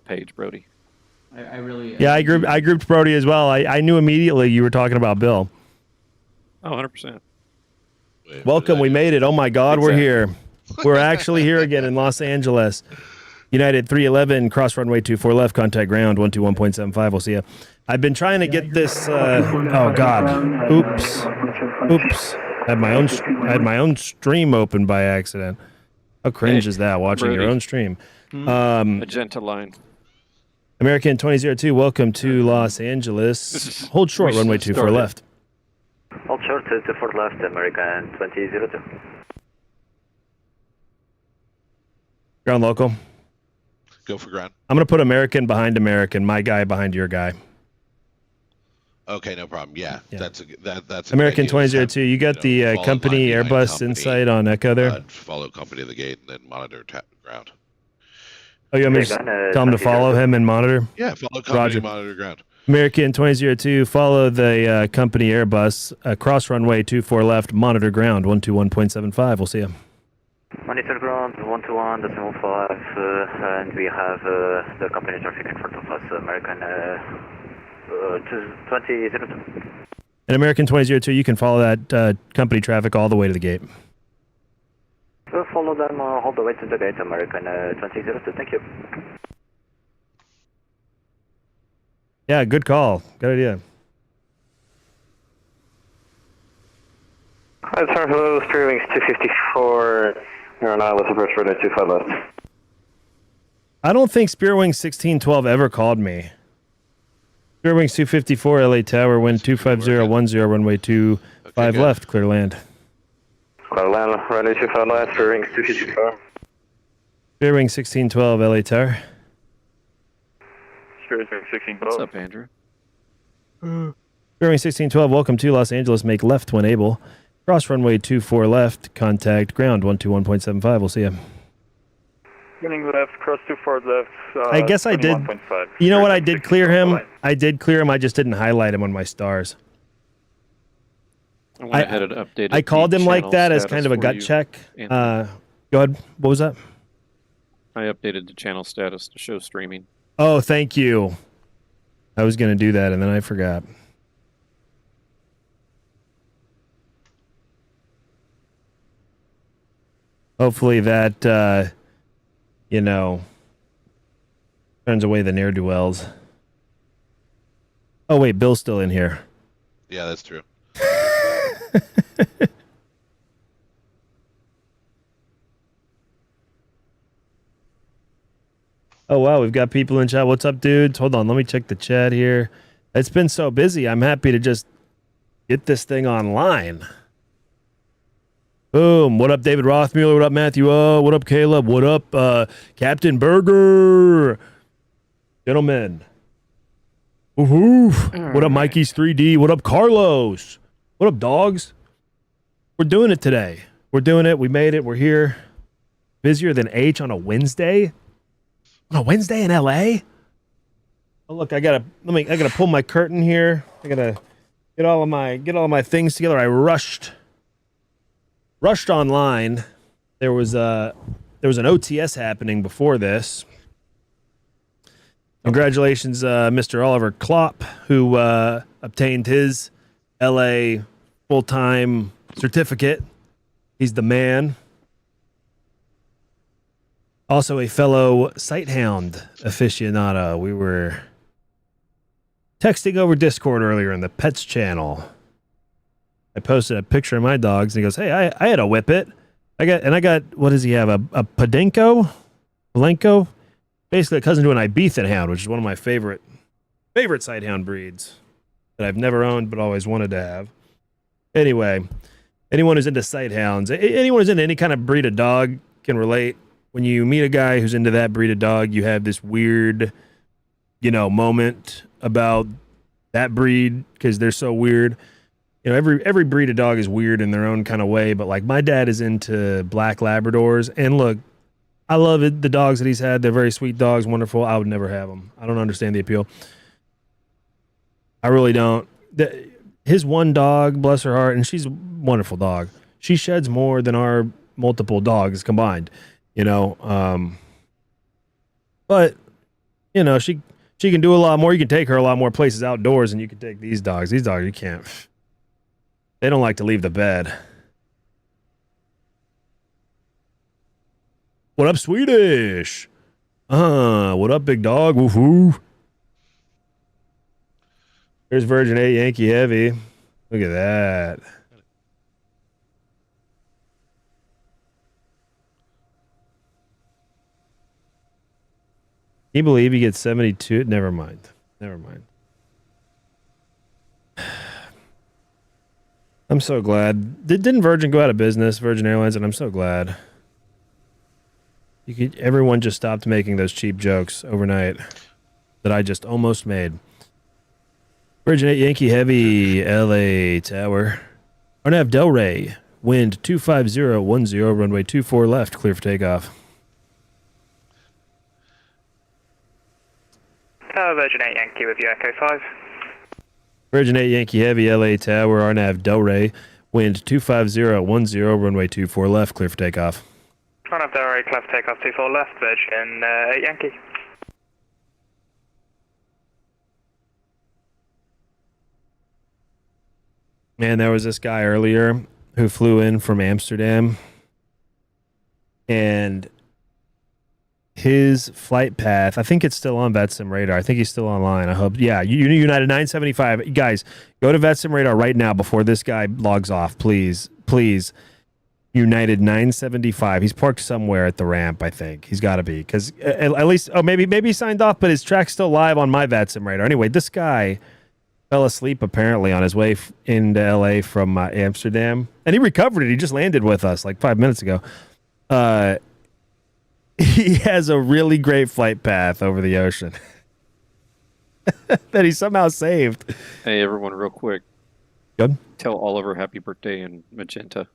page, Brody. I really... Yeah, I grouped Brody as well. I knew immediately you were talking about Bill. Oh, 100%. Welcome, we made it. Oh my God, We're here. We're actually here again in Los Angeles. United 311, cross runway 24 left, contact ground 121.75. We'll see you. I've been trying to get this. Oh God! Oops! I had my own stream open by accident. How cringe is that? Watching Brody. your own stream. Magenta line. American 2002, welcome to Los Angeles. Hold short, runway 24 left. Hold short, 24 left, American 2002. Ground local. Go for ground. I'm going to put American behind American, my guy behind your guy. Okay, no problem. Yeah. That's American 2002. You got the company Airbus Insight on Echo there? Follow company of the gate and then monitor ground. Oh, you want me to tell him to follow him and monitor? Yeah, follow company, monitor ground. American 2002, follow the company Airbus, cross runway 24 left, monitor ground 121.75. We'll see you. Monitor ground 121.75, and we have the company traffic in front of us, American 2002. And American 2002, you can follow that company traffic all the way to the gate. We'll follow them all the way to the gate, American 2002. Thank you. Yeah, good call. Good idea. Hi, sir. Hello, Spirit Wings 254. You're on Isles approach runway 25 left. I don't think Spirit Wings 1612 ever called me. Spirit Wings 254, LA Tower, wind 25010, runway 25 left, clear land. Clear land, runway 25 left, Spirit Wings 254. Spirit Wings 1612, LA Tower. Spirit Wings 1612. What's up, Andrew? Spirit Wings 1612, welcome to Los Angeles, make left when able. Cross runway 24 left, contact ground 121.75. We'll see you. Turning left, cross 24 left. I guess I did. You know what? I did clear him. I just didn't highlight him on my stars. I went ahead and updated. I called him like that as kind of a gut check. Go ahead. What was that? I updated the channel status to show streaming. Oh, thank you. I was going to do that and then I forgot. Hopefully that, turns away the ne'er-do-wells. Oh, wait, Bill's still in here. Yeah, that's true. Oh, wow, we've got people in chat. What's up, dudes? Hold on, let me check the chat here. It's been so busy. I'm happy to just get this thing online. Boom. What up, David Rothmuller? What up, Matthew? Oh, what up, Caleb? What up, Captain Burger? Gentlemen. Woohoo. What up, Mikey's 3D? What up, Carlos? What up, dogs? We're doing it today. We're doing it. We made it. We're here. Busier than H on a Wednesday? On a Wednesday in LA? Oh, look, I gotta pull my curtain here. I gotta get all of my things together. I rushed online. There was an OTS happening before this. Congratulations, Mr. Oliver Klopp, who obtained his LA full-time certificate. He's the man. Also a fellow Sighthound aficionado. We were texting over Discord earlier in the Pets channel. I posted a picture of my dogs, and he goes, "Hey, I had a whippet. I got what does he have? A Podenco? Polenco? Basically a cousin to an Ibiza hound, which is one of my favorite Sighthound breeds that I've never owned but always wanted to have." Anyway, anyone who's into Sighthounds, anyone who's into any kind of breed of dog can relate. When you meet a guy who's into that breed of dog, you have this weird, moment about that breed because they're so weird. Every breed of dog is weird in their own kind of way, but like my dad is into black Labradors, and look, I love it. The dogs that he's had, they're very sweet dogs, wonderful. I would never have them. I don't understand the appeal. I really don't. His one dog, bless her heart, and she's a wonderful dog. She sheds more than our multiple dogs combined, but you know, she can do a lot more. You can take her a lot more places outdoors than you can take these dogs. These dogs, you can't. They don't like to leave the bed. What up, Swedish? What up, big dog? Woohoo. Here's Virgin 8 Yankee Heavy. Look at that. Can you believe he gets 72? Never mind. I'm so glad. Didn't Virgin go out of business, Virgin Airlines? And I'm so glad. Everyone just stopped making those cheap jokes overnight that I just almost made. Virgin 8 Yankee Heavy, LA Tower. Arnav Delray, wind 25010, runway 24 left, clear for takeoff. Virgin 8 Yankee with you, Echo 5. Virgin 8 Yankee Heavy, LA Tower, Arnav Delray, wind 25010, runway 24 left, clear for takeoff. Arnav Delray, clear for takeoff 24 left, Virgin 8 Yankee. Man, there was this guy earlier who flew in from Amsterdam, and his flight path, I think it's still on VATSIM radar. I think he's still online. I hope. Yeah, United 975. Guys, go to VATSIM radar right now before this guy logs off. Please. United 975. He's parked somewhere at the ramp, I think. He's got to be. Because at least, maybe he signed off, but his track's still live on my VATSIM radar. Anyway, this guy fell asleep apparently on his way into LA from Amsterdam. And he recovered it. He just landed with us like 5 minutes ago. He has a really great flight path over the ocean that he somehow saved. Hey, everyone, real quick. Good. Tell Oliver happy birthday in magenta.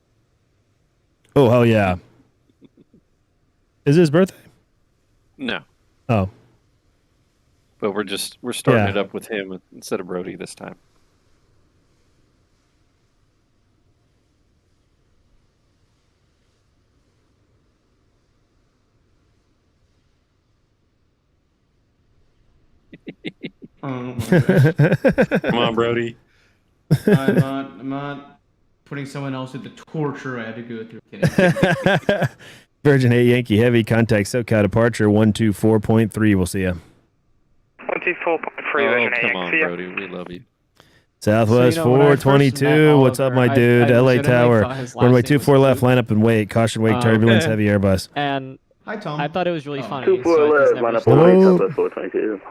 Oh, hell yeah. Is it his birthday? No. Oh. But we're starting it up with him instead of Brody this time. Oh, Come on, Brody. I'm not putting someone else through the torture I had to go through. Kidding. Virgin 8 Yankee Heavy, contact SoCal departure 124.3. We'll see you. 124.3 Virgin 8 come on, Yankee. Brody. We love you. Southwest So, when I first 422. met What's up, my Oliver, dude? I LA legitimately Tower. thought his last Runway name 24 was left. Luke. Line up and wait. Caution, wake, turbulence, okay. heavy Airbus. And Hi, Tom. I thought it was really funny. 24 so I just left, never line up stopped. and wait, Oh. Southwest 422.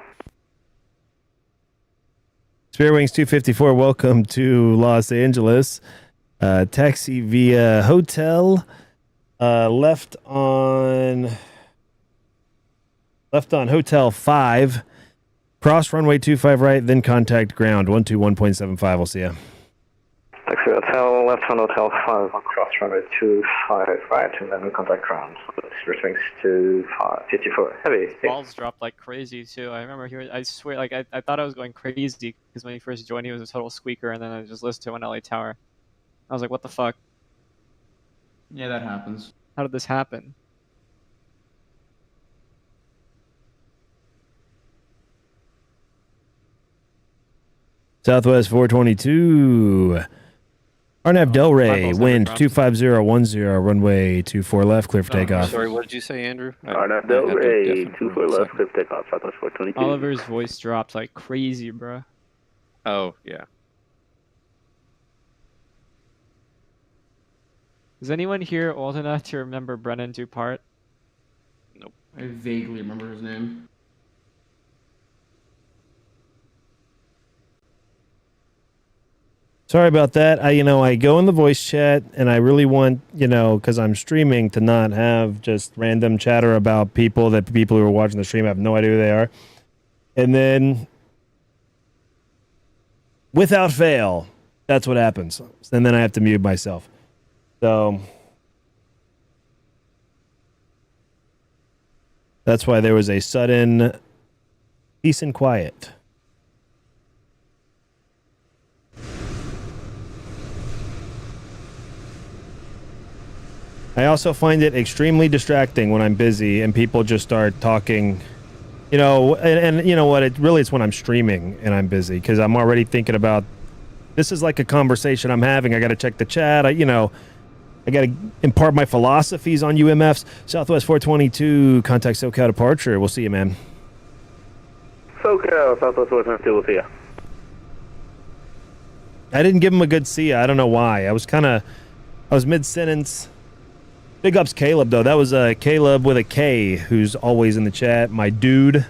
Spirit Wings 254, welcome to Los Angeles. Taxi via hotel. Left on Hotel 5. Cross runway 25 right, then contact ground 121.75. We'll see ya. Taxi hotel, left on hotel 5, cross runway 25 right, and then we contact ground. Spirit Wings 254. Heavy. Balls dropped like crazy too. I remember I swear, like I thought I was going crazy because when he first joined, he was a total squeaker, and then I just listened to him on LA Tower. I was like, what the fuck? Yeah, that happens. How did this happen? Southwest 422. Arnav Delray, ball's wind never 25010, runway 24 left, clear for takeoff. Sorry, what did you say, Andrew? Arnav Delray, 24 left, clip takeoff, Southwest 422. Oliver's voice dropped like crazy, bro. Oh, yeah. Is anyone here old enough to remember Brennan Dupart? I vaguely remember his name. Sorry about that. I go in the voice chat and I really want, because I'm streaming, to not have just random chatter about people who are watching the stream have no idea who they are. And then, without fail, that's what happens. And then I have to mute myself. So, that's why there was a sudden peace and quiet. I also find it extremely distracting when I'm busy and people just start talking You know, and you know what? It's when I'm streaming and I'm busy because I'm already thinking about this is like a conversation I'm having. I got to check the chat. I got to impart my philosophies on UMFs. Southwest 422, contact SoCal departure. We'll see you, man. SoCal, Southwest 422, we'll see ya. I didn't give him a good see ya. I don't know why. I was mid-sentence. Big ups Caleb, though. That was Caleb with a K, who's always in the chat. My dude.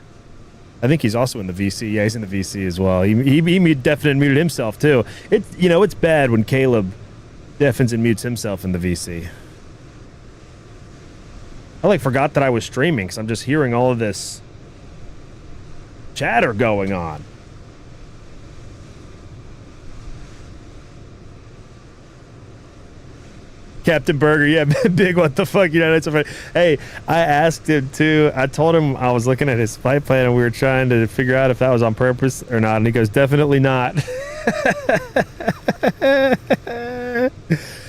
I think he's also in the VC. Yeah, he's in the VC as well. He definitely muted himself, too. It's bad when Caleb deafens and mutes himself in the VC. I forgot that I was streaming because I'm just hearing all of this chatter going on. Captain Burger, yeah, big what the fuck, United States. Hey, I asked him too. I told him I was looking at his flight plan and we were trying to figure out if that was on purpose or not, and he goes, definitely not.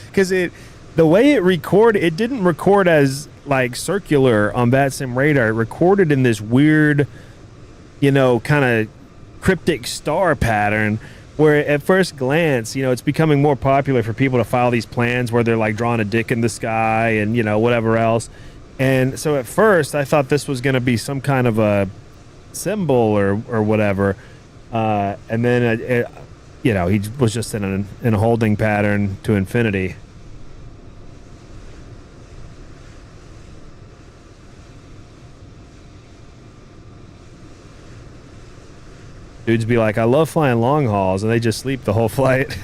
Because the way it recorded, it didn't record as circular on VATSIM radar. It recorded in this weird, kind of cryptic star pattern. Where at first glance, it's becoming more popular for people to file these plans where they're drawing a dick in the sky and, whatever else. And so at first I thought this was going to be some kind of a symbol or whatever. And then, he was just in a holding pattern to infinity. Dudes be like, I love flying long hauls, and they just sleep the whole flight.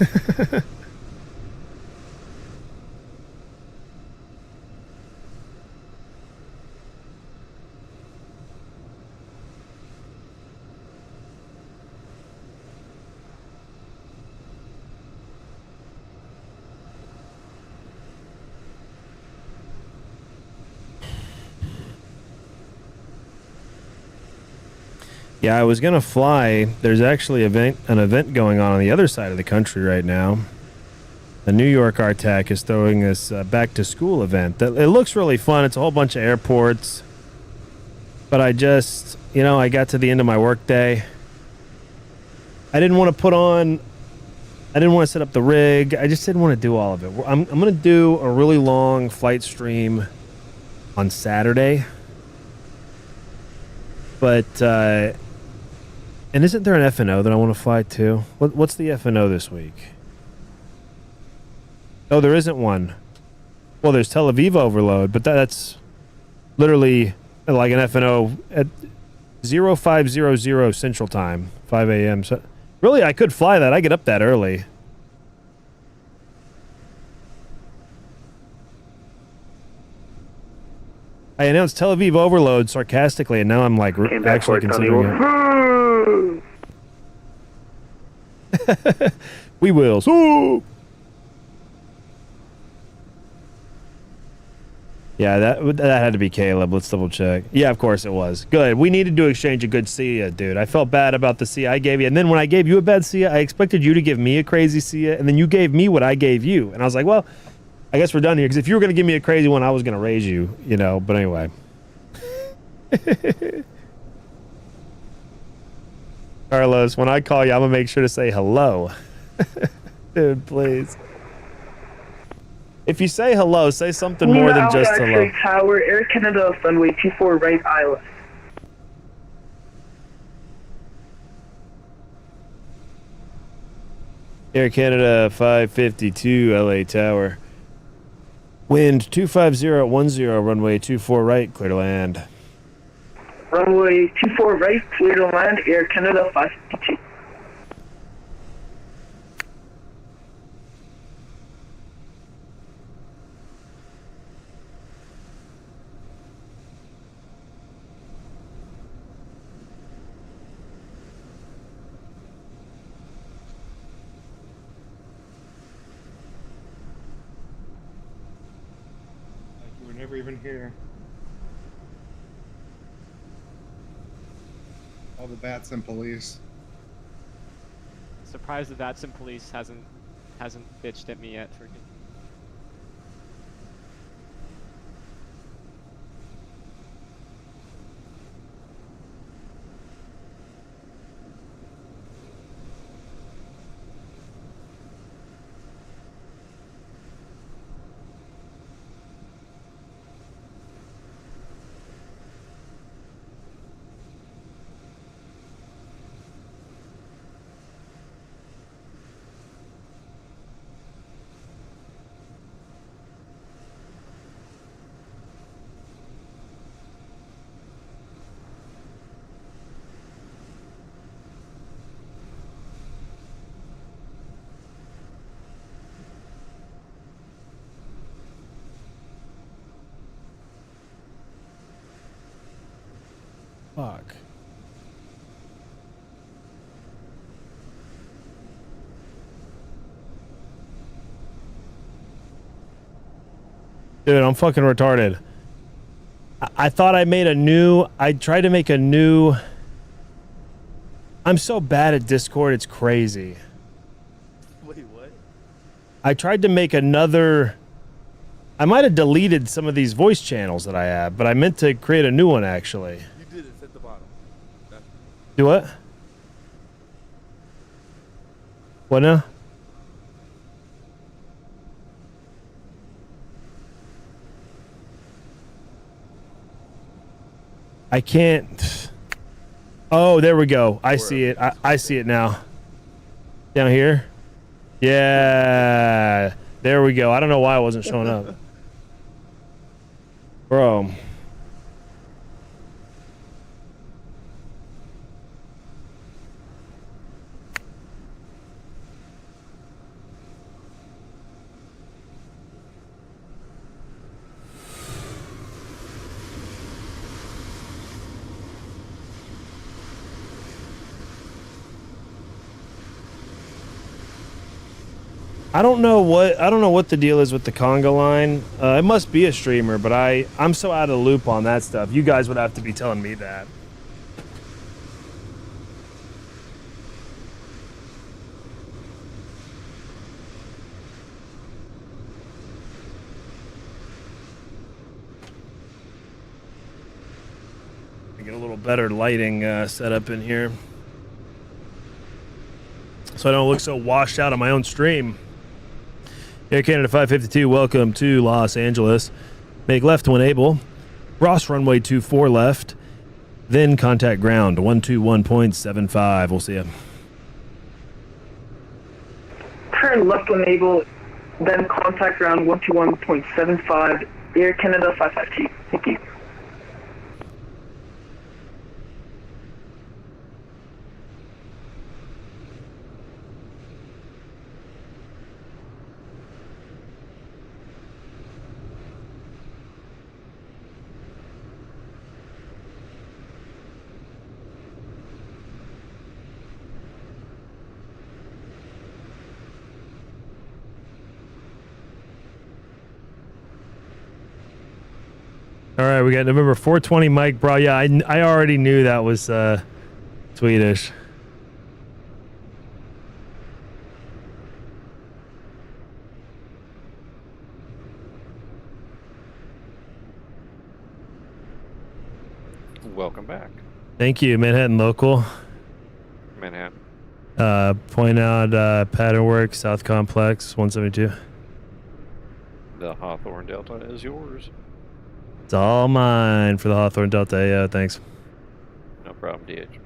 Yeah, I was gonna fly. There's actually an event going on the other side of the country right now. The New York RTAC is throwing this back to school event. It looks really fun. It's a whole bunch of airports. But I just, I got to the end of my workday. I didn't want to set up the rig. I just didn't want to do all of it. I'm gonna do a really long flight stream on Saturday. But and isn't there an F&O that I want to fly to? What's the F&O this week? Oh, there isn't one. Well, there's Tel Aviv overload, but that's literally like an F&O at 0500 Central Time, 5 a.m. So really, I could fly that. I get up that early. I announced Tel Aviv overload sarcastically, and now I'm actually considering it. We will. So. Yeah, that had to be Caleb. Let's double check. Yeah, of course it was. Good. We needed to exchange a good see ya, dude. I felt bad about the see ya I gave you, and then when I gave you a bad see ya, I expected you to give me a crazy see ya, and then you gave me what I gave you, and I was like, well, I guess we're done here, because if you were going to give me a crazy one, I was going to raise you, but anyway. Carlos, when I call you, I'm going to make sure to say hello. Dude, please. If you say hello, say something more than just hello. Tower, Air Canada, runway 24 right island. Air Canada 552, LA Tower. Wind 250 at 10, runway 24 right, clear to land. Runway 24 right, clear to land, Air Canada 552. Never even here. All the VATSIM police. Surprised the VATSIM police hasn't bitched at me yet for. fuck? Dude, I'm fucking retarded. I thought I made a new... I tried to make a new... I'm so bad at Discord, it's crazy. Wait, what? I tried to make another... I might have deleted some of these voice channels that I have, but I meant to create a new one, actually. You did it. It's at the bottom. Do what? What now? I can't... Oh, there we go. I see it. I see it now. Down here? Yeah. There we go. I don't know why it wasn't showing up. Bro. I don't know what the deal is with the conga line. It must be a streamer, but I'm so out of the loop on that stuff. You guys would have to be telling me that. Get a little better lighting setup in here, so I don't look so washed out on my own stream. Air Canada 552, welcome to Los Angeles. Make left when able. Ross runway 24 left. Then contact ground 121.75. We'll see you. Turn left when able, then contact ground 121.75, Air Canada 552. Thank you. All right, we got November 420 Mike Bra. Yeah, I already knew that was Swedish. Welcome back. Thank you, Manhattan Local. Manhattan. Point out pattern work, South Complex, 172. The Hawthorne Delta is yours. It's all mine for the Hawthorne Delta. Yeah, thanks. No problem, DH.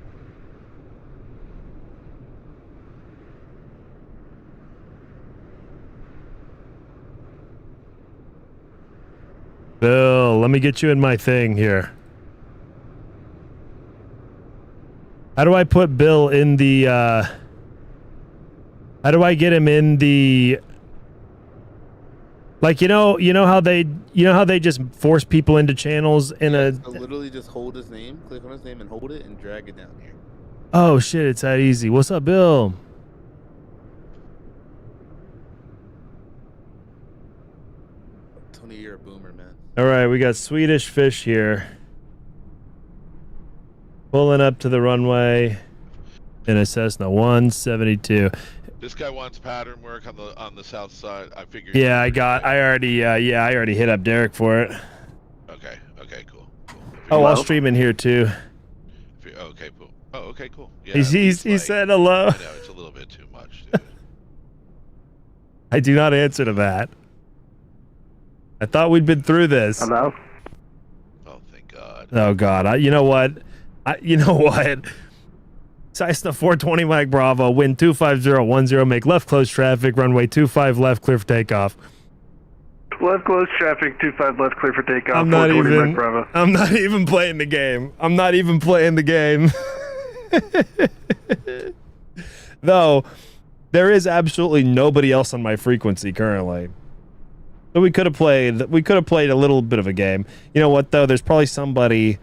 Bill, let me get you in my thing here. How do I put Bill in the, how do I get him in the, like, you know how they just force people into channels in a... So literally just hold his name, click on his name and hold it and drag it down here. Oh shit, it's that easy. What's up, Bill? Tony, you're a boomer, man. All right, we got Swedish Fish here. Pulling up to the runway in a Cessna 172. This guy wants pattern work on the south side. I figured. Yeah, I already hit up Derek for it. Okay. Okay. Cool. Oh, I'll stream in here too. Okay. Cool. Oh, okay. Cool. Yeah. He said hello. I know it's a little bit too much, dude. I do not answer to that. I thought we'd been through this. Hello? Oh, thank God. Oh God. You know what? Cessna 420 Mike Bravo, wind 25010, make left close traffic, runway 25 left, clear for takeoff. Left close traffic, 25 left, clear for takeoff. I'm not even playing the game. Though, there is absolutely nobody else on my frequency currently. So we could have played a little bit of a game. You know what though? There's probably somebody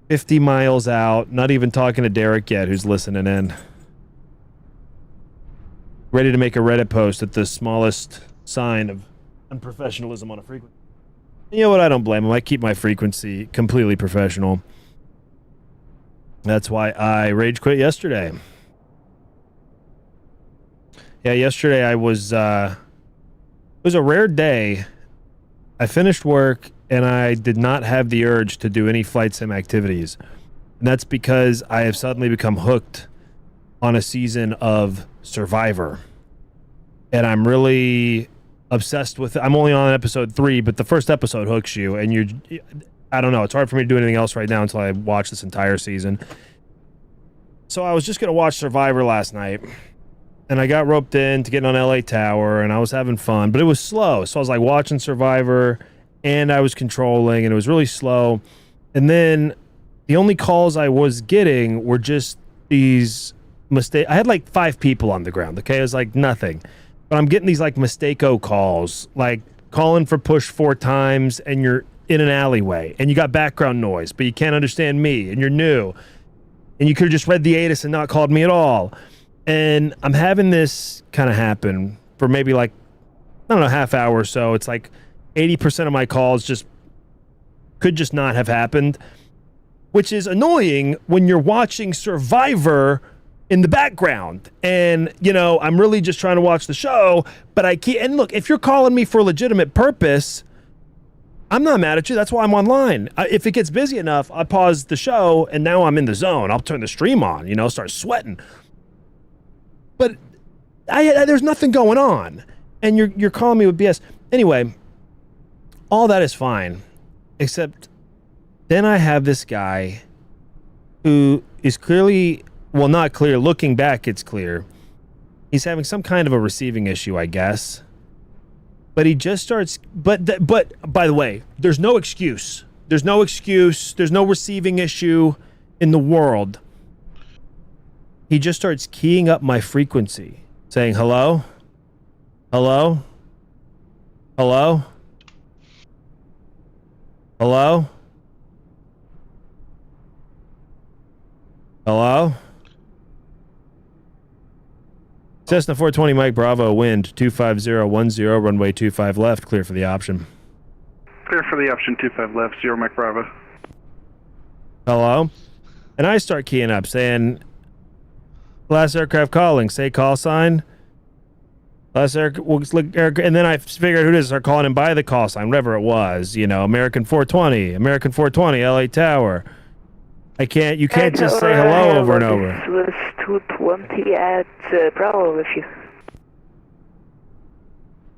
50 miles out, not even talking to Derek yet, who's listening in. Ready to make a Reddit post at the smallest sign of unprofessionalism on a frequency. You know what? I don't blame him. I keep my frequency completely professional. That's why I rage quit yesterday. Yeah, yesterday I was, it was a rare day. I finished work and I did not have the urge to do any flight sim activities. And that's because I have suddenly become hooked on a season of Survivor. And I'm really obsessed with it. I'm only on episode 3, but the first episode hooks you and I don't know. It's hard for me to do anything else right now until I watch this entire season. So I was just going to watch Survivor last night. And I got roped in to get on LA Tower, and I was having fun, but it was slow. So I was like watching Survivor, and I was controlling, and it was really slow. And then the only calls I was getting were just these mistakes. I had like 5 people on the ground, okay? It was like nothing. But I'm getting these like mistake-o calls, like calling for push 4 times, and you're in an alleyway, and you got background noise, but you can't understand me, and you're new. And you could have just read the ATC and not called me at all. And I'm having this kind of happen for maybe like, I don't know, half hour or so. It's like 80% of my calls could just not have happened, which is annoying when you're watching Survivor in the background. And, you know, I'm really just trying to watch the show, but I can't. And look, if you're calling me for a legitimate purpose, I'm not mad at you. That's why I'm online. If it gets busy enough, I pause the show and now I'm in the zone. I'll turn the stream on, you know, start sweating. But there's nothing going on, and you're calling me with BS. Anyway, all that is fine, except then I have this guy who is clearly, well, not clear. Looking back, it's clear. He's having some kind of a receiving issue, I guess. But he just starts. But by the way, there's no excuse. There's no excuse. There's no receiving issue in the world. He just starts keying up my frequency, saying, hello? Hello? Hello? Hello? Hello? Cessna 420 Mike Bravo, wind 25010, runway 25 left, clear for the option. Clear for the option 25 left, 0 Mike Bravo. Hello? And I start keying up, saying, last aircraft calling, say call sign. Last aircraft, and then I figured out who it is, start calling him by the call sign, whatever it was, you know, American 420, LA Tower. You can't just say hello over and over. This was 220 at Bravo with you.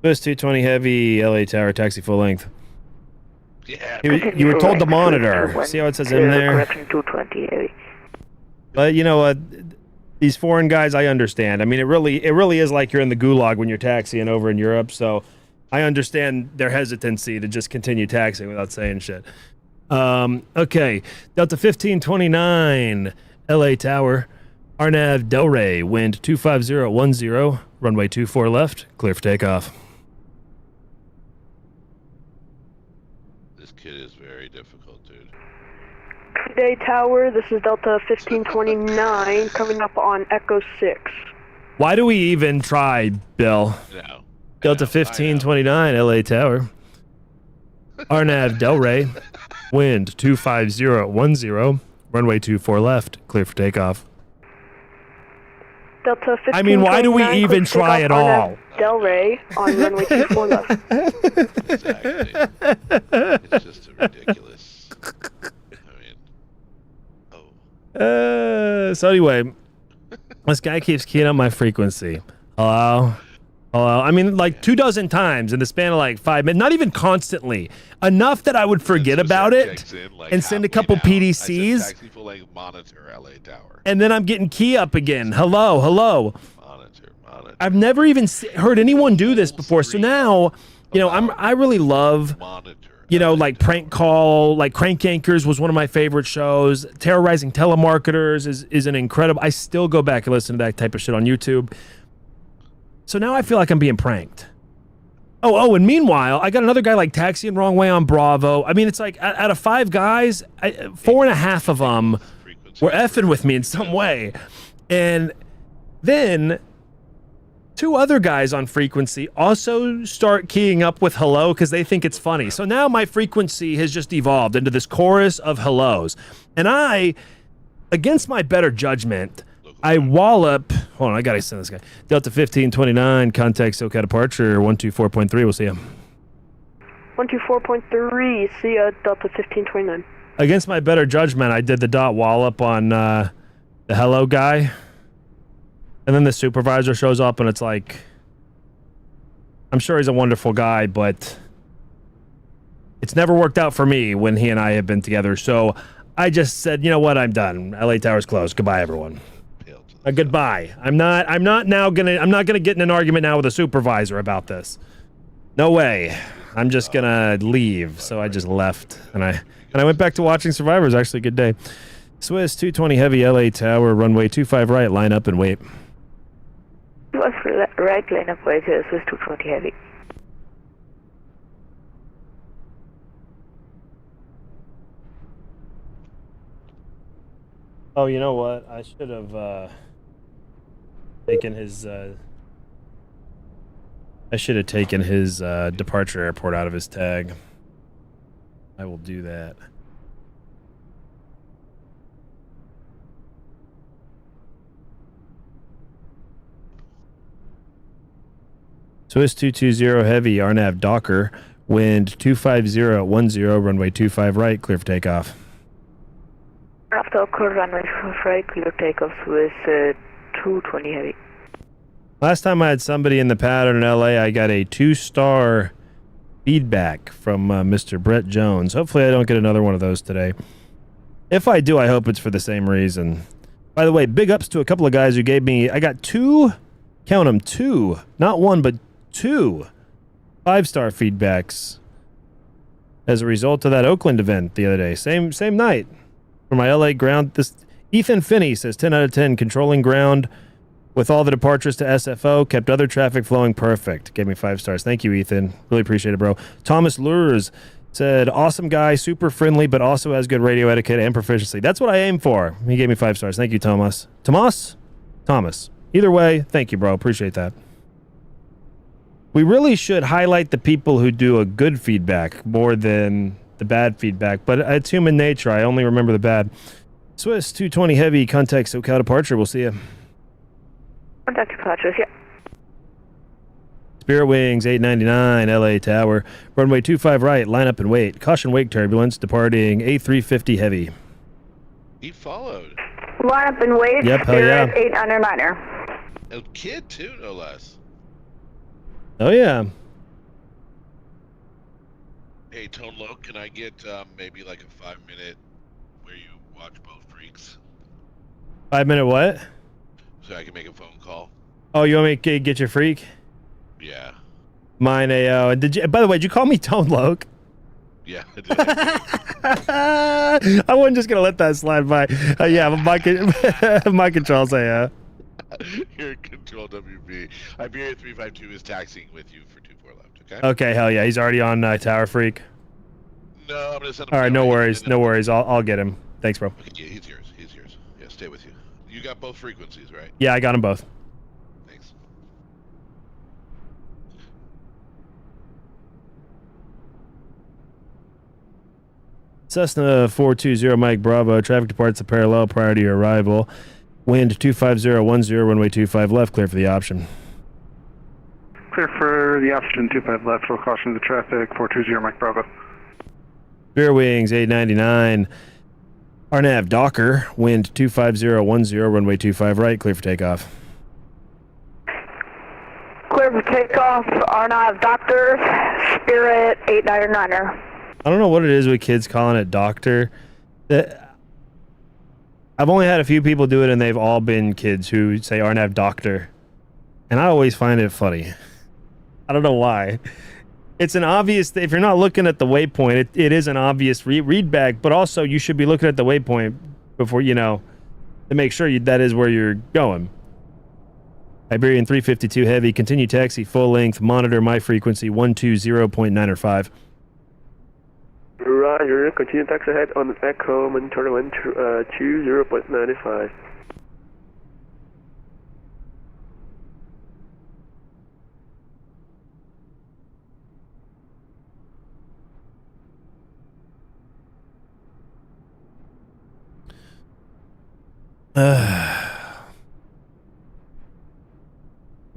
Bus 220 heavy, LA Tower, taxi full length. Yeah. You were told to monitor. See how it says in there? Correction 220 heavy. But you know what? These foreign guys, I understand. I mean, it really is like you're in the gulag when you're taxiing over in Europe. So I understand their hesitancy to just continue taxiing without saying shit. Okay. Delta 1529, LA Tower, RNAV Delray, wind 25010, runway 24 left, clear for takeoff. This kid is very difficult, dude. Good day, Tower. This is Delta 1529 coming up on Echo 6. Why do we even try, Bill? No. Delta 1529, LA Tower. RNAV Delray, wind 25010, runway 24 left, clear for takeoff. Delta 1529. I mean, why do we even try at all? Delray on runway 24 left. Exactly. It's just ridiculous. I mean, So anyway, this guy keeps keying up my frequency. Hello? Hello? I mean, like 24 times in the span of like 5 minutes. Not even constantly. Enough that I would forget about it and send a couple PDCs. monitor LA Tower. And then I'm getting key up again. Hello? Hello? Monitor. I've never even heard anyone do this before. So now, you know, I really love... You know, like Prank Call, like Crank Anchors was one of my favorite shows. Terrorizing Telemarketers is an incredible... I still go back and listen to that type of shit on YouTube. So now I feel like I'm being pranked. Oh, and meanwhile, I got another guy like taxiing wrong way on Bravo. I mean, it's like out of 5 guys, 4.5 of them were effing with me in some way. And then 2 other guys on frequency also start keying up with hello because they think it's funny. So now my frequency has just evolved into this chorus of hellos. And I, against my better judgment, I wallop. Hold on, I gotta send this guy. Delta 1529, contact SoCal departure 124.3. We'll see him. 124.3. See ya, Delta 1529. Against my better judgment, I did the dot wallop on the hello guy, and then the supervisor shows up, and it's like, I'm sure he's a wonderful guy, but it's never worked out for me when he and I have been together. So I just said, you know what, I'm done. LA Tower's closed. Goodbye, everyone. Goodbye. I'm not gonna get in an argument now with a supervisor about this. No way. I'm just gonna leave. So I just left, and I went back to watching Survivor. It was actually a good day. Swiss 220 heavy, LA Tower, runway 25 right, line up and wait. Right, line up, wait, Swiss 220 heavy. Oh, you know what? I should have taken his departure airport out of his tag. I will do that. Swiss 220 heavy, RNAV Docker, wind 250 at 10, runway 25 right, clear for takeoff. Docker, runway 25 right, clear takeoff, Swiss 220 heavy. Last time I had somebody in the pattern in LA, I got a 2-star feedback from Mr. Brett Jones. Hopefully I don't get another one of those today. If I do, I hope it's for the same reason. By the way, big ups to a couple of guys who gave me, I got 2, count them, 2, not 1, but 2 5-star feedbacks as a result of that Oakland event the other day. Same night. For my LA ground, this Ethan Finney says 10 out of 10, controlling ground with all the departures to SFO, kept other traffic flowing perfect. Gave me 5 stars. Thank you, Ethan. Really appreciate it, bro. Thomas Lures said, awesome guy, super friendly, but also has good radio etiquette and proficiency. That's what I aim for. He gave me 5 stars. Thank you, Thomas. Thomas. Either way, thank you, bro. Appreciate that. We really should highlight the people who do a good feedback more than the bad feedback, but it's human nature. I only remember the bad. Swiss 220 heavy, contact SoCal departure. We'll see you. Contact departures, yeah. Spirit Wings 899, LA Tower, runway 25 right, line up and wait. Caution wake turbulence, departing A350 heavy. He followed. Line up and wait. Yep, hell yeah. Spirit 899er. A kid too, no less. Oh yeah. Hey, Tone Low, can I get maybe like a 5-minute where you watch both freaks? 5-minute what? So I can make a phone call. Oh, you want me to get your freak? Yeah. Mine AO. Did you? By the way, did you call me Tone Loke? Yeah, I did. I wasn't just gonna let that slide by. Yeah, my controls AO. You're in control, WB. Iberia 352 is taxiing with you for 24 left. Okay. Okay, hell yeah, he's already on Tower Freak. No, I'm gonna send him. All right, no worries, no worries. I'll get him. Thanks, bro. Okay, yeah, he's yours. He's yours. Yeah, stay with you. You got both frequencies, right? Yeah, I got them both. Thanks. Cessna 420 Mike Bravo. Traffic departs the parallel prior to your arrival. Wind 25010, runway 25 left. Clear for the option. Clear for the option 25 left. Full caution to the traffic. 420 Mike Bravo. Spirit Wings 899. RNAV Docker. Wind 25010, runway 25 right. Clear for takeoff. Clear for takeoff. RNAV Doctor. Spirit 899er. I don't know what it is with kids calling it doctor. I've only had a few people do it, and they've all been kids who say RNAV doctor. And I always find it funny. I don't know why. It's an obvious, if you're not looking at the waypoint, it is an obvious read back, but also you should be looking at the waypoint before, to make sure that is where you're going. Iberian 352 Heavy, continue taxi full length, monitor my frequency 120.9 Roger, continue taxi ahead on Echo, monitor 120.95.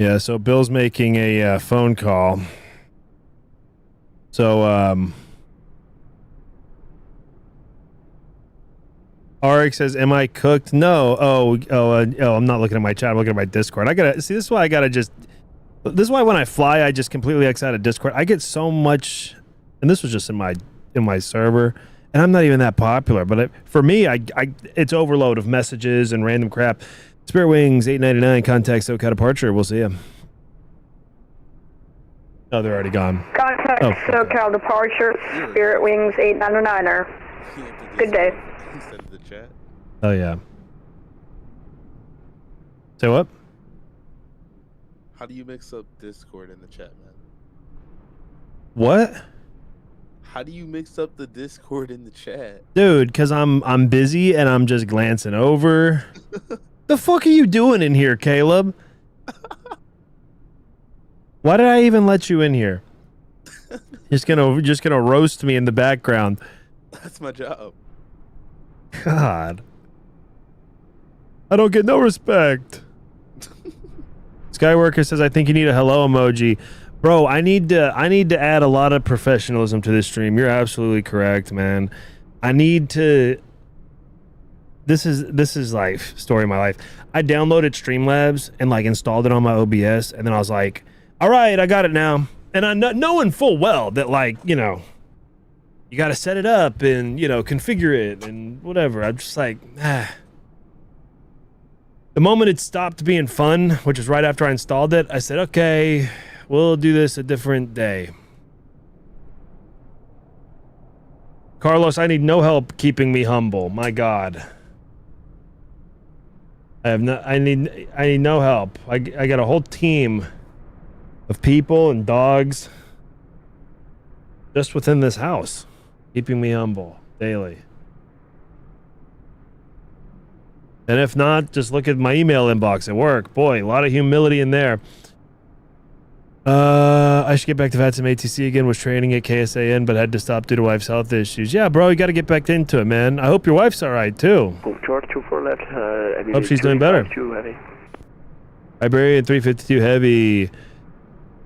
Yeah, so Bill's making a phone call. So, Arik says, "Am I cooked?" No. I'm not looking at my chat. I'm looking at my Discord. I gotta see. This is why I gotta just. This is why when I fly, I just completely X out of Discord. I get so much, and this was just in my server, and I'm not even that popular. But for me, it's overload of messages and random crap. Spirit Wings 899 contact SoCal departure. We'll see you. Oh, they're already gone. Contact SoCal departure. Spirit Wings 899er. Good day. Instead of the chat. Oh yeah. Say what? How do you mix up Discord in the chat, man? What? How do you mix up the Discord in the chat? Dude, because I'm busy and I'm just glancing over. The fuck are you doing in here, Caleb? Why did I even let you in here? Just gonna roast me in the background. That's my job. God. I don't get no respect. Skyworker says, I think you need a hello emoji. Bro, I need to add a lot of professionalism to this stream. You're absolutely correct, man. I need to. This is life, story of my life. I downloaded Streamlabs and like installed it on my OBS, and then I was like, all right, I got it now. And I knowing full well that, like, you know, you got to set it up and, you know, configure it and whatever. I'm just like, The moment it stopped being fun, which is right after I installed it, I said, okay, we'll do this a different day. Carlos, I need no help keeping me humble. My God. I need no help. I got a whole team of people and dogs just within this house, keeping me humble daily. And if not, just look at my email inbox at work. Boy, a lot of humility in there. I should get back to VATSIM ATC again. Was training at KSAN, but had to stop due to wife's health issues. Yeah, bro, you got to get back into it, man. I hope your wife's all right, too. Hope she's doing better. Iberian 352 Heavy,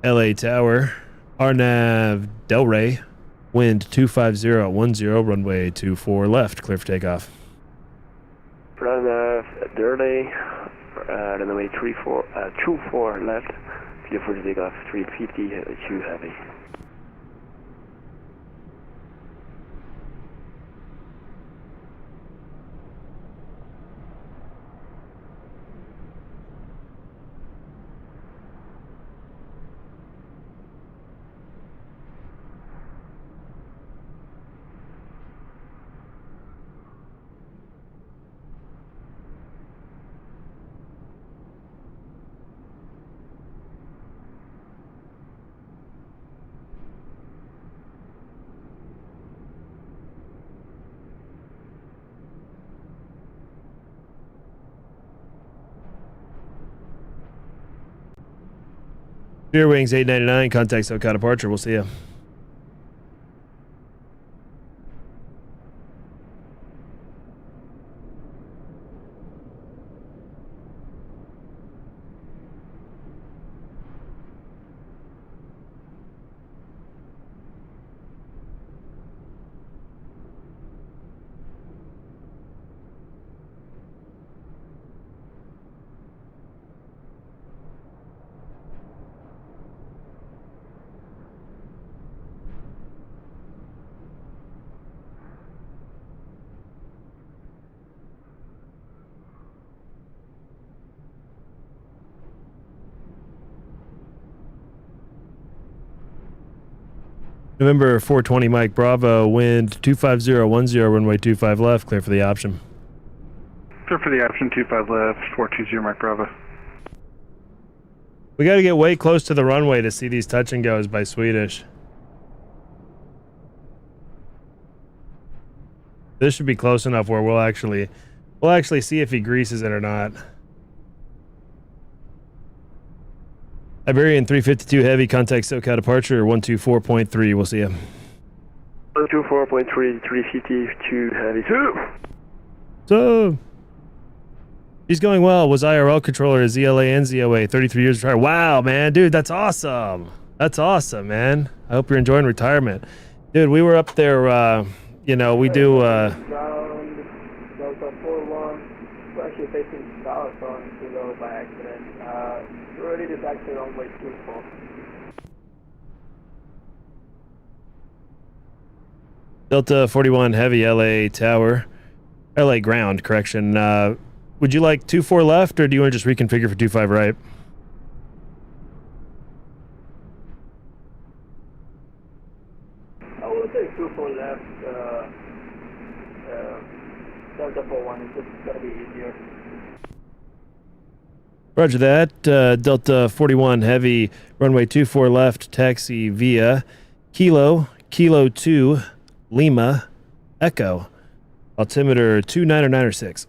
LA Tower, RNAV Delray, wind 25010, runway 24 left, clear for takeoff. RNAV Delray, runway 24 left, clear for takeoff, 352 Heavy. Spirit Wings 899, contact SoCal departure. We'll see you. November 420 Mike Bravo, wind 25010, runway 25 left, clear for the option. Clear for the option, 25 left, 420 Mike Bravo. We got to get way close to the runway to see these touch and goes by Swedish. This should be close enough where we'll actually see if he greases it or not. Iberian 352 heavy, contact SoCal departure 124.3. We'll see you. 124.3, 352 heavy 2. So he's going well. Was IRL controller, ZLA and ZOA, 33 years retired. Wow, man, dude, that's awesome. That's awesome, man. I hope you're enjoying retirement, dude. We were up there. You know, we do. Ground Delta 41. We're actually facing south on Kilo by accident. We're ready to taxi runway 24. Delta 41 heavy, LA tower, LA ground. Correction. Would you like 24 left, or do you want to just reconfigure for 25 right? I will take 24 left. Delta 41 is just gonna be easier. Roger that. Delta 41 heavy, runway 24 left, taxi via Kilo 2, Lima, Echo, altimeter 29906.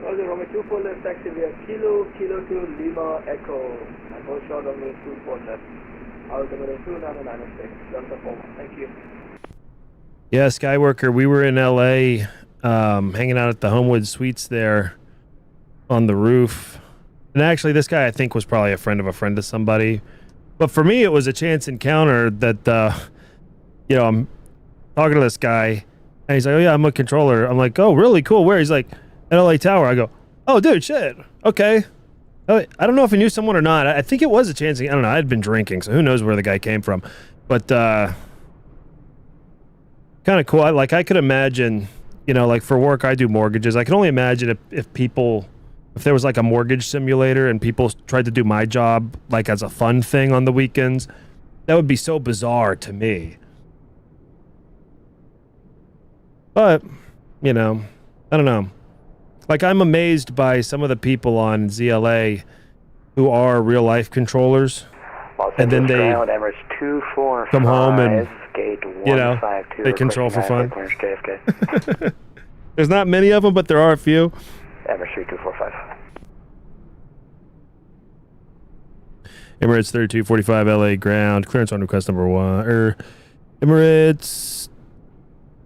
Roger, runway 24 left, taxi via Kilo 2, Lima, Echo. And hold short runway 24 left, altimeter 29906, Delta 41. Thank you. Yeah, Skyworker, we were in LA, hanging out at the Homewood Suites there on the roof. And actually, this guy, I think, was probably a friend of somebody. But for me, it was a chance encounter that, you know, I'm talking to this guy, and he's like, oh, yeah, I'm a controller. I'm like, oh, really? Cool. Where? He's like, at LA Tower. I go, oh, dude, shit. Okay. I don't know if he knew someone or not. I think it was a chance. I don't know. I'd been drinking, so who knows where the guy came from. But, kind of cool. I could imagine, you know, like for work, I do mortgages. I can only imagine if there was like a mortgage simulator and people tried to do my job like as a fun thing on the weekends. That would be so bizarre to me. But, you know, I don't know. Like, I'm amazed by some of the people on ZLA who are real life controllers. And then they come home and, you know, they control for fun. There's not many of them, but there are a few. Emirates 3245. Emirates 3245 LA ground. Clearance on request number 1. Emirates.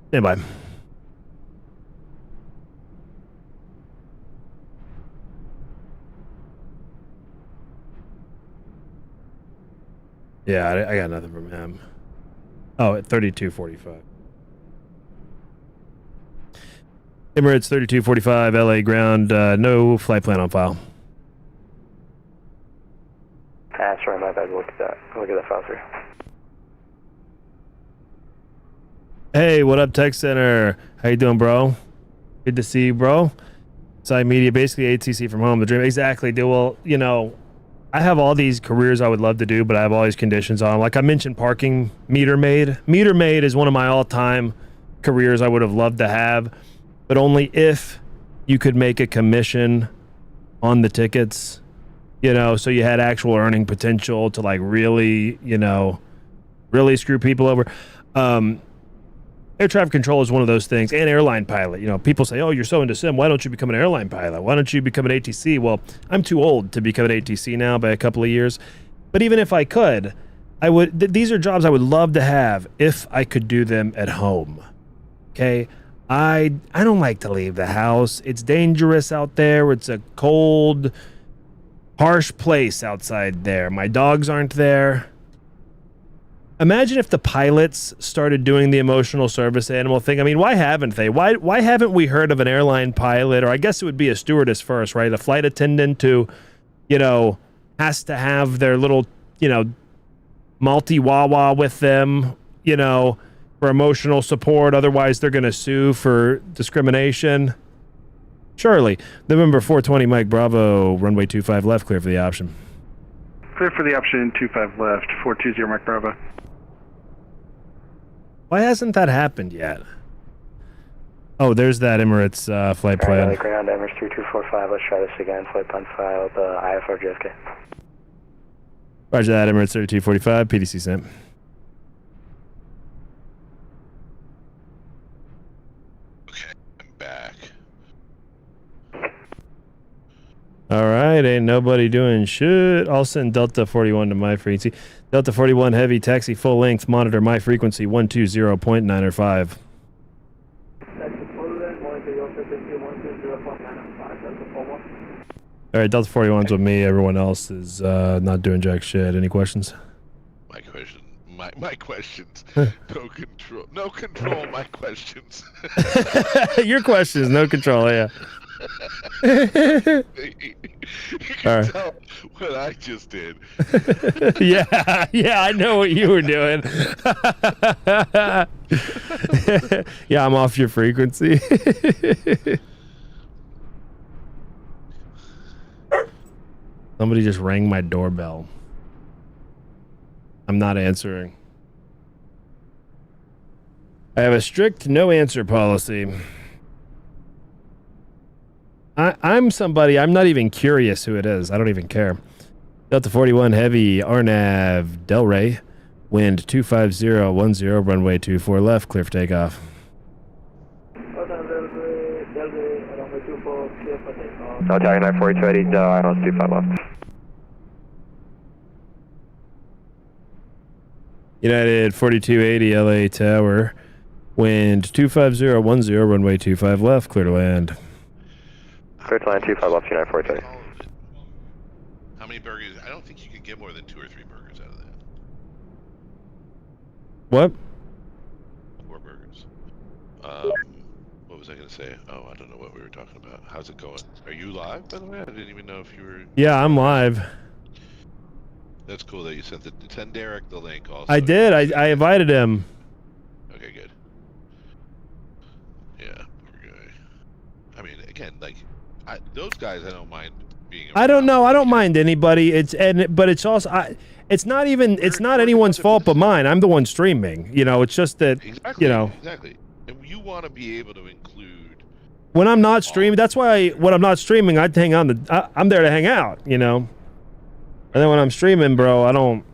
Standby. Yeah, I got nothing from him. Oh, at 3245. Emirates 3245 LA ground. No flight plan on file. Sorry, my bad. Look at that file through. Hey, what up, Tech Center? How you doing, bro? Good to see you, bro. Side media, basically ATC from home. The dream. Exactly, dude. Well, you know, I have all these careers I would love to do, but I have all these conditions on. Like I mentioned, parking meter maid. Meter maid is one of my all-time careers I would have loved to have, but only if you could make a commission on the tickets, you know, so you had actual earning potential to like really, you know, really screw people over. Air traffic control is one of those things, and airline pilot. You know, people say, oh, you're so into sim, why don't you become an airline pilot? Why don't you become an ATC? Well, I'm too old to become an ATC now by a couple of years. But even if I could, I would. These are jobs I would love to have if I could do them at home. Okay? I don't like to leave the house. It's dangerous out there. It's a cold, harsh place outside there. My dogs aren't there. Imagine if the pilots started doing the emotional service animal thing. I mean, why haven't they? Why haven't we heard of an airline pilot, or I guess it would be a stewardess first, right? A flight attendant who, you know, has to have their little, you know, multi-wah-wah with them, you know, for emotional support. Otherwise, they're going to sue for discrimination. Surely. November 420, Mike Bravo, runway 25 left, clear for the option. Clear for the option, 25 left, 420, Mike Bravo. Why hasn't that happened yet? Oh, there's that Emirates flight plan. Ground Emirates 3245. Let's try this again. Flight plan filed. IFR JFK. Roger that, Emirates 3245, PDC sent. Okay, I'm back. All right, ain't nobody doing shit. I'll send Delta 41 to my frequency. Delta 41 heavy taxi full length, monitor my frequency 120.905. Taxi full length, monitor your frequency 120.905. Delta 41. All right, Delta 41's with me. Everyone else is not doing jack shit. Any questions? My questions. No control. My questions. Your questions, no control. Yeah. You can All right. tell what I just did. yeah, I know what you were doing. Yeah, I'm off your frequency. Somebody just rang my doorbell. I'm not answering. I have a strict no answer policy. I'm somebody, I'm not even curious who it is. I don't even care. Delta 41 heavy, RNAV, Delray, wind 25010, runway 24 left, clear for takeoff. Delta 94280, ILS 25 left. United 4280, LA Tower, wind 25010, runway 25 left, clear to land. Clear to land 25 left, United 4280. How many burgers? I don't think you can get more than 2 or 3 burgers out of that. What? 4 burgers. What was I going to say? Oh, I don't know what we were talking about. How's it going? Are you live, by the way? I didn't even know if you were... Yeah, I'm live. That's cool that you sent send Derek the link also. I did. I invited him. Okay, good. Yeah, poor guy. I mean, again, like, those guys I don't mind being around. I don't know. I don't mind anybody. But it's also it's not anyone's fault but mine. I'm the one streaming. You know, it's just that Exactly, you know. Exactly. And you want to be able to include When I'm not streaming, that's why when I'm not streaming, I hang on. I'm there to hang out. You know. And then when I'm streaming, bro, I don't.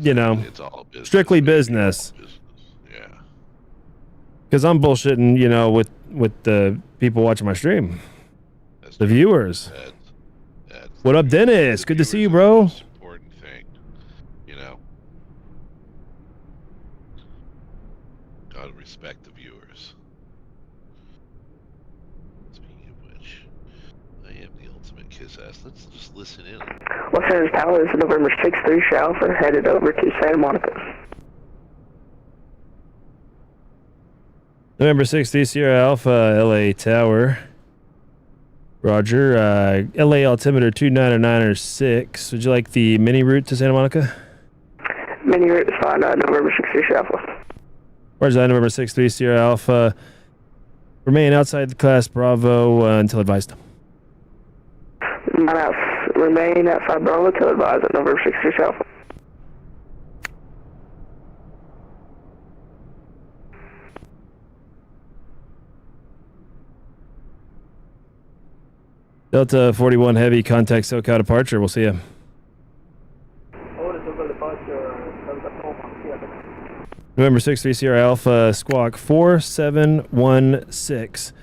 You know, it's all business, strictly business. Yeah. Because I'm bullshitting, you know, with the people watching my stream, the viewers. What up, Dennis? Good to see you, bro. Important thing, you know. Gotta respect the viewers. Speaking of which, I am the ultimate kiss ass. Let's just listen in. Los Angeles Tower is November 6-3 Alpha, headed over to Santa Monica. November 6th, Sierra Alpha, LA Tower. Roger. LA altimeter 29906. Would you like the mini route to Santa Monica? Mini route is fine, November 6-3 Alpha. Roger that, November 6th, Sierra Alpha. Remain outside the class Bravo until advised. Remain outside Bravo till advised at November 6-3 Alpha. Delta 41 heavy, contact SoCal departure. We'll see you. November 6th, Sierra Alpha, squawk 4716.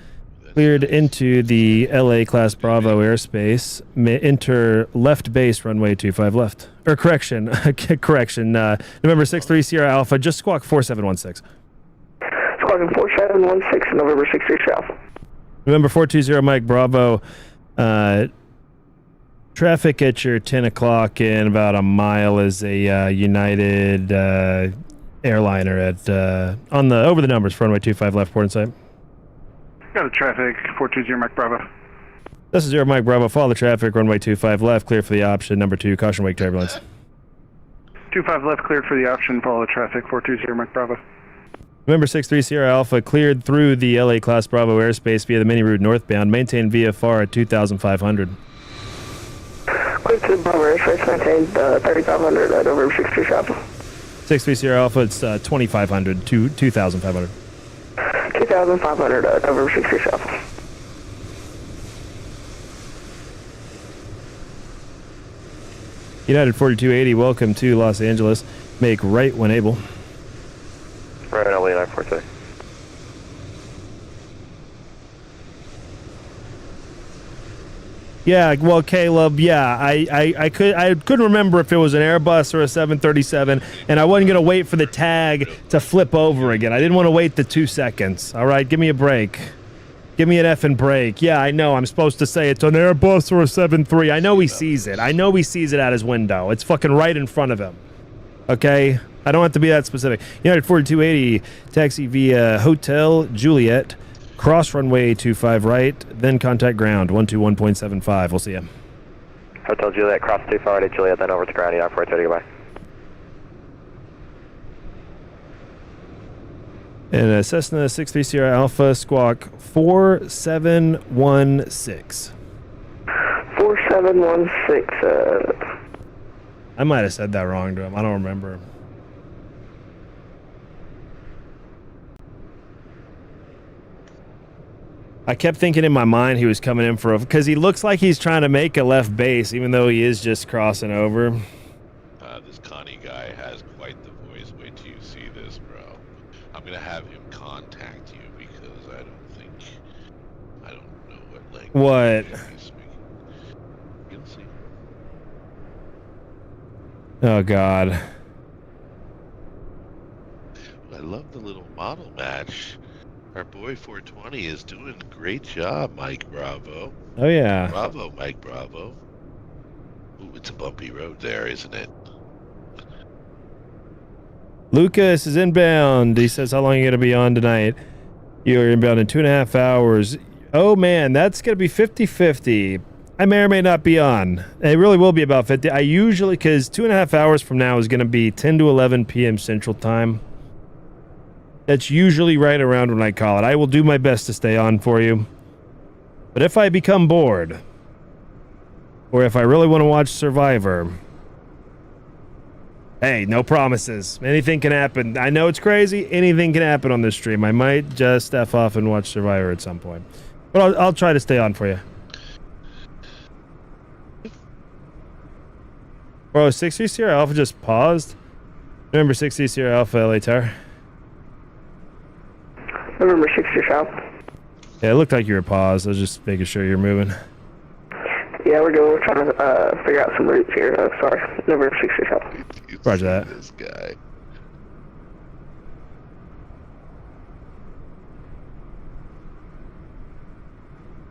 Cleared into the LA Class Bravo airspace. Enter left base, runway 25 left. Or correction, correction. November 6th, Sierra Alpha, just squawk 4716. Squawking 4716, November 6-3 Alpha. November 420, Mike Bravo. Traffic at your 10 o'clock in about a mile is a United airliner at on the over the numbers for runway 25 left, port in sight. Got a traffic, 420 Mike Bravo. This is 0 Mike Bravo. Follow the traffic, runway 25 left, clear for the option. Number 2, caution wake turbulence. 25 left, cleared for the option. Follow the traffic, 420 Mike Bravo. November 6-3 Sierra Alpha, cleared through the LA Class Bravo airspace via the mini route northbound. Maintain VFR at 2,500. Clear to the Bravo airspace, maintain 3,500 at November 6-3 Alpha. 6-3 Sierra Alpha, it's 2,500 to 2,500. 2,500 at November 6-3 Alpha. United 4280, welcome to Los Angeles. Make right when able. Right on LA 942. Yeah, well, Caleb, yeah, I couldn't remember if it was an Airbus or a 737, and I wasn't gonna wait for the tag to flip over again. I didn't want to wait the 2 seconds. All right, give me a break. Give me an effing break. Yeah, I know. I'm supposed to say it's an Airbus or a 737. I know he sees it. I know he sees it out his window. It's fucking right in front of him. Okay, I don't have to be that specific. United 4280, taxi via Hotel Juliet. Cross runway 25 right, then contact ground 121.75. We'll see you. Hotel Juliet, cross 25 right at Juliet, then over to ground, 430, goodbye. And Cessna 63 Sierra Alpha, squawk 4716. 4716, I might have said that wrong to him. I don't remember. I kept thinking in my mind he was coming in for a... Because he looks like he's trying to make a left base, even though he is just crossing over. This Connie guy has quite the voice. Wait till you see this, bro. I'm going to have him contact you because I don't know what language What? he's speaking. You'll see. Oh, God. I love the little model match. Our boy 420 is doing a great job, Mike Bravo. Oh, yeah. Bravo, Mike Bravo. Ooh, it's a bumpy road there, isn't it? Lucas is inbound. He says, how long are you going to be on tonight? You're inbound in 2.5 hours. Oh, man, that's going to be 50-50. I may or may not be on. It really will be about 50. I usually, because 2.5 hours from now is going to be 10 to 11 p.m. Central Time. That's usually right around when I call it. I will do my best to stay on for you. But if I become bored, or if I really want to watch Survivor, hey, no promises. Anything can happen. I know it's crazy. Anything can happen on this stream. I might just F off and watch Survivor at some point. But I'll try to stay on for you. Bro, 60 Sierra Alpha just paused. Remember 60 Sierra Alpha LA Tower? November 60 South. Yeah, it looked like you were paused. I was just making sure you're moving. Yeah, we're trying to figure out some routes here. Sorry, November 60 South. Roger that. This guy.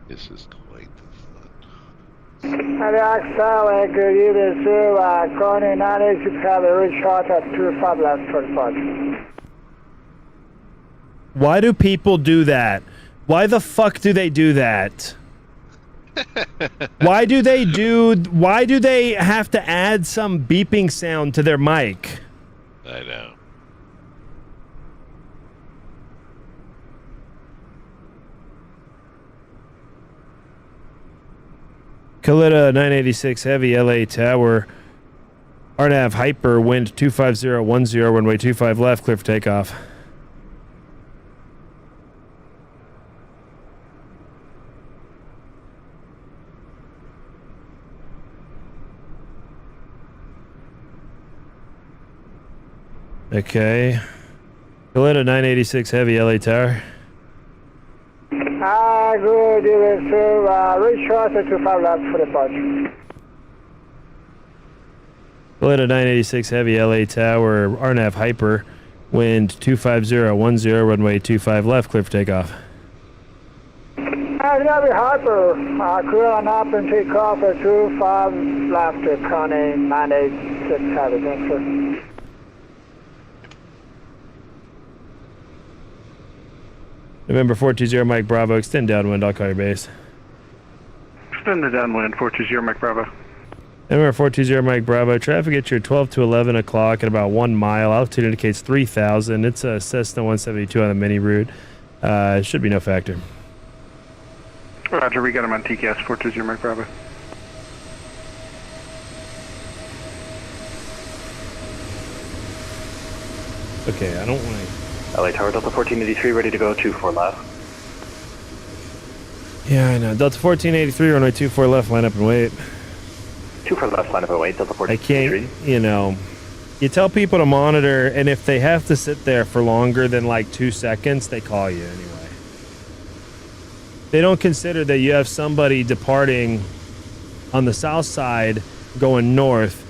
This is quite the fun. LAX, good evening, sir. Connie 986 have a reach shot at 25 left 25. Why do people do that? Why the fuck do they do that? Why do they have to add some beeping sound to their mic? I know. Kalita 986 Heavy LA Tower. RNAV Hyper, wind 25010, runway 25 left, clear for takeoff. Okay. Kalita 986 Heavy LA Tower. Good evening, sir. Reach shot at 25 left for departure. Kalita 986 Heavy LA Tower, RNAV Hyper, wind 25010, runway 25 left, clear for takeoff. Heavy Hyper, clear on up and take off at 25 left to Connie 986 Heavy. Thanks, sir. November 420 Mike Bravo, extend downwind, I'll call your base. Extend the downwind, 420 Mike Bravo. November 420 Mike Bravo, traffic at your 12 to 11 o'clock at about 1 mile, altitude indicates 3,000. It's a Cessna 172 on the mini route. It should be no factor. Roger, we got him on TCAS, 420 Mike Bravo. Okay, I don't want to... LA Tower, Delta 1483, ready to go, 24 left. Yeah, I know. Delta 1483, runway 24 left, line up and wait. 24 left, line of 08, Delta I 1483. can't, you know, you tell people to monitor, and if they have to sit there for longer than like 2 seconds, they call you anyway. They don't consider that you have somebody departing on the south side going north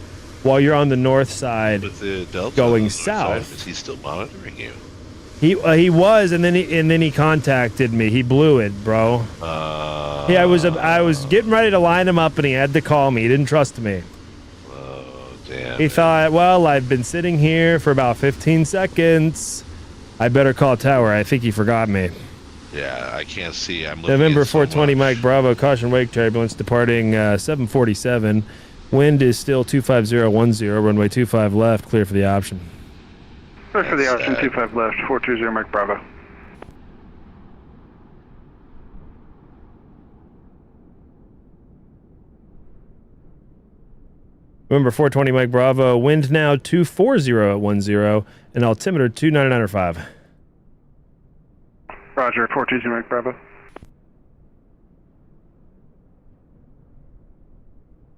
while you're on the north side With the Delta going on the north south. side, is he still monitoring you? He was, and then he contacted me. He blew it, bro. Yeah, I was getting ready to line him up, and he had to call me. He didn't trust me. Oh, damn. He thought, well, I've been sitting here for about 15 seconds. I better call tower. I think he forgot me. Yeah, I can't see. I'm looking November at so 420, much. Mike Bravo. Caution wake turbulence departing 747. Wind is still 25010. Runway 25 left. Clear for the option. Clear for the option, 25 left, 420, Mike Bravo. November 420, Mike Bravo. Wind now 24010. And altimeter 299.5. Roger, 420, Mike Bravo.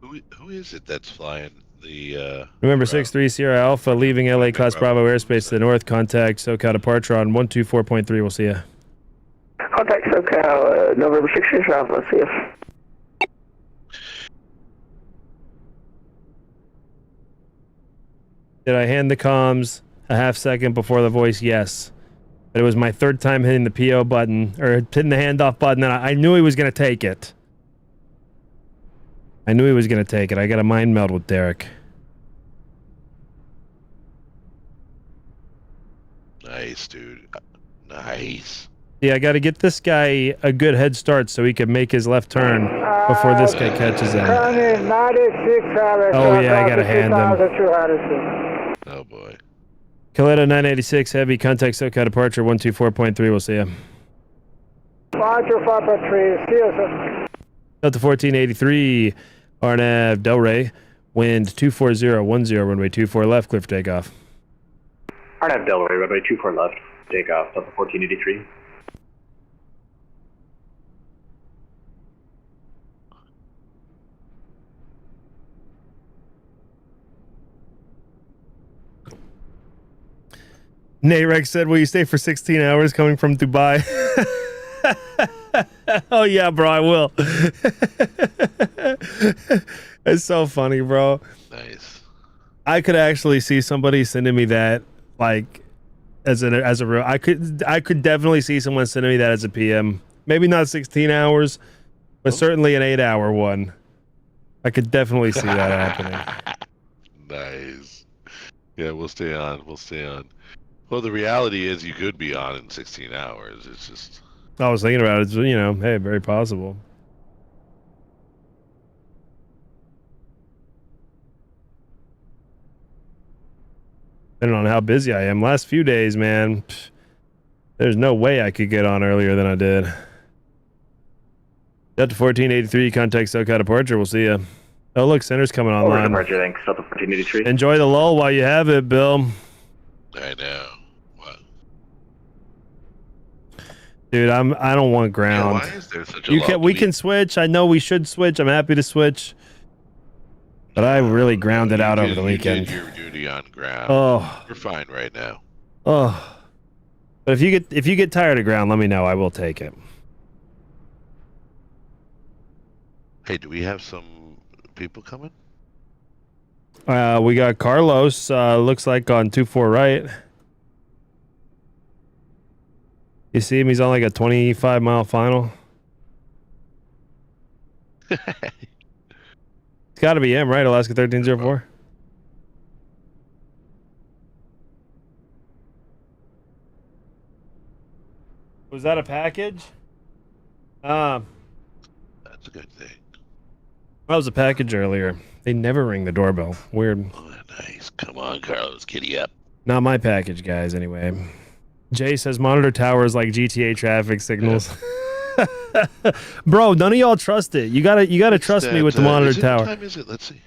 Who is it that's flying the November 6-3 Sierra Alpha leaving LA class Bravo airspace to the north. Contact SoCal departure on 124.3. We'll see you. Contact SoCal, November 6 Sierra Alpha, let's see you. Did I hand the comms a half second before the voice? Yes. But it was my third time hitting the PO button, or hitting the handoff button, and I knew he was going to take it. I knew he was going to take it. I got a mind meld with Derek. Nice, dude. Nice. Yeah, I got to get this guy a good head start so he can make his left turn before this guy catches him. Oh yeah, I got to hand him. Oh boy. Coletta 986 heavy contact SoCal departure 124.3. We'll see you. Roger, 5.3. See you, sir. Delta 1483 RNAV Delray. Wind 24010. Runway 24 left. Clear for takeoff. RNAV Delray, runway 24 left, takeoff, Delta 1483. Narex said, will you stay for 16 hours coming from Dubai? Oh, yeah, bro, I will. It's so funny, bro. Nice. I could actually see somebody sending me that, like, as a real. I could definitely see someone sending me that as a PM. Maybe not 16 hours, but certainly an 8-hour one. I could definitely see that happening. Nice. Yeah, we'll stay on. We'll stay on. Well, the reality is you could be on in 16 hours. It's just... I was thinking about it. It's, you know, hey, very possible. Depending on how busy I am. Last few days, man, there's no way I could get on earlier than I did. Delta 1483, contact SoCal departure. We'll see you. Oh, look, center's coming Over online. departure, thanks, Delta 1483. Enjoy the lull while you have it, Bill. I know. What? Dude, I don't want ground. Yeah, why is there such a We can switch. I know we should switch. I'm happy to switch. But I really grounded out over the weekend. You did your duty on ground. Oh. You're fine right now. Oh. But if you get tired of ground, let me know. I will take it. Hey, do we have some people coming? We got Carlos, looks like on 2-4 right. You see him? He's on like a 25-mile final. It's got to be him, right? Alaska 1304. Was that a package? That's a good thing. That was a package earlier. They never ring the doorbell. Weird. Oh, nice. Come on, Carlos. Giddy up. Not my package, guys, anyway. Jay says monitor towers like GTA traffic signals. Yeah. Bro, none of y'all trust it. You gotta trust me with the monitor tower. What time is it? Let's see.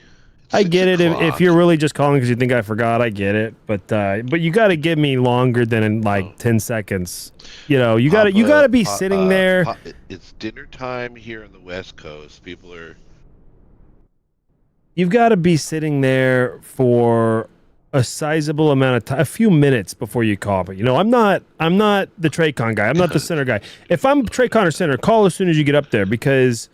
I get it if you're really just calling because you think I forgot. I get it, but you got to give me longer than in like 10 seconds. You know, you got to be sitting there. It's dinner time here on the West Coast. People are you've got to be sitting there for a sizable amount of time, a few minutes before you call. But I'm not the Traycon guy. I'm not the center guy. If I'm Traycon or center, call as soon as you get up there because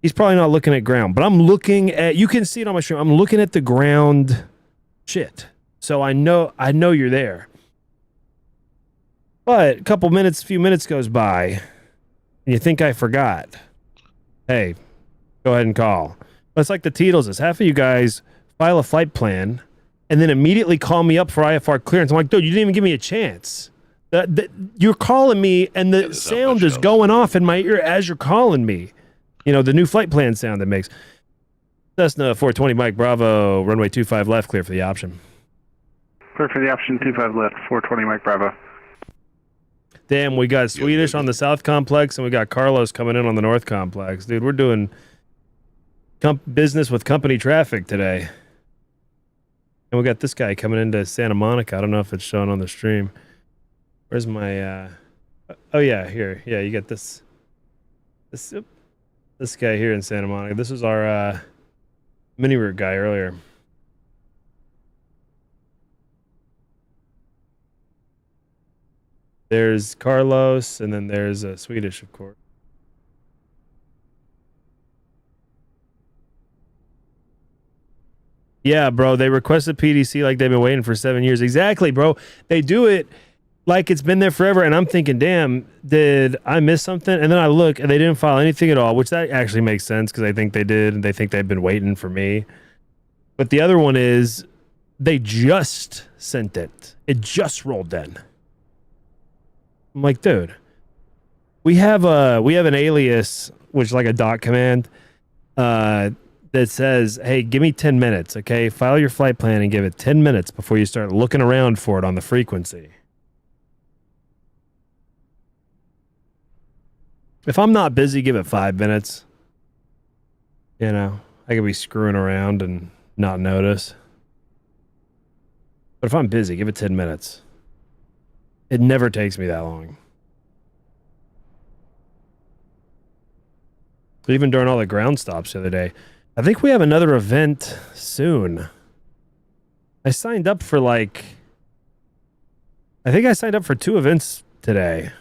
he's probably not looking at ground. But I'm looking at. You can see it on my stream. I'm looking at the ground. Shit. So I know you're there. But a few minutes goes by, and you think I forgot. Hey, go ahead and call. But it's like the Teetles is. Half of you guys file a flight plan and then immediately call me up for IFR clearance. I'm like, dude, you didn't even give me a chance. You're calling me, and the sound is going off in my ear as you're calling me. The new flight plan sound that makes. Cessna 420 Mike Bravo, runway 25 left, clear for the option. Clear for the option, 25 left, 420 Mike Bravo. Damn, we got Swedish on the South Complex, and we got Carlos coming in on the North Complex. Dude, we're doing business with company traffic today. And we got this guy coming into Santa Monica. I don't know if it's showing on the stream. Where's my... Oh, yeah, here. Yeah, you got this guy here in Santa Monica. This was our mini route guy earlier. There's Carlos, and then there's Swedish, of course. Yeah, bro, they requested PDC like they've been waiting for 7 years. Exactly, bro. They do it like it's been there forever, and I'm thinking, damn, did I miss something? And then I look, and they didn't file anything at all, which that actually makes sense, because I think they did, and they think they've been waiting for me. But the other one is, they just sent it. It just rolled in. I'm like, dude, we have an alias, which is like a dot command, that says, hey, give me 10 minutes, okay? File your flight plan and give it 10 minutes before you start looking around for it on the frequency. If I'm not busy, give it 5 minutes. I could be screwing around and not notice. But if I'm busy, give it 10 minutes. It never takes me that long. Even during all the ground stops the other day. I think we have another event soon. I signed up for I think I signed up for 2 events today.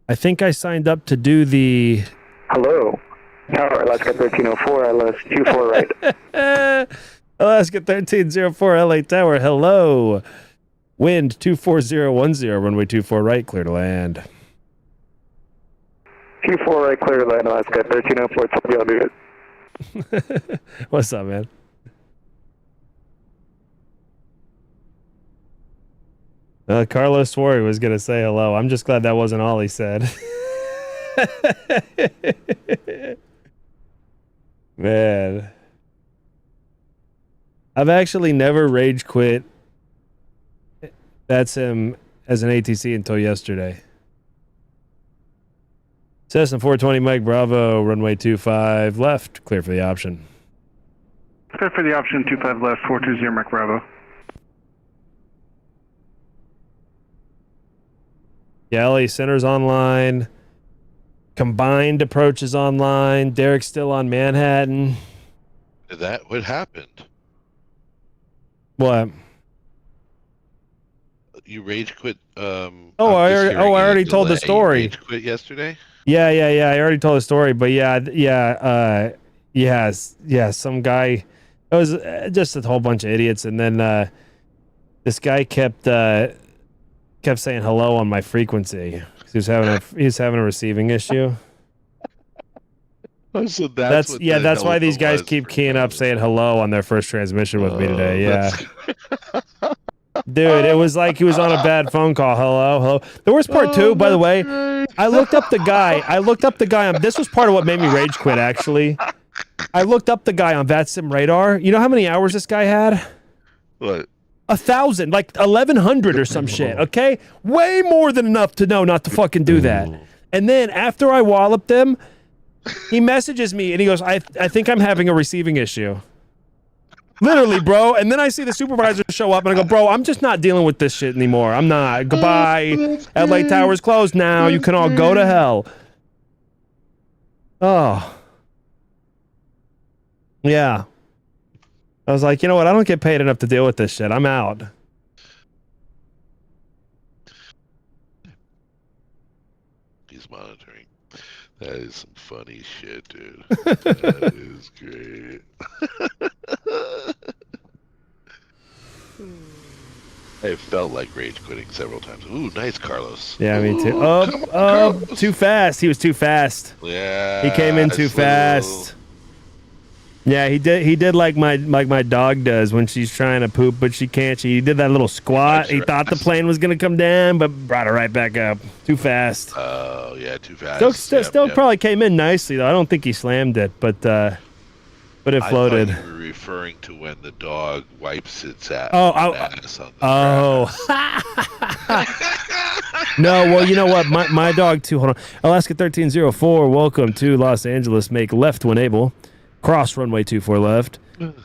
I think I signed up to do the... Hello. Tower, Alaska 1304, LS 24 right. Alaska 1304, LA Tower, hello. Wind 24010, runway 24 right, clear to land. 24 right, clear to land, Alaska 1304, told you I'll do it. What's up, man? Carlos swore he was going to say hello. I'm just glad that wasn't all he said. Man. I've actually never rage quit VATSIM as an ATC until yesterday. Cessna 420 Mike Bravo, runway 25 left, clear for the option. Clear for the option, 25 left, 420 Mike Bravo. Yeah, LA Center's online. Combined approach is online. Derek's still on Manhattan. What happened? What? You rage quit. I already told the story. You rage quit yesterday? Yeah. I already told the story, but yeah. Some guy. It was just a whole bunch of idiots, and then this guy kept saying hello on my frequency. He was having a receiving issue. So that's why these guys keep keying up saying hello on their first transmission with me today. Yeah. Dude, it was like he was on a bad phone call. Hello. The worst part too, by the way, I looked up the guy. This was part of what made me rage quit, actually. I looked up the guy on VATSIM radar. You know how many hours this guy had? What? 1,000, like 1,100 or some shit. Okay, way more than enough to know not to fucking do that. And then after I walloped him, he messages me and he goes, I think I'm having a receiving issue. Literally, bro. And then I see the supervisor show up and I go, bro, I'm just not dealing with this shit anymore. I'm not. Goodbye. LA Tower's closed now. You can all go to hell. Oh. Yeah. I was like, you know what? I don't get paid enough to deal with this shit. I'm out. He's monitoring. That is some funny shit, dude. That is great. I felt like rage quitting several times. Ooh, nice, Carlos. Yeah, me too. Ooh, Oh, come on, Carlos. too fast. He was too fast. Yeah. He came in too fast. Yeah, he did like my dog does when she's trying to poop, but she can't. He did that little squat. He thought the plane was gonna come down, but brought it right back up. Too fast. Oh, yeah, too fast. Still probably came in nicely though. I don't think he slammed it, but it floated. I thought you were referring to when the dog wipes its ass. Ass on the No, well, you know what? My dog too. Hold on. Alaska 1304. Welcome to Los Angeles. Make left when able. Cross runway 24 left.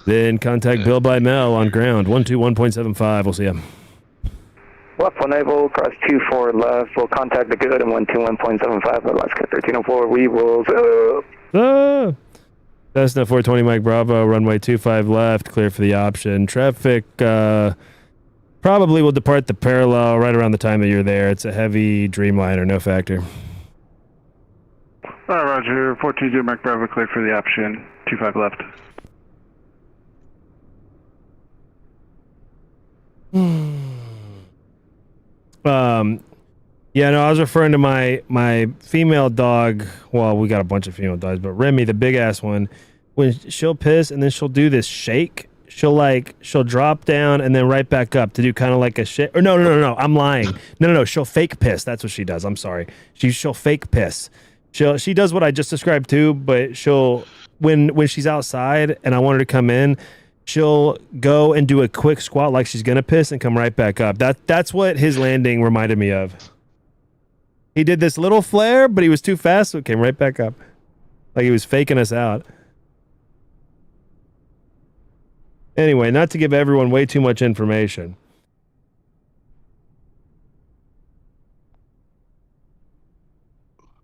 Then contact Bill by Mel on ground 121.75. We'll see him. Left when able, cross 24 left. We'll contact the good and 121.75. Alaska 1304. We will. Cessna 420 Mike Bravo, runway 25 left, clear for the option. Traffic probably will depart the parallel right around the time that you're there. It's a heavy Dreamliner, no factor. Roger, 420 Mike Bravo, clear for the option. 25 left. Yeah, no, I was referring to my female dog. Well, we got a bunch of female dogs, but Remy, the big ass one, when she'll piss and then she'll do this shake, she'll drop down and then right back up to do kind of like a shit. Or no, I'm lying. No, she'll fake piss. That's what she does. I'm sorry. She'll fake piss. She does what I just described too, but she'll when she's outside and I want her to come in, she'll go and do a quick squat like she's gonna piss and come right back up. That's what his landing reminded me of. He did this little flare, but he was too fast, so it came right back up. Like he was faking us out. Anyway, not to give everyone way too much information.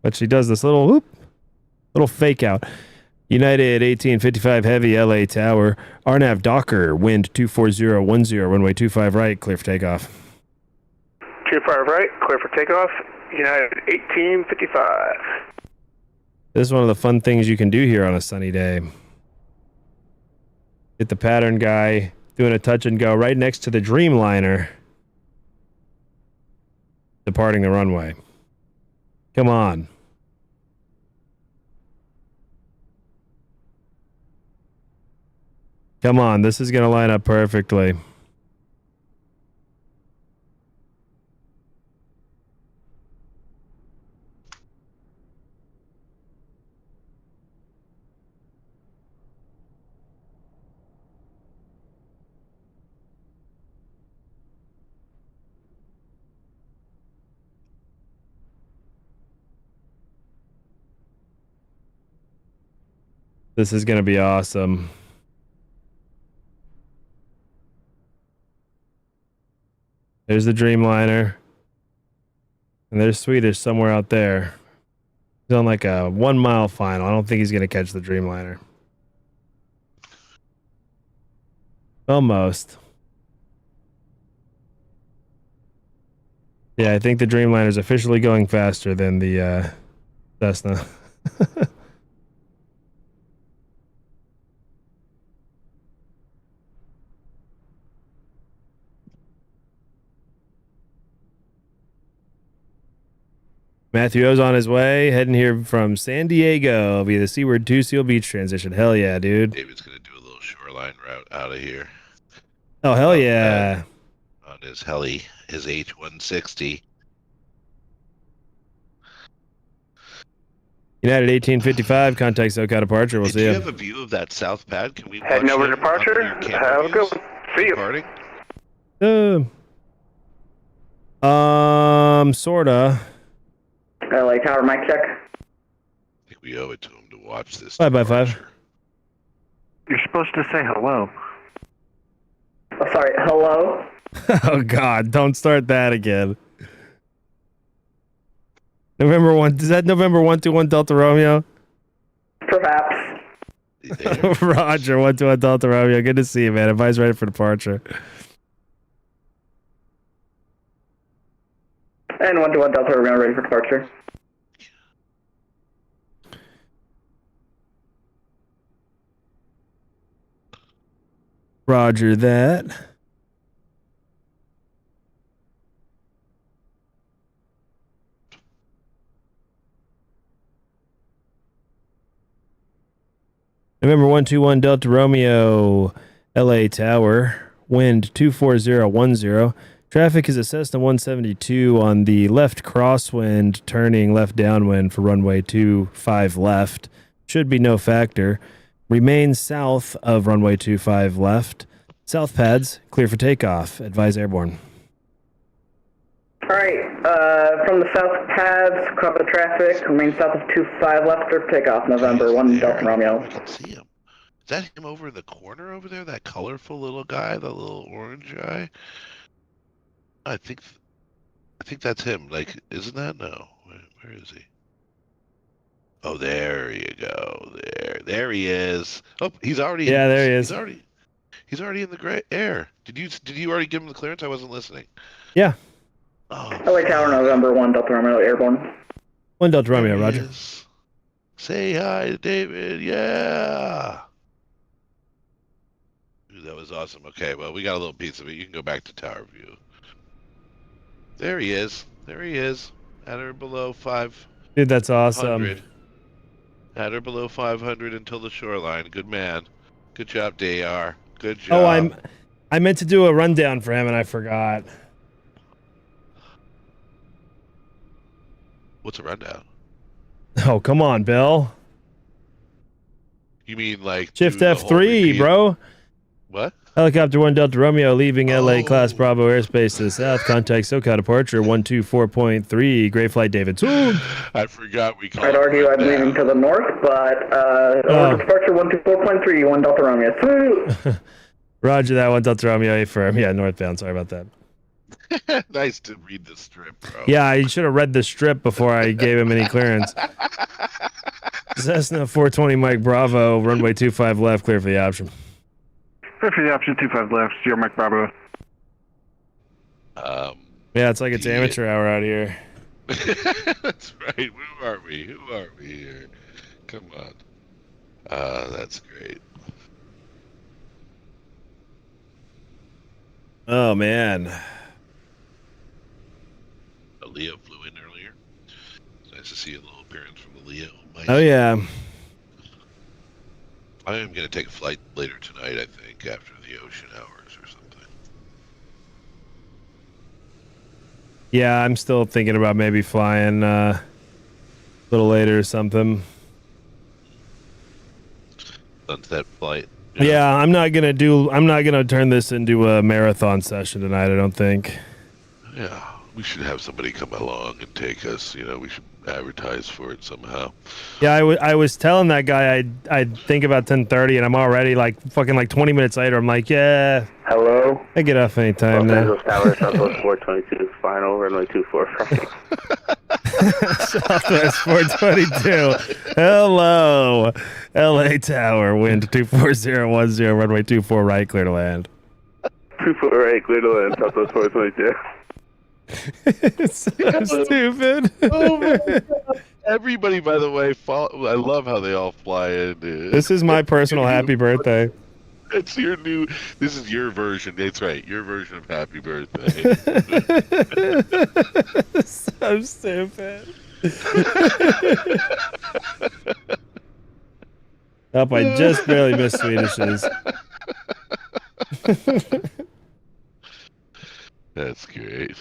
But she does this little fake out. United 1855 Heavy LA Tower. RNAV Docker, wind 24010, runway 25 right, clear for takeoff. 25 right, clear for takeoff. United 1855. This is one of the fun things you can do here on a sunny day. Get the pattern guy doing a touch and go right next to the Dreamliner. Departing the runway. Come on. Come on, this is going to line up perfectly. This is going to be awesome. There's the Dreamliner. And there's Swedish somewhere out there. He's on like a 1 mile final. I don't think he's going to catch the Dreamliner. Almost. Yeah, I think the Dreamliner is officially going faster than the Cessna. Matthew O's on his way, heading here from San Diego via the Seaward 2 Seal Beach transition. Hell yeah, dude. David's going to do a little shoreline route out of here. Oh, hell yeah. On his heli, his H-160. United 1855, contact SoCal departure. We'll see you. Do you have a view of that south pad? Can we Heading over departure. Have a good one. See you. Departing? Sorta. LA Tower, mic check. I think we owe it to him to watch this. 5x5. You're supposed to say hello. Oh, sorry, hello? Oh, God, don't start that again. November 1, is that November 121 Delta Romeo? Perhaps. there? Roger, 121 Delta Romeo. Good to see you, man. Advise ready for departure. And 121 Delta Romeo ready for departure. Roger that. November 121 Delta Romeo, LA Tower, wind 24010. Traffic is a Cessna 172 on the left crosswind, turning left downwind for runway 25 left. Should be no factor. Remain south of runway 25 left. South pads, clear for takeoff. Advise airborne. Alright, from the south pads, copy the traffic, remain south of 25 left for takeoff, November 1 Delta Romeo. I can see him. Is that him over in the corner over there? That colorful little guy, that little orange guy? I think that's him. Like, isn't that? No. Where is he? Oh, there you go. There he is. Oh, he's already. Yeah, there he is. He's already in the gray air. Did you already give him the clearance? I wasn't listening. Yeah. Oh, LA Tower, November 1 Delta Romeo, airborne. 1 Delta Romeo, there he roger. is. Say hi to David. Yeah. Ooh, that was awesome. Okay, well, we got a little piece of it. You can go back to Tower View. There he is. There he is. At or below 500. Dude, that's awesome. At or below 500 until the shoreline. Good man. Good job, DR. Good job. Oh, I meant to do a rundown for him and I forgot. What's a rundown? Oh, come on, Bill. You mean like Shift do the whole F3, repeat? bro. What? Helicopter 1 Delta Romeo leaving LA Oh. Class Bravo airspace to the south. Contact SoCal departure 124.3. Great flight, David. I forgot we called I'd it argue I'm rundown. leaving to the north, but departure 124.3, 1 Delta Romeo. Roger that, 1 Delta Romeo, A firm. Yeah, northbound. Sorry about that. Nice to read the strip, bro. Yeah, I should have read the strip before I gave him any clearance. Cessna 420 Mike Bravo, runway 25 left, clear for the option. Clear for the option, 25 left, 0 Mike Bravo. Yeah, it's like it's amateur hour out here. That's right. Who are we? Who are we here? Come on. That's great. Oh, man. Leo flew in earlier. It's nice to see a little appearance from the Leo. Oh, yeah. I am going to take a flight later tonight, I think, after the ocean hours or something. Yeah, I'm still thinking about maybe flying a little later or something. Sunset flight. Yeah, I'm not gonna turn this into a marathon session tonight, I don't think. Yeah, we should have somebody come along and take us. You know, we should advertise for it somehow. Yeah, I was telling that guy I'd think about 10:30, and I'm already like fucking like 20 minutes later. I'm like, yeah, Hello? I get off anytime Los now. Angeles Tower, Southwest 422, final, runway 24 from. Southwest 422. Hello, LA Tower, wind 24010, runway 24 right, clear to land. 24 right, clear to land, Southwest 422. It's so stupid. Oh my God. Everybody, by the way, I love how they all fly in, dude. This is my personal happy birthday. It's your new. This is your version. That's right. Your version of happy birthday. So stupid. Up, I just barely missed Swedishes. That's great.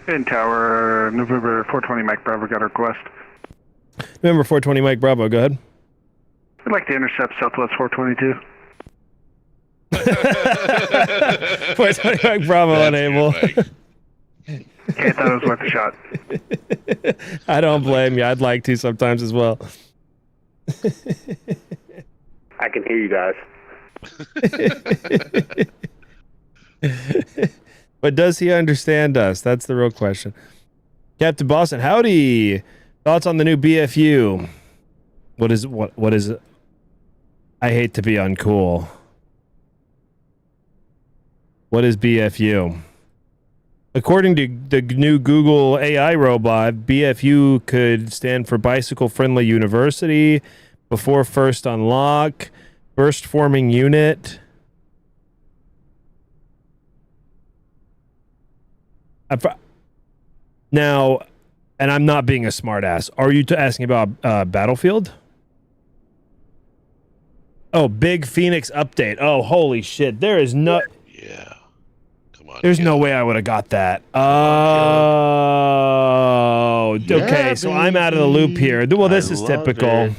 In Tower, November 420 Mike Bravo got a request. Remember 420 Mike Bravo, go ahead. I'd like to intercept Southwest 422. 420 Mike Bravo That's unable. good, Mike. I thought it was worth a shot. I don't blame you. I'd like to sometimes as well. I can hear you guys. But does he understand us? That's the real question. Captain Boston, howdy. Thoughts on the new BFU? What is it? I hate to be uncool. What is BFU? According to the new Google AI robot, BFU could stand for Bicycle Friendly University, before first unlock, burst forming unit. Now, and I'm not being a smartass. Are you asking about Battlefield? Oh, big Phoenix update. Oh, holy shit! There is no. Yeah. Come on. There's no way I would have got that. Oh, okay. So I'm out of the loop here. Well, this is typical.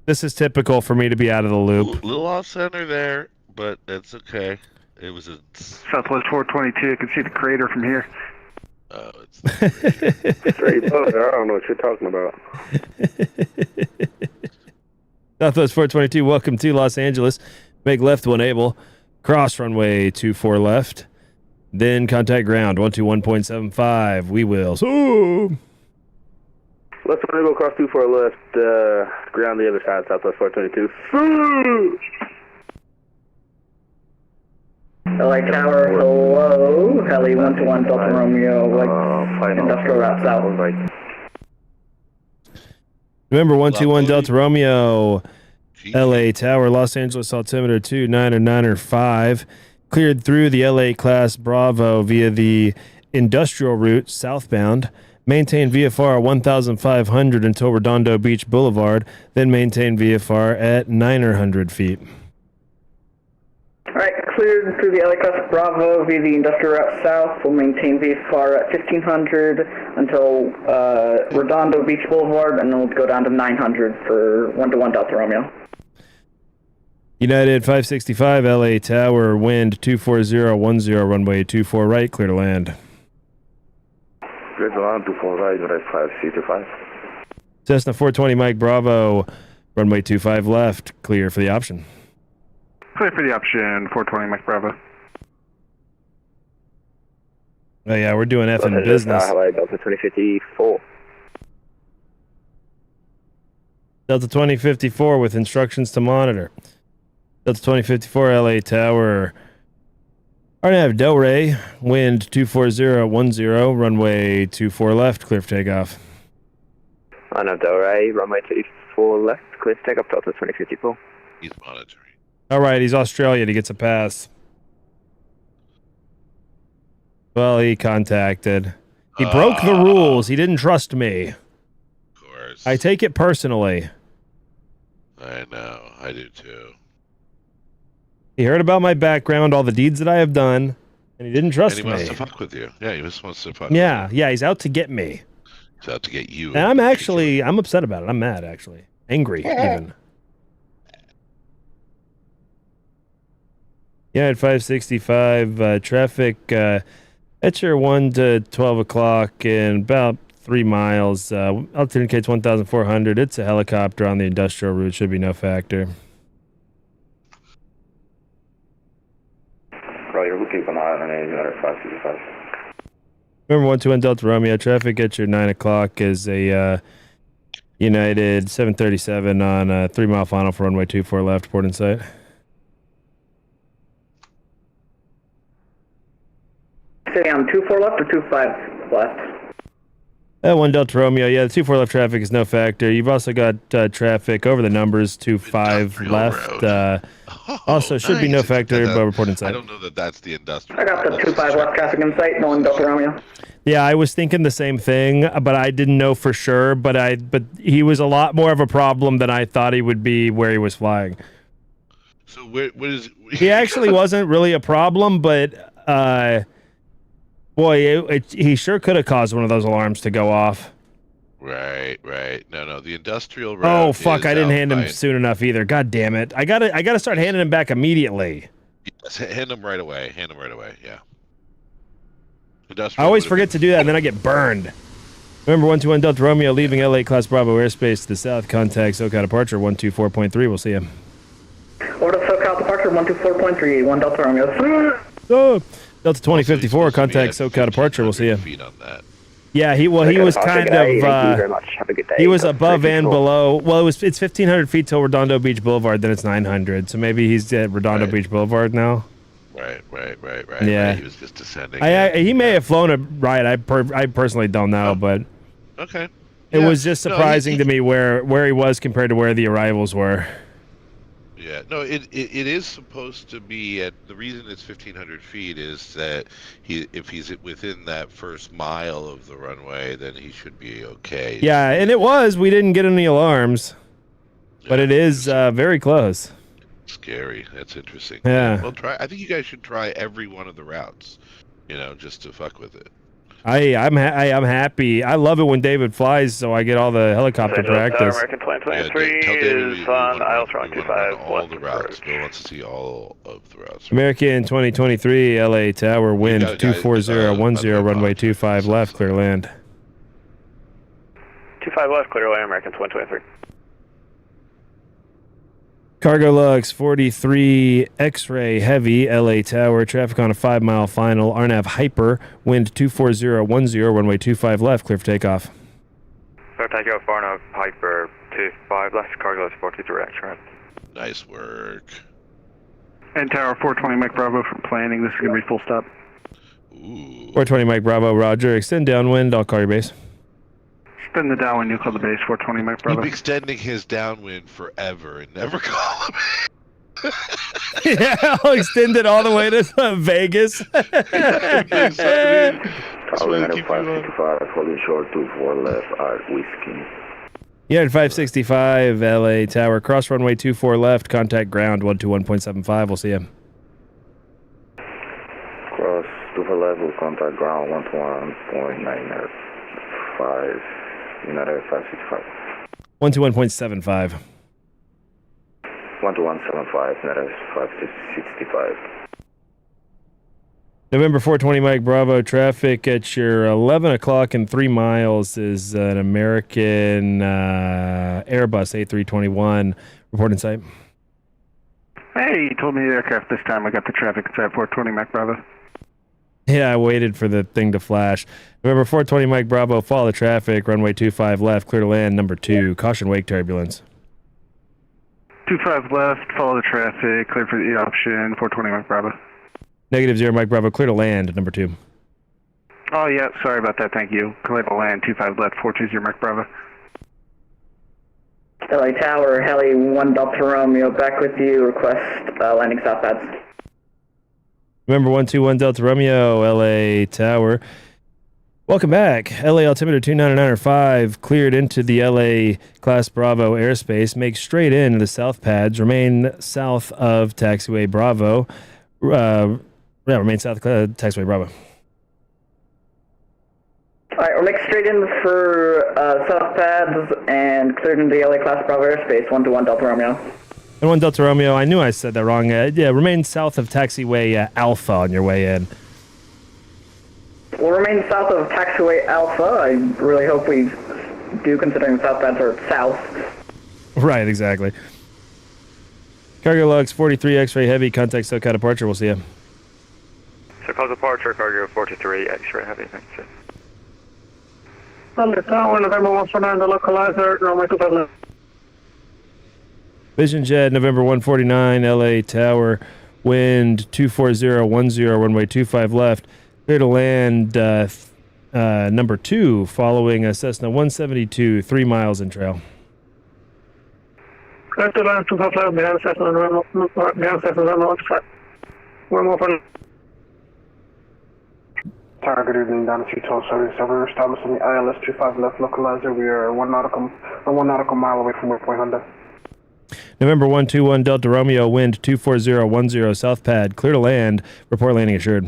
This is typical for me to be out of the loop. Little off center there, but that's okay. It was a. Southwest 422. I can see the crater from here. Oh, it's. Straight boat. I don't know what you're talking about. Southwest 422. Welcome to Los Angeles. Make left when able. Cross runway 24 left. Then contact ground 121.75. We will. So. Let's go across 24 left, ground the other side, Southwest 422. LA Tower, hello. Heli 121 Delta Romeo, industrial route south. Remember 121 Delta Romeo, LA Tower, Los Angeles altimeter 299er cleared through the LA class Bravo via the industrial route southbound. Maintain VFR 1,500 until Redondo Beach Boulevard, then maintain VFR at 900 feet. Alright, cleared through the LA class Bravo via the industrial route south. We'll maintain VFR at 1,500 until Redondo Beach Boulevard, and then we'll go down to 900 for 121 Delta Romeo. United 565 LA Tower, wind 24010, runway 24 right, clear to land. Clear to land, 24 right, right 5C25. Cessna 420 Mike Bravo, runway 25 left, clear for the option. Clear for the option, 420 Mike Bravo. Oh yeah, we're doing effing business. Delta 2054. Delta 2054 with instructions to monitor. Delta 2054 LA Tower. RNAV Delray, wind 24010, runway 24 left, clear for takeoff. RNAV Delray, runway 24 left, clear for takeoff, Delta 2054. He's monitoring. All right, he's Australian. He gets a pass. Well, he contacted. He broke the rules. He didn't trust me. Of course. I take it personally. I know. I do too. He heard about my background, all the deeds that I have done, and he didn't trust me. And he wants to fuck with you. Yeah, he just wants to fuck Yeah, with you. yeah, he's out to get me. He's out to get you. And I'm upset about it. I'm mad, actually. Angry, even. Yeah, at 565, traffic, at your 1 to 12 o'clock in about 3 miles. Altitude indicates 1,400. It's a helicopter on the industrial route. Should be no factor. Roger, we'll keep an eye on an United 565. Remember 121 Delta Romeo, traffic at your 9 o'clock is a United 737 on a 3 mile final for runway 24 left, port in sight. Say on 24 left or 25 left? 1 Delta Romeo, yeah, the 24 left traffic is no factor. You've also got traffic over the numbers, 25 left. Also, should be no factor, but report in sight. I don't know that that's the industrial. I got the 25 left traffic in sight, 1 Delta Romeo. Yeah, I was thinking the same thing, but I didn't know for sure. But he was a lot more of a problem than I thought he would be where he was flying. So what is? He actually wasn't really a problem, but boy, he sure could have caused one of those alarms to go off. Right. No, the industrial route. Oh fuck! I didn't hand him soon enough either. God damn it! I gotta start handing him back immediately. Yes, hand him right away. Yeah. I always forget to do that, and then I get burned. Remember 121 Delta Romeo leaving LA Class Bravo airspace to the south. Contact SoCal departure 124.3. We'll see you. Over to SoCal departure 124.3, 1 Delta Romeo. Oh, Delta 2054. Contact SoCal departure. We'll see you. Feet on that. Yeah, he was kind of. Thank you very much. Have a good day. He was Go above straight and to below. Well, it's 1,500 feet till Redondo Beach Boulevard. Then it's 900. So maybe he's at Redondo Beach Boulevard now. Right. Yeah. Right. He was just descending. He may have flown it right. I personally don't know, but Okay. it was just surprising to me where he was compared to where the arrivals were. Yeah, no, it is supposed to be at the reason it's 1,500 feet is that if he's within that first mile of the runway, then he should be okay. Yeah, and it was. We didn't get any alarms, but it is very close. Scary. That's interesting. Yeah. Well, I think you guys should try every one of the routes, just to fuck with it. I'm happy. I love it when David flies, so I get all the helicopter practice. American 2023 is on aisles around 25. All the routes. Bill wants to see all of the routes. American 2023 LA Tower wind 24010 runway 25 left, clear land. 25 left, clear away, American 2023. Cargo Lux 43 X-ray heavy LA Tower traffic on a 5-mile final RNAV hyper wind 24010 runway 25 left, clear for takeoff. Clear takeoff, RNAV hyper 25 left, Cargo Lux 43 X-ray. Nice work. And Tower 420 Mike Bravo from planning. This is going to be full stop. Ooh. 420 Mike Bravo, roger. Extend downwind, I'll call your base. Spin the downwind, you call the base, 420 Mike Bravo. Keep extending his downwind forever and never call him. Yeah, I'll extend it all the way to Vegas. Tower 565, holding short 24 left, Art Whiskey. Unit 565 LA Tower, cross runway 24 left, contact ground 121.75. We'll see you. Cross 24 left, will contact ground 121.95. United 565. 121.75. 121.75, United 565. November 420 Mike Bravo, traffic at your 11 o'clock and 3 miles is an American Airbus A321. Reporting site. Hey, you told me the aircraft this time. I got the traffic inside 420 Mike Bravo. Yeah, I waited for the thing to flash. November 420 Mike Bravo, follow the traffic, runway 25 left, clear to land, number 2, caution wake turbulence. 25 left, follow the traffic, clear for the option, 420 Mike Bravo. -0 Mike Bravo, clear to land, number 2. Oh, yeah, sorry about that, thank you. Clear to land, 25 left, 420 Mike Bravo. LA Tower, Heli 1 Delta Romeo, back with you, request landing south pads. Remember 121 Delta Romeo, LA Tower. Welcome back. LA altimeter 299.5, cleared into the LA Class Bravo airspace. Make straight in the south pads. Remain south of taxiway Bravo. Remain south of taxiway Bravo. Alright, we'll make straight in for south pads and cleared into the LA Class Bravo airspace, 121 Delta Romeo. And 1 Delta Romeo, I knew I said that wrong. Yeah, remain south of taxiway Alpha on your way in. We'll remain south of taxiway Alpha. I really hope we do, considering the south pads are south. Right, exactly. Cargo Lux 43 X-ray heavy, contact SoCal departure. We'll see you. SoCal departure, Cargo 43 X-ray heavy, thanks sir. On the tower, November 149, the localizer, runway 25 left. Vision Jet, November 149, LA Tower, wind 24010, runway 25 left. Clear to land number 2, following a Cessna 172, 3 miles in trail. Clear to land 25 left, behind Cessna, November 125. One more for Tower, good evening, down to 212 we're establishing the ILS 25 left localizer. We are one nautical mile away from waypoint Honda. November 121 Delta Romeo, wind 24010, south pad, clear to land, report landing assured.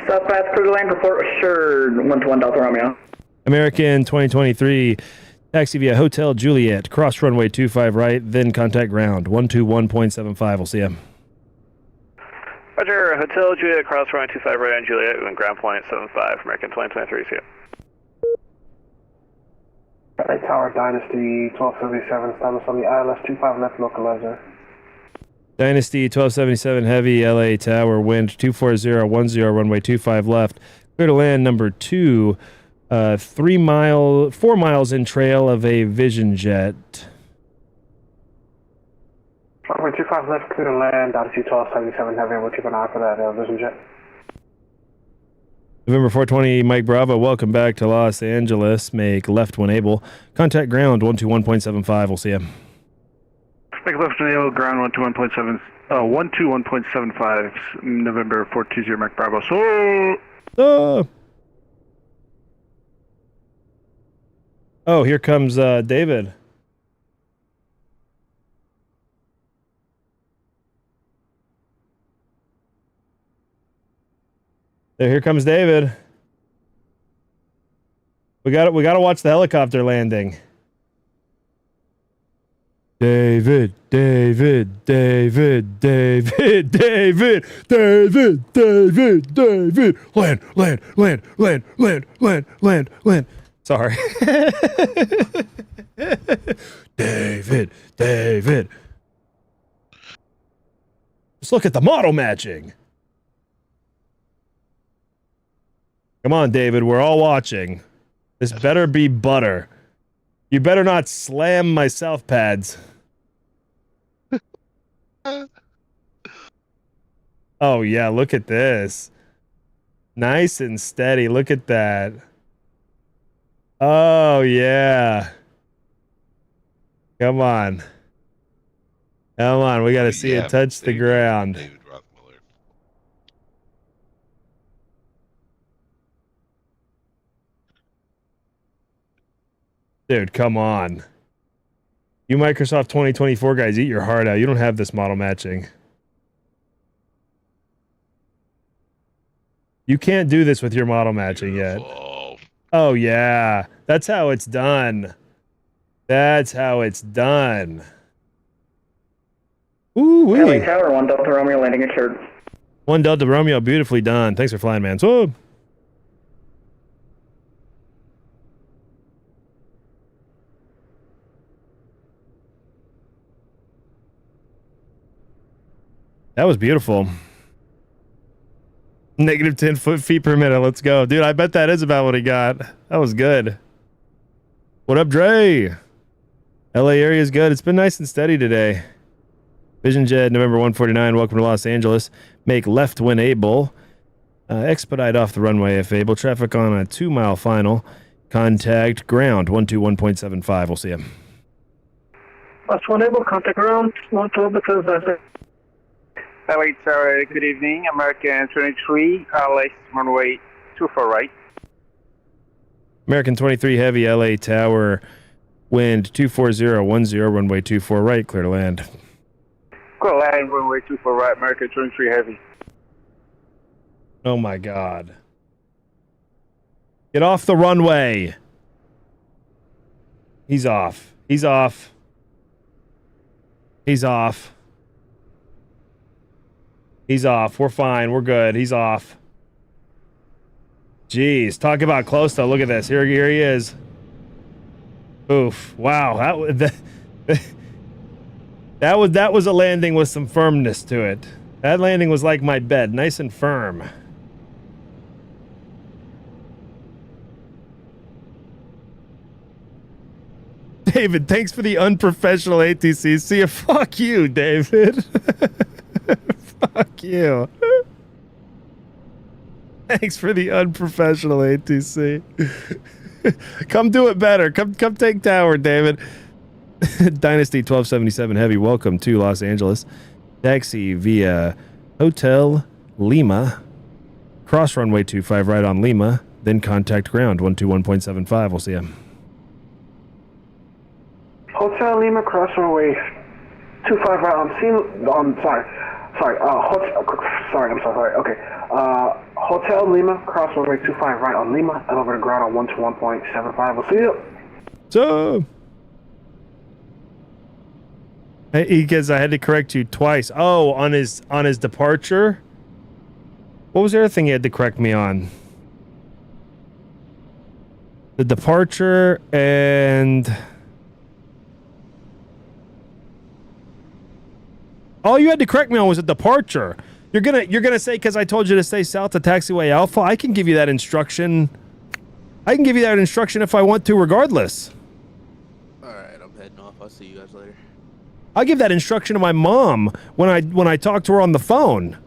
South pads, clear to land, report assured, 121 Delta Romeo. American 2023, taxi via Hotel Juliet, cross runway 25 right, then contact ground, 121.75, we'll see you. Roger, Hotel Juliet, cross runway 25 right on Juliet, and ground point 75, American 2023, see you. LA Tower, Dynasty 1277, Status on the ILS 25 left localizer. Dynasty 1277 Heavy, LA Tower, wind 24010, runway 25 left. Clear to land number 2, 4 miles in trail of a Vision Jet. Runway 25 left, clear to land, Dynasty 1277 Heavy, we'll keep an eye for that Vision Jet. November 420, Mike Bravo, welcome back to Los Angeles. Make left when able. Contact ground 121.75, we'll see you. Make left when able, ground 121.75, November 420, Mike Bravo. Oh, here comes David. There, here comes David. We got to watch the helicopter landing. David, David, David, David, David, David, David, David. Land, land, land, land, land, land, land, land. Sorry. David, David. Just look at the model matching. Come on, David. We're all watching. This better be butter. You better not slam my south pads. Oh, yeah. Look at this. Nice and steady. Look at that. Oh, yeah. Come on. Come on. We got to see it touch the ground. Dude, come on. You Microsoft 2024 guys, eat your heart out. You don't have this model matching. You can't do this with your model matching yet. Oh, yeah. That's how it's done. That's how it's done. Ooh, LA Tower, 1 Delta Romeo landing assured. 1 Delta Romeo, beautifully done. Thanks for flying, man. So. That was beautiful. Negative 10 feet per minute. Let's go. Dude, I bet that is about what he got. That was good. What up, Dre? LA area is good. It's been nice and steady today. Vision Jet, November 149. Welcome to Los Angeles. Make left when able. Expedite off the runway if able. Traffic on a 2-mile final. Contact ground 121.75. We'll see you. Last one able, contact ground 112 because that's it. LA Tower, good evening. American 23, LA runway 24 right. American 23 Heavy, LA Tower, wind 24010, runway 24 right, clear to land. Clear to land, runway 24 right, American 23 Heavy. Oh my God. Get off the runway. He's off. He's off. He's off. He's off. We're fine. We're good. He's off. Jeez. Talk about close though. Look at this. Here he is. Oof. Wow. That was a landing with some firmness to it. That landing was like my bed. Nice and firm. David, thanks for the unprofessional ATC. See ya. Fuck you, David. Fuck you. Thanks for the unprofessional ATC. Come do it better. Come take tower, David. Dynasty 1277 Heavy, welcome to Los Angeles. Taxi via Hotel Lima. Cross runway 25 right on Lima. Then contact ground 121.75. We'll see you. Hotel Lima, cross runway 25 right on Okay. Hotel Lima, cross runway 25 right on Lima, and over the ground on 121.75. We'll see you. So, because I had to correct you twice. Oh, on his departure. What was the other thing you had to correct me on? The departure and... All you had to correct me on was a departure. You're gonna say because I told you to stay south of taxiway Alpha. I can give you that instruction. I can give you that instruction if I want to, regardless. All right, I'm heading off. I'll see you guys later. I'll give that instruction to my mom when I talk to her on the phone.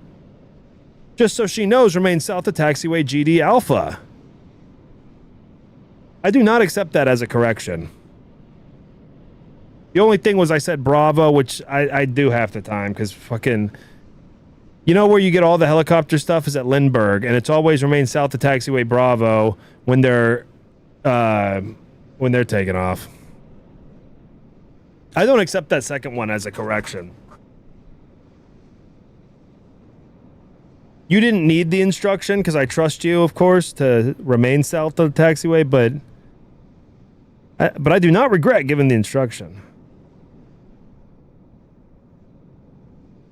Just so she knows, remain south of taxiway GD Alpha. I do not accept that as a correction. The only thing was I said Bravo, which I do half the time, because fucking... You know where you get all the helicopter stuff is at Lindbergh, and it's always remain south of taxiway Bravo when they're taking off. I don't accept that second one as a correction. You didn't need the instruction, because I trust you, of course, to remain south of the taxiway, but I do not regret giving the instruction.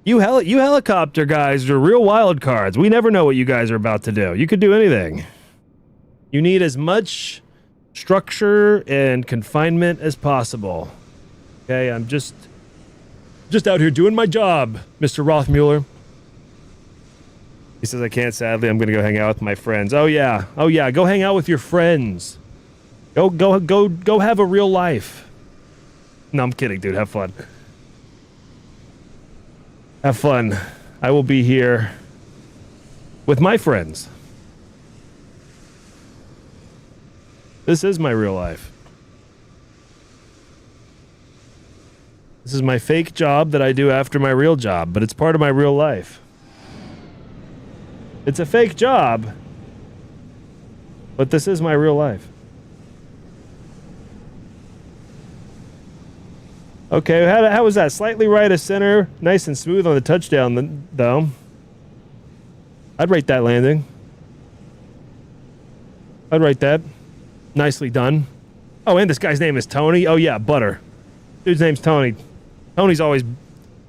You helicopter guys are real wild cards. We never know what you guys are about to do. You could do anything. You need as much structure and confinement as possible. Okay, I'm just out here doing my job, Mr. Rothmuller. He says I can't, sadly. I'm going to go hang out with my friends. Oh yeah. Go hang out with your friends. Go have a real life. No, I'm kidding, dude. Have fun. Have fun. I will be here with my friends. This is my real life. This is my fake job that I do after my real job, but it's part of my real life. It's a fake job, but this is my real life. Okay, how was that? Slightly right of center, nice and smooth on the touchdown, though. I'd rate that landing. I'd rate that. Nicely done. Oh, and this guy's name is Tony. Oh, yeah, Butter. Dude's name's Tony. Tony's always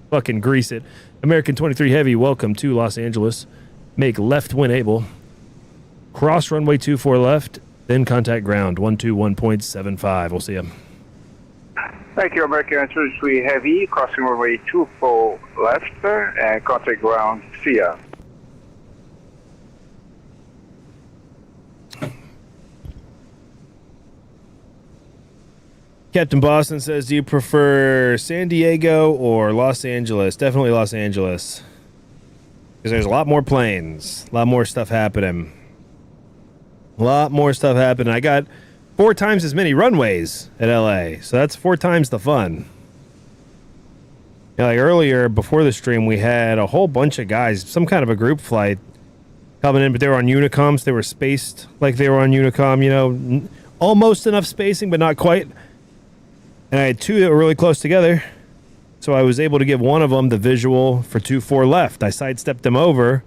fucking grease it. American 23 Heavy, welcome to Los Angeles. Make left when able. Cross runway 24 left, then contact ground 121.75. We'll see you. Thank you, American 23 Heavy, crossing runway 24 left, and contact ground. See ya. Captain Boston says, do you prefer San Diego or Los Angeles? Definitely Los Angeles. Because there's a lot more planes. A lot more stuff happening. A lot more stuff happening. I got 4 times as many runways at LA. So that's 4 times the fun. Yeah, like earlier, before the stream, we had a whole bunch of guys, some kind of a group flight coming in, but they were on Unicoms. They were spaced like they were on Unicom, you know, almost enough spacing, but not quite. And I had 2 that were really close together. So I was able to give one of them the visual for 24 left. I sidestepped them over.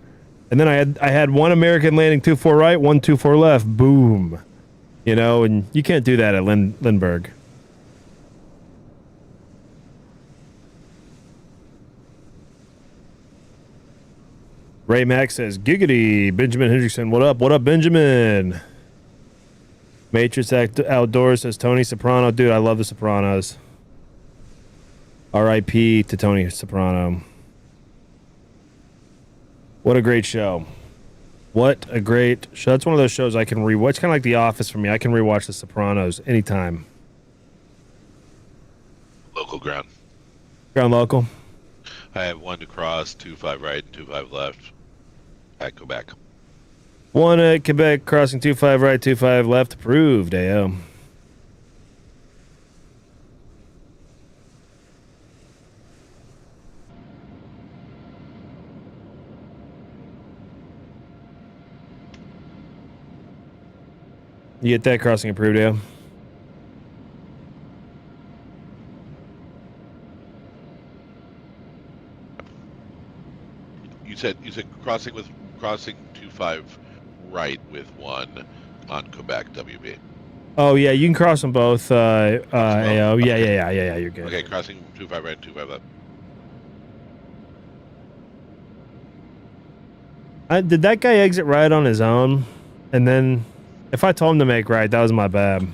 And then I had one American landing 24 right, one 24 left. Boom. You know, and you can't do that at Lindbergh. Ray Mack says, giggity. Benjamin Hendrickson, what up? What up, Benjamin? Matrix Outdoors says, Tony Soprano. Dude, I love The Sopranos. R.I.P. to Tony Soprano. What a great show. What a great show. That's one of those shows I can rewatch. It's kind of like The Office for me. I can rewatch The Sopranos anytime. Local ground. Ground local. I have 1 to cross, 25 right, and 25 left. I go back. 1 at Quebec, crossing 25 right, 25 left. Approved, AO. You get that crossing approved, AO? You said crossing 25 right with 1 on Quebec WB. Oh yeah, you can cross them both. AO. Yeah. You're good. Okay, crossing 25 right, 25 left. Did that guy exit right on his own? And then, if I told him to make right, that was my bad.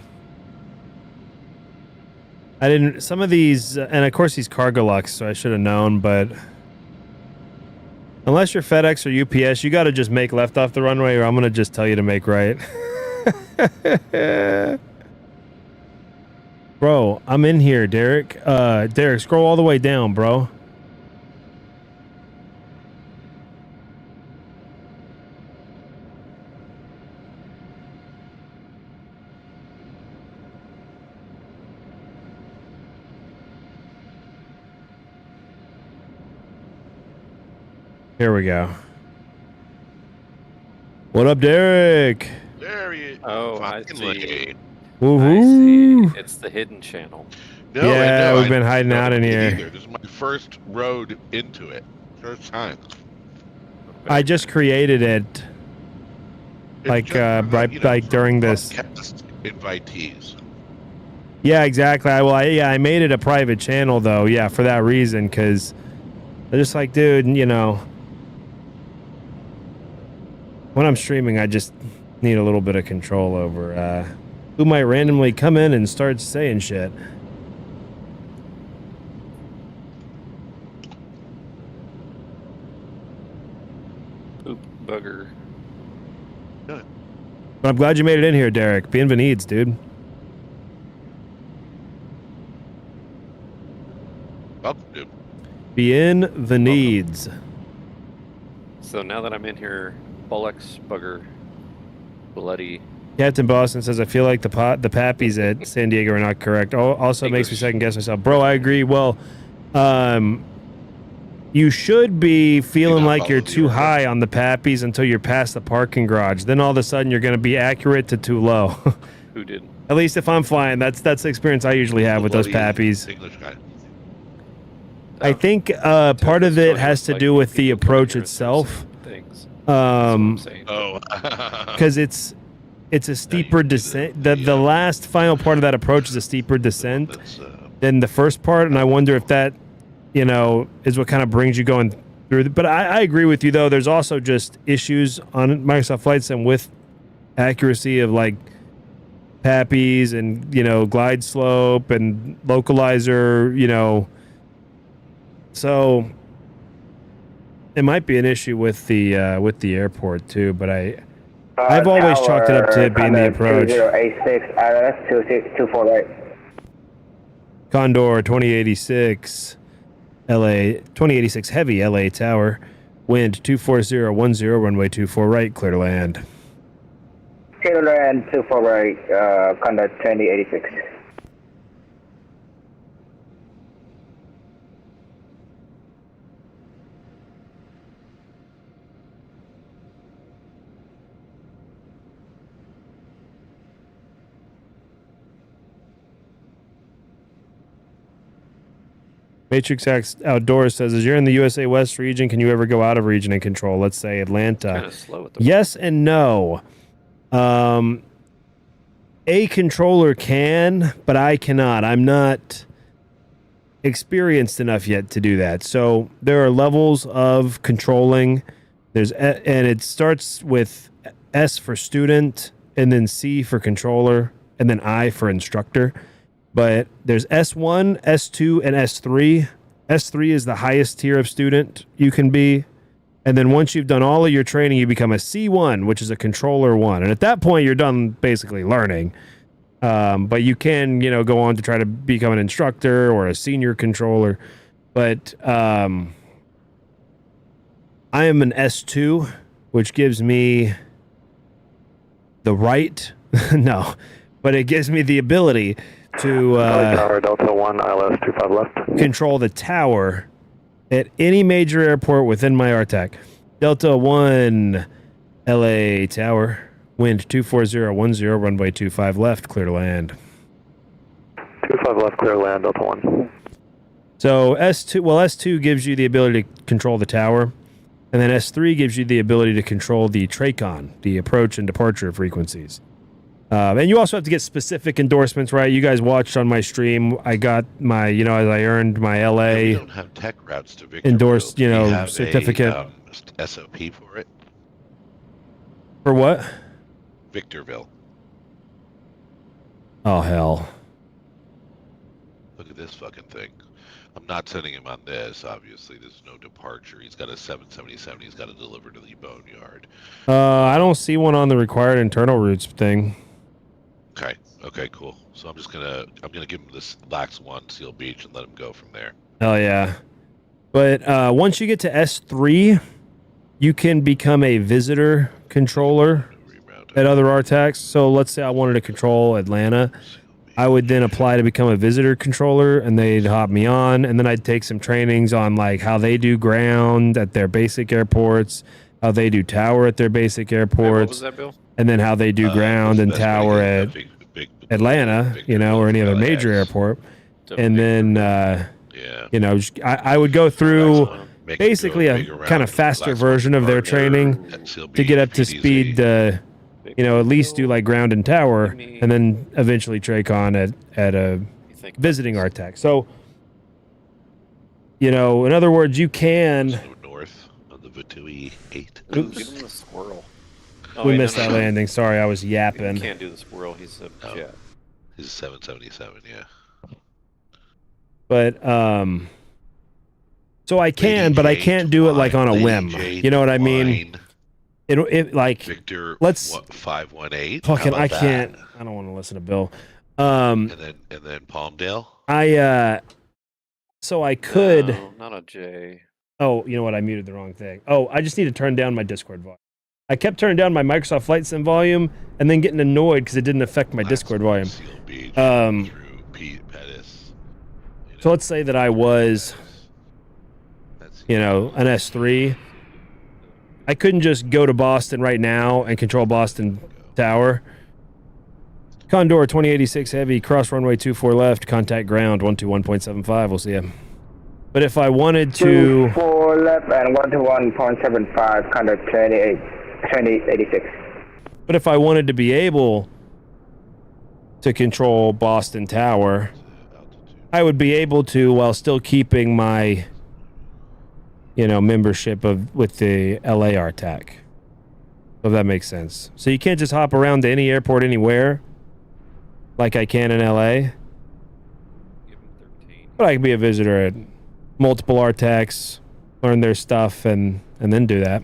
I didn't. Some of these, and of course he's Cargo Lux, so I should have known. But unless you're FedEx or UPS, you got to just make left off the runway, or I'm gonna just tell you to make right. Bro, I'm in here, Derek. Derek, scroll all the way down, bro. Here we go. What up, Derek? There he is. Oh, I Fucking see. late. Woohoo! I see. It's the hidden channel. No, Yeah, I know, we've been hiding don't out in know here. either. This is my first road into it. First time. I just created it, It's like, just for the, right, you know, like for during this. podcast invitees. Yeah, exactly. I made it a private channel though. Yeah, for that reason, because they're just like, dude, you know, when I'm streaming, I just need a little bit of control over who might randomly come in and start saying shit. Oop, bugger. But I'm glad you made it in here, Derek. Bienvenidos, dude. Welcome, dude. Bienvenidos. So now that I'm in here, bollocks, bugger, bloody. Captain Boston says, I feel like the pappies at San Diego are not correct. Also makes me second guess myself. Bro, I agree. Well, you should be feeling like you're too high on the pappies until you're past the parking garage. Then all of a sudden you're going to be accurate to too low. Who did? At least if I'm flying, that's the experience I usually have with those pappies. English guy. I think part of it has to do with the approach itself. Oh. Because it's a steeper descent. The last final part of that approach is a steeper descent than the first part, and I wonder if that, you know, is what kind of brings you going through. But I agree with you though. There's also just issues on Microsoft Flight Sim with accuracy of like pappies and, you know, glide slope and localizer, you know. So it might be an issue with the airport too, but I've always chalked it up to it being the approach. 2086 RS 2624 right. Condor 2086 LA 2086 Heavy LA Tower, wind 24010, runway 24 right, clear to land. Clear to land 24 right, Condor 2086. Matrix X Outdoors says, as you're in the USA West region, can you ever go out of region and control? Let's say Atlanta. Kind of slow with the Yes and no. A controller can, but I cannot. I'm not experienced enough yet to do that. So there are levels of controlling. And it starts with S for student, and then C for controller, and then I for instructor. But there's S1, S2, and S3. S3 is the highest tier of student you can be. And then once you've done all of your training, you become a C1, which is a controller 1. And at that point, you're done basically learning. But you can, you know, go on to try to become an instructor or a senior controller. But I am an S2, which gives me the right. No, but it gives me the ability to Tower Delta 1 ILS 25 left. control the tower at any major airport within my RTAC. Delta 1 LA Tower, wind 24010, runway 25 left, clear to land. 25 left, clear to land, Delta 1. So S2 gives you the ability to control the tower, and then S3 gives you the ability to control the TRACON, the approach and departure frequencies. And you also have to get specific endorsements, right? You guys watched on my stream. I got my, you know, as I earned my LA We don't have tech routes to Victorville. endorsed, you Do we know, have certificate. a SOP for it. For what? Victorville. Oh, hell. Look at this fucking thing. I'm not sending him on this, obviously. There's no departure. He's got a 777. He's got to deliver to the boneyard. I don't see one on the required internal routes thing. Okay. Okay, cool. So I'm gonna give him this LAX 1 Seal Beach and let him go from there. Hell yeah. But once you get to S3, you can become a visitor controller at other RTACs. So let's say I wanted to control Atlanta. I would then apply to become a visitor controller, and they'd hop me on, and then I'd take some trainings on like how they do ground at their basic airports, how they do tower at their basic airports, what was that, Bill? and then how they do ground and tower at Atlanta, you know, or any other major airport. And then, you know, I would go through basically a kind of faster version of their training to get up to speed. You know, at least do like ground and tower, and then eventually TRACON at a visiting RTAC. So, you know, in other words, you can. North on the Vatui 8. Oops. Give him the squirrel. We missed that landing. Sorry, I was yapping. He can't do the squirrel. He's a jet. He's a 777, yeah. But so I can, but I can't do it like on a whim. You know what I mean? It like Victor. Let's 518. Fucking, I can't. I don't want to listen to Bill. And then Palmdale. So I could. No, not a J. Oh, you know what? I muted the wrong thing. Oh, I just need to turn down my Discord volume. I kept turning down my Microsoft Flight Sim volume and then getting annoyed because it didn't affect my Discord volume. So let's say that I was, you know, an S3. I couldn't just go to Boston right now and control Boston Tower. Condor 2086 Heavy, cross runway 24 left, contact ground 121.75. We'll see you. But if I wanted to... 24 left and 121.75, contact 2086. But if I wanted to be able to control Boston Tower, I would be able to while still keeping my, you know, membership with the LA RTAC. If that makes sense. So you can't just hop around to any airport anywhere like I can in LA. But I can be a visitor at multiple RTACs, learn their stuff, and then do that.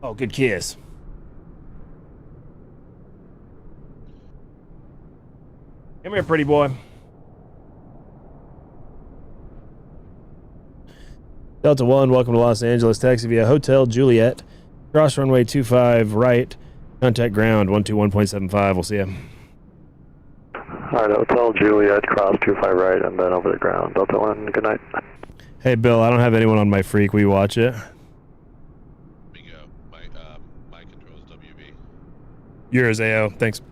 Oh, good kiss. Come here, pretty boy. Delta 1, welcome to Los Angeles. Taxi via Hotel Juliet. Cross runway 25 right. Contact ground 121.75. We'll see you. Alright, Hotel Juliet, cross 25 right, and then over the ground. Delta 1, good night. Hey, Bill, I don't have anyone on my freak. Will you watch it? My control is WB. Yours, AO. Thanks. Go.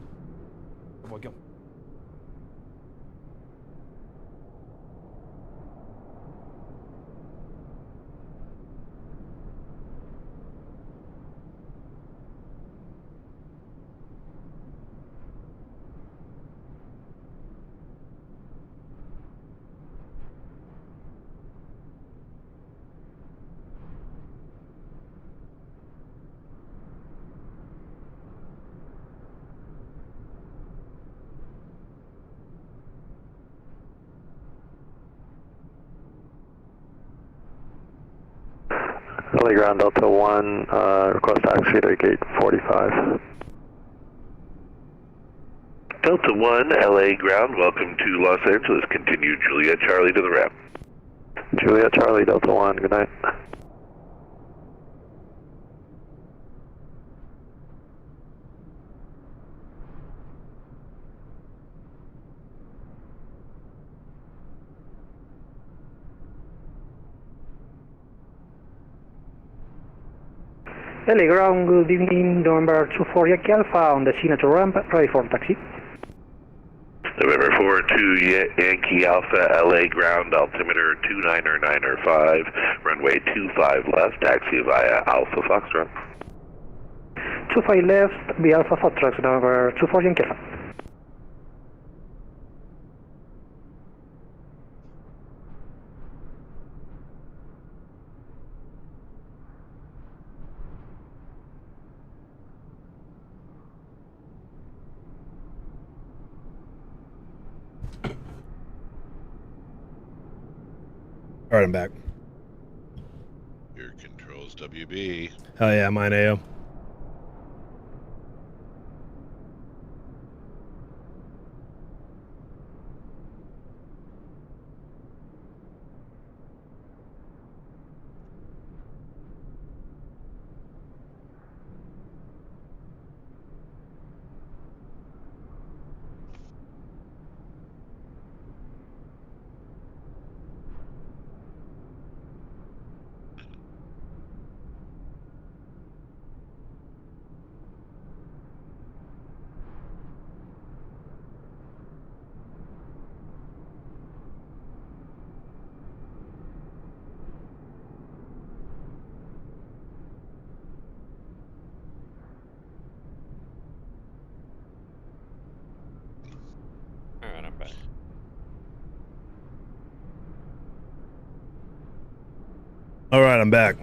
LA ground, Delta 1, request taxi to gate 45. Delta 1, LA ground, welcome to Los Angeles. Continue Juliet Charlie to the ramp. Juliet Charlie, Delta 1, good night. LA ground, good evening, November 24 Yankee Alpha on the signature ramp, ready for taxi. November 4 to Yankee Alpha, LA ground, altimeter 29905, runway 25 left, taxi via Alpha Foxtrot. 25 left, via Alpha Foxtrot, November 24 Yankee Alpha. All right, I'm back. Your controls WB. Hell yeah, mine AO. All right, I'm back. All right, I'm back.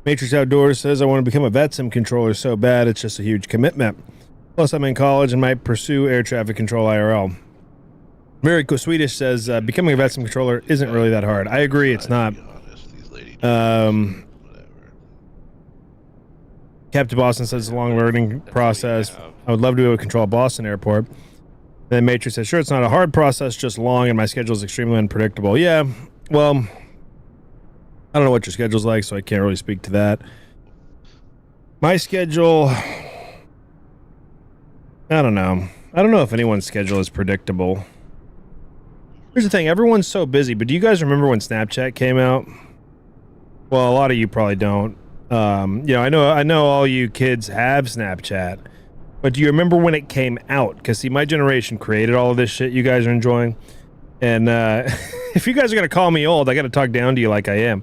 Matrix Outdoors says I want to become a VATSIM controller so bad it's just a huge commitment. Plus, I'm in college and might pursue air traffic control IRL. Miracle Swedish says becoming a VATSIM controller isn't really that hard. I agree, it's not. Captain Boston says it's a long learning process. I would love to be able to control Boston Airport. Then Matrix says, sure, it's not a hard process, just long, and my schedule is extremely unpredictable. Yeah, well, I don't know what your schedule's like, so I can't really speak to that. My schedule, I don't know. I don't know if anyone's schedule is predictable. Here's the thing, everyone's so busy, but do you guys remember when Snapchat came out? Well, a lot of you probably don't. You know, I know all you kids have Snapchat, but do you remember when it came out? Because see, my generation created all of this shit you guys are enjoying, and if you guys are gonna call me old, I gotta talk down to you like I am.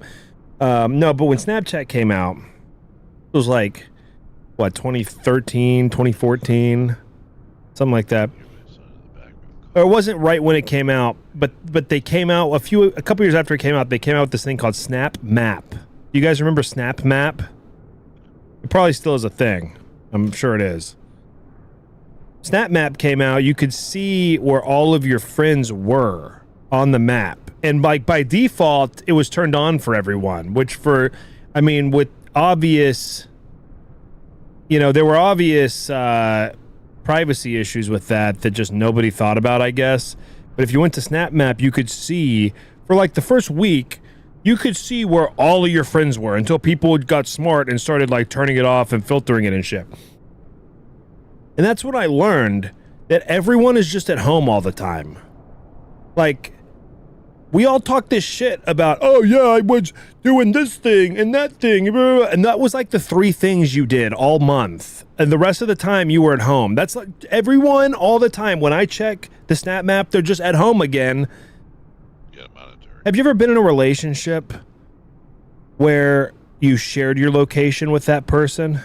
No, but when Snapchat came out, it was like what, 2013, 2014, something like that. Or it wasn't right when it came out, but they came out a couple years after it came out. They came out with this thing called Snap Map. You guys remember Snap Map? It probably still is a thing. I'm sure it is. Snap Map came out. You could see where all of your friends were on the map, and by default, it was turned on for everyone. Which with obvious, you know, there were obvious privacy issues with that just nobody thought about, I guess. But if you went to Snap Map, you could see for like the first week. You could see where all of your friends were until people got smart and started like turning it off and filtering it and shit. And that's what I learned, that everyone is just at home all the time. Like, we all talk this shit about, oh yeah, I was doing this thing and that thing, and that was like the 3 things you did all month. And the rest of the time you were at home. That's like everyone all the time. When I check the Snap Map, they're just at home again. Have you ever been in a relationship where you shared your location with that person?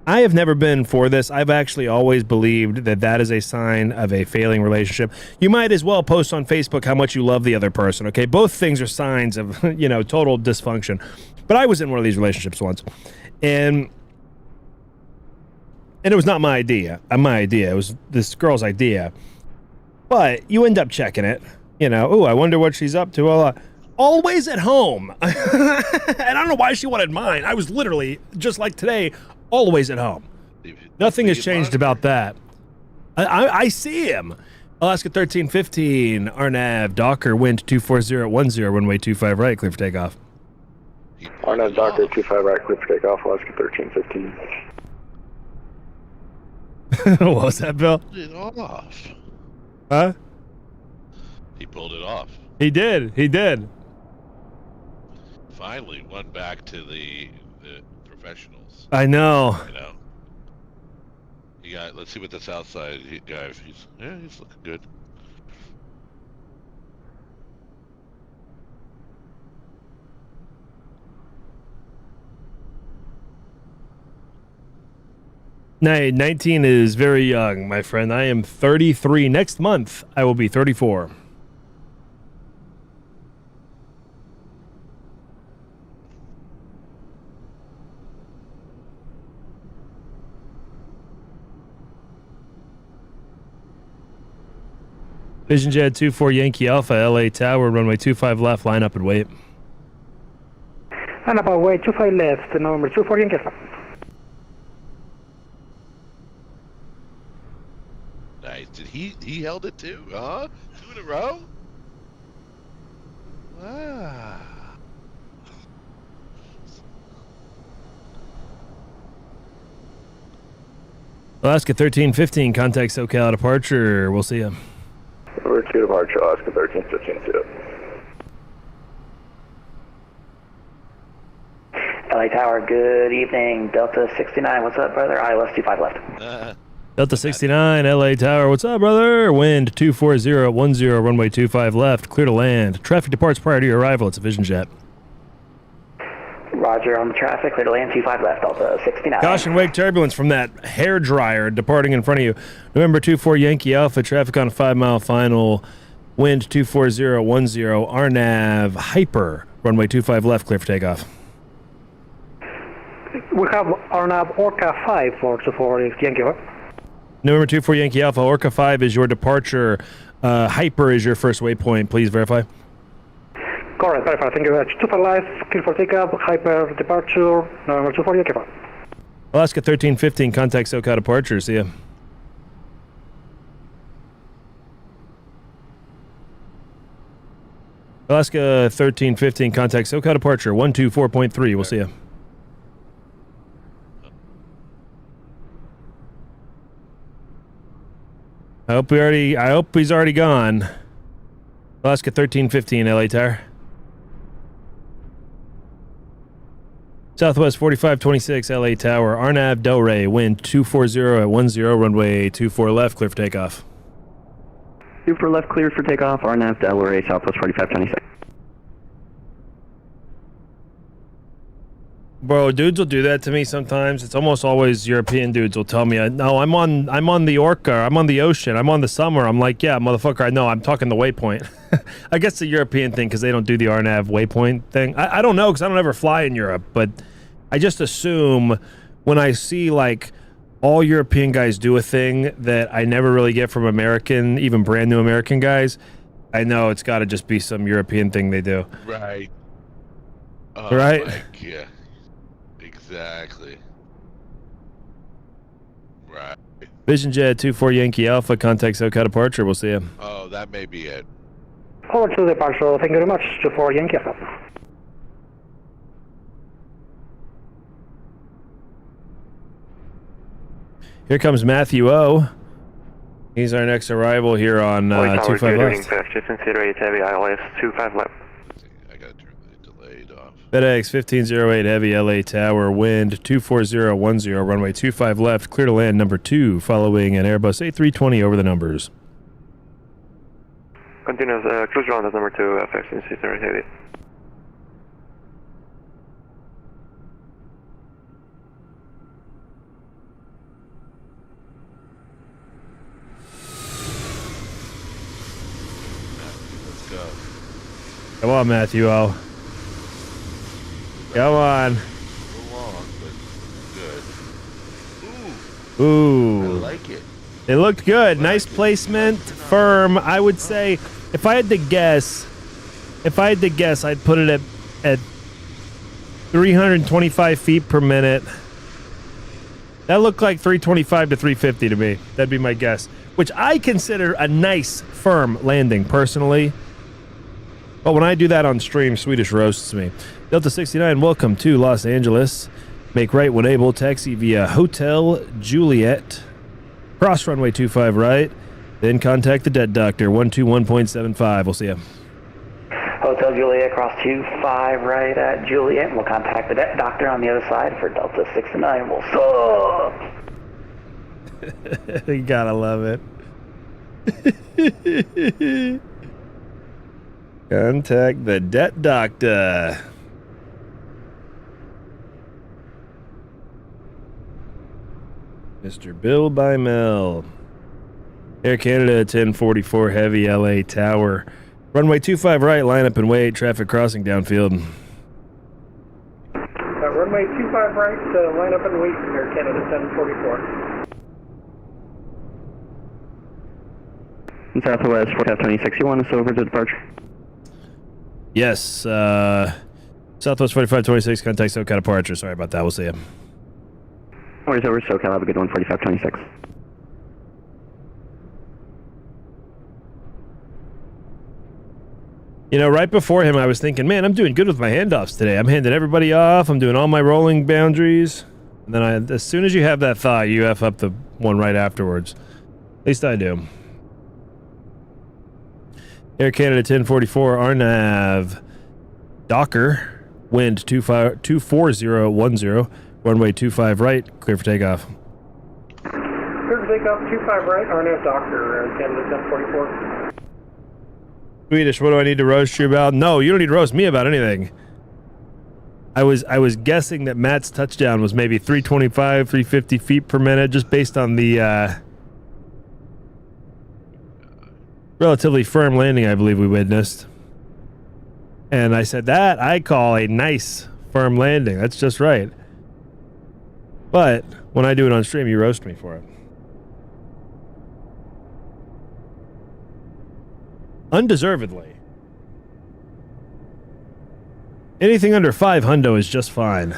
I have never been for this. I've actually always believed that is a sign of a failing relationship. You might as well post on Facebook how much you love the other person, okay? Both things are signs of, you know, total dysfunction. But I was in one of these relationships once, and it was not my idea. It was this girl's idea. But you end up checking it. You know, oh, I wonder what she's up to. Always at home. And I don't know why she wanted mine. I was literally, just like today, always at home. Nothing has changed about that. I see him. Alaska 1315, RNAV, Docker, wind 24010, runway 25 right, clear for takeoff. RNAV, Docker, 25 right, clear for takeoff, Alaska 1315. What was that, Bill? Pulled it off. Huh? He pulled it off. He did. Finally, one back to the professionals. I know. You know. Let's see what the south side guy. He's looking good. Nay, 19 is very young, my friend. I am 33. Next month, I will be 34. Vision Jet 24 Yankee Alpha, LA Tower, runway 25 left, line up and wait. And about way 25 left, number 24 Yankee Alpha. Nice. Did he held it too? Huh? 2 in a row? Wow. Alaska 1315, contact SoCal departure. We'll see you. Number 2 departure, Alaska 1315 to LA Tower, good evening. Delta 69, what's up, brother? ILS 25 left. Delta 69, LA Tower, what's up, brother? Wind 24010, runway 25 left, clear to land. Traffic departs prior to your arrival. It's a Vision Jet. Roger on the traffic, clear to land 25 left, Delta 69. Caution, wake turbulence from that hair dryer departing in front of you. November 24 Yankee Alpha, traffic on a 5-mile final. Wind 24010, RNAV Hyper, runway 25 left, clear for takeoff. We have RNAV Orca 5 for 24 Yankee Alpha. November 24 Yankee Alpha, Orca 5 is your departure. Hyper is your first waypoint. Please verify. Correct, verify. Thank you very much. 25 left, clear for takeoff, Hyper departure, November 24 Yankee Alpha. Alaska 1315, contact SoCal departure. See ya. Alaska 1315, contact SoCal departure. 124.3. We'll see ya. I hope he's already gone. Alaska 1315, LA Tower. Southwest 4526, LA Tower. RNAV Delray, wind 240 at 10, runway 24 left, clear for takeoff. 24 left, cleared for takeoff, RNAV Delray, Southwest 4526. Bro, dudes will do that to me sometimes. It's almost always European dudes will tell me, "No, I'm on the Orca. I'm on the ocean. I'm on the summer." I'm like, "Yeah, motherfucker, I know. I'm talking the waypoint." I guess the European thing because they don't do the RNAV waypoint thing. I don't know because I don't ever fly in Europe, but I just assume when I see like all European guys do a thing that I never really get from American, even brand new American guys, I know it's got to just be some European thing they do. Right. Right? Like, yeah. Exactly. Right. Vision Jet 24 Yankee Alpha, contact SoCal departure. We'll see you. Oh, that may be it. Over to departure, thank you very much. 24 Yankee Alpha. Here comes Matthew O. He's our next arrival here on 25 left. heavy ILS 25 left. I gotta turn the delayed off. FedEx 1508 Heavy LA Tower, wind 24010, runway 25 left, clear to land number 2, following an Airbus A320 over the numbers. Continuous cruise round at number 2, FX 1508 heavy. Let's go. Come on, Matthew O. Come on. A little long, but good. Ooh. I like it. It looked good. Nice placement. Firm. I would say, if I had to guess, I'd put it at 325 feet per minute. That looked like 325 to 350 to me. That'd be my guess. Which I consider a nice, firm landing, personally. But when I do that on stream, Swedish roasts me. Delta 69, welcome to Los Angeles. Make right when able. Taxi via Hotel Juliet. Cross runway 25 right. Then contact the dead doctor, 121.75. We'll see you. Hotel Juliet, cross 25 right at Juliet, and we'll contact the dead doctor on the other side for Delta 69. We'll suck. You gotta love it. Contact the debt doctor. Mr. Bill Bymel. Air Canada 1044 Heavy LA Tower. Runway 25 right, line up and wait. Traffic crossing downfield. Runway 25 right, line up and wait from Air Canada 1044. Southwest 4526, you want us over to departure? Yes, Southwest 4526, contact SoCal departure. Sorry about that, we'll see you. Always over SoCal, have a good one, 4526. You know, right before him, I was thinking, man, I'm doing good with my handoffs today. I'm handing everybody off. I'm doing all my rolling boundaries. And then as soon as you have that thought, you F up the one right afterwards. At least I do. Air Canada 1044, RNAV. Docker, wind 24010, runway 25 right, clear for takeoff. Clear for takeoff, 25 right, RNF Docker, Canada 1044. Swedish, what do I need to roast you about? No, you don't need to roast me about anything. I was guessing that Matt's touchdown was maybe 325, 350 feet per minute, just based on the relatively firm landing I believe we witnessed. And I said that I call a nice firm landing. That's just right. But when I do it on stream, you roast me for it. Undeservedly. Anything under 5 hundo is just fine.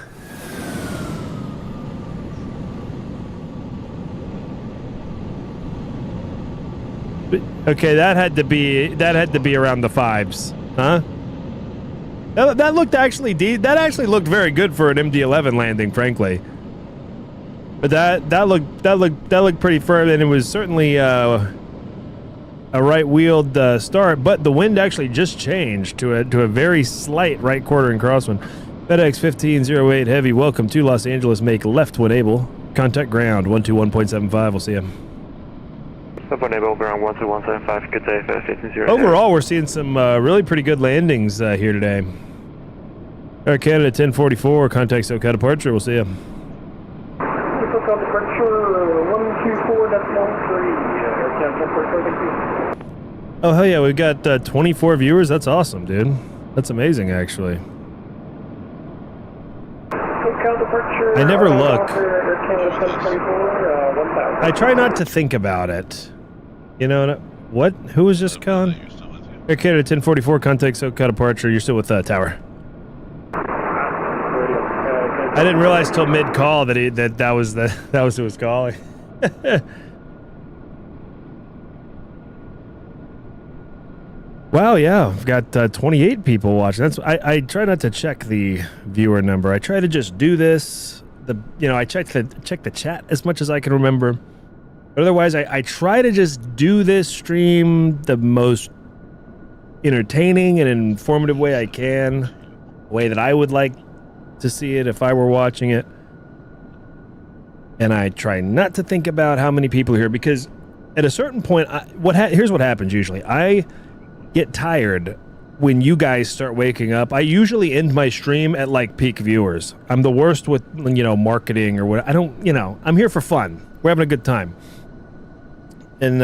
Okay, that had to be around the 5s, huh? That looked actually looked very good for an MD-11 landing, frankly. But that looked pretty firm, and it was certainly a right-wheeled start. But the wind actually just changed to a very slight right quartering crosswind. FedEx 1508 Heavy, welcome to Los Angeles. Make left when able. Contact ground 121.75. We'll see you. Left when able, ground 121.75. Good day, FedEx 1508. Overall, we're seeing some really pretty good landings here today. Air Canada 1044, contact SoCal departure. We'll see you. SoCal departure 124.13. Air Canada 1044, thank you. Oh, hell yeah, we've got 24 viewers. That's awesome, dude. That's amazing, actually. SoCal departure. I never look. Air Canada 1024, 1000. I try not to think about it. You know what? Who was just calling? Air Canada 1044, contact SoCal departure. You're still with Tower. I didn't realize till mid-call that was who was calling. Wow, yeah, I've got 28 people watching. I try not to check the viewer number. I try to just do this. I check the chat as much as I can remember. But otherwise, I try to just do this stream the most entertaining and informative way I can, the way that I would like to see it if I were watching it. And I try not to think about how many people are here, because at a certain point, here's what happens usually. I get tired when you guys start waking up. I usually end my stream at like peak viewers. I'm the worst with, marketing or what. I don't, I'm here for fun. We're having a good time. And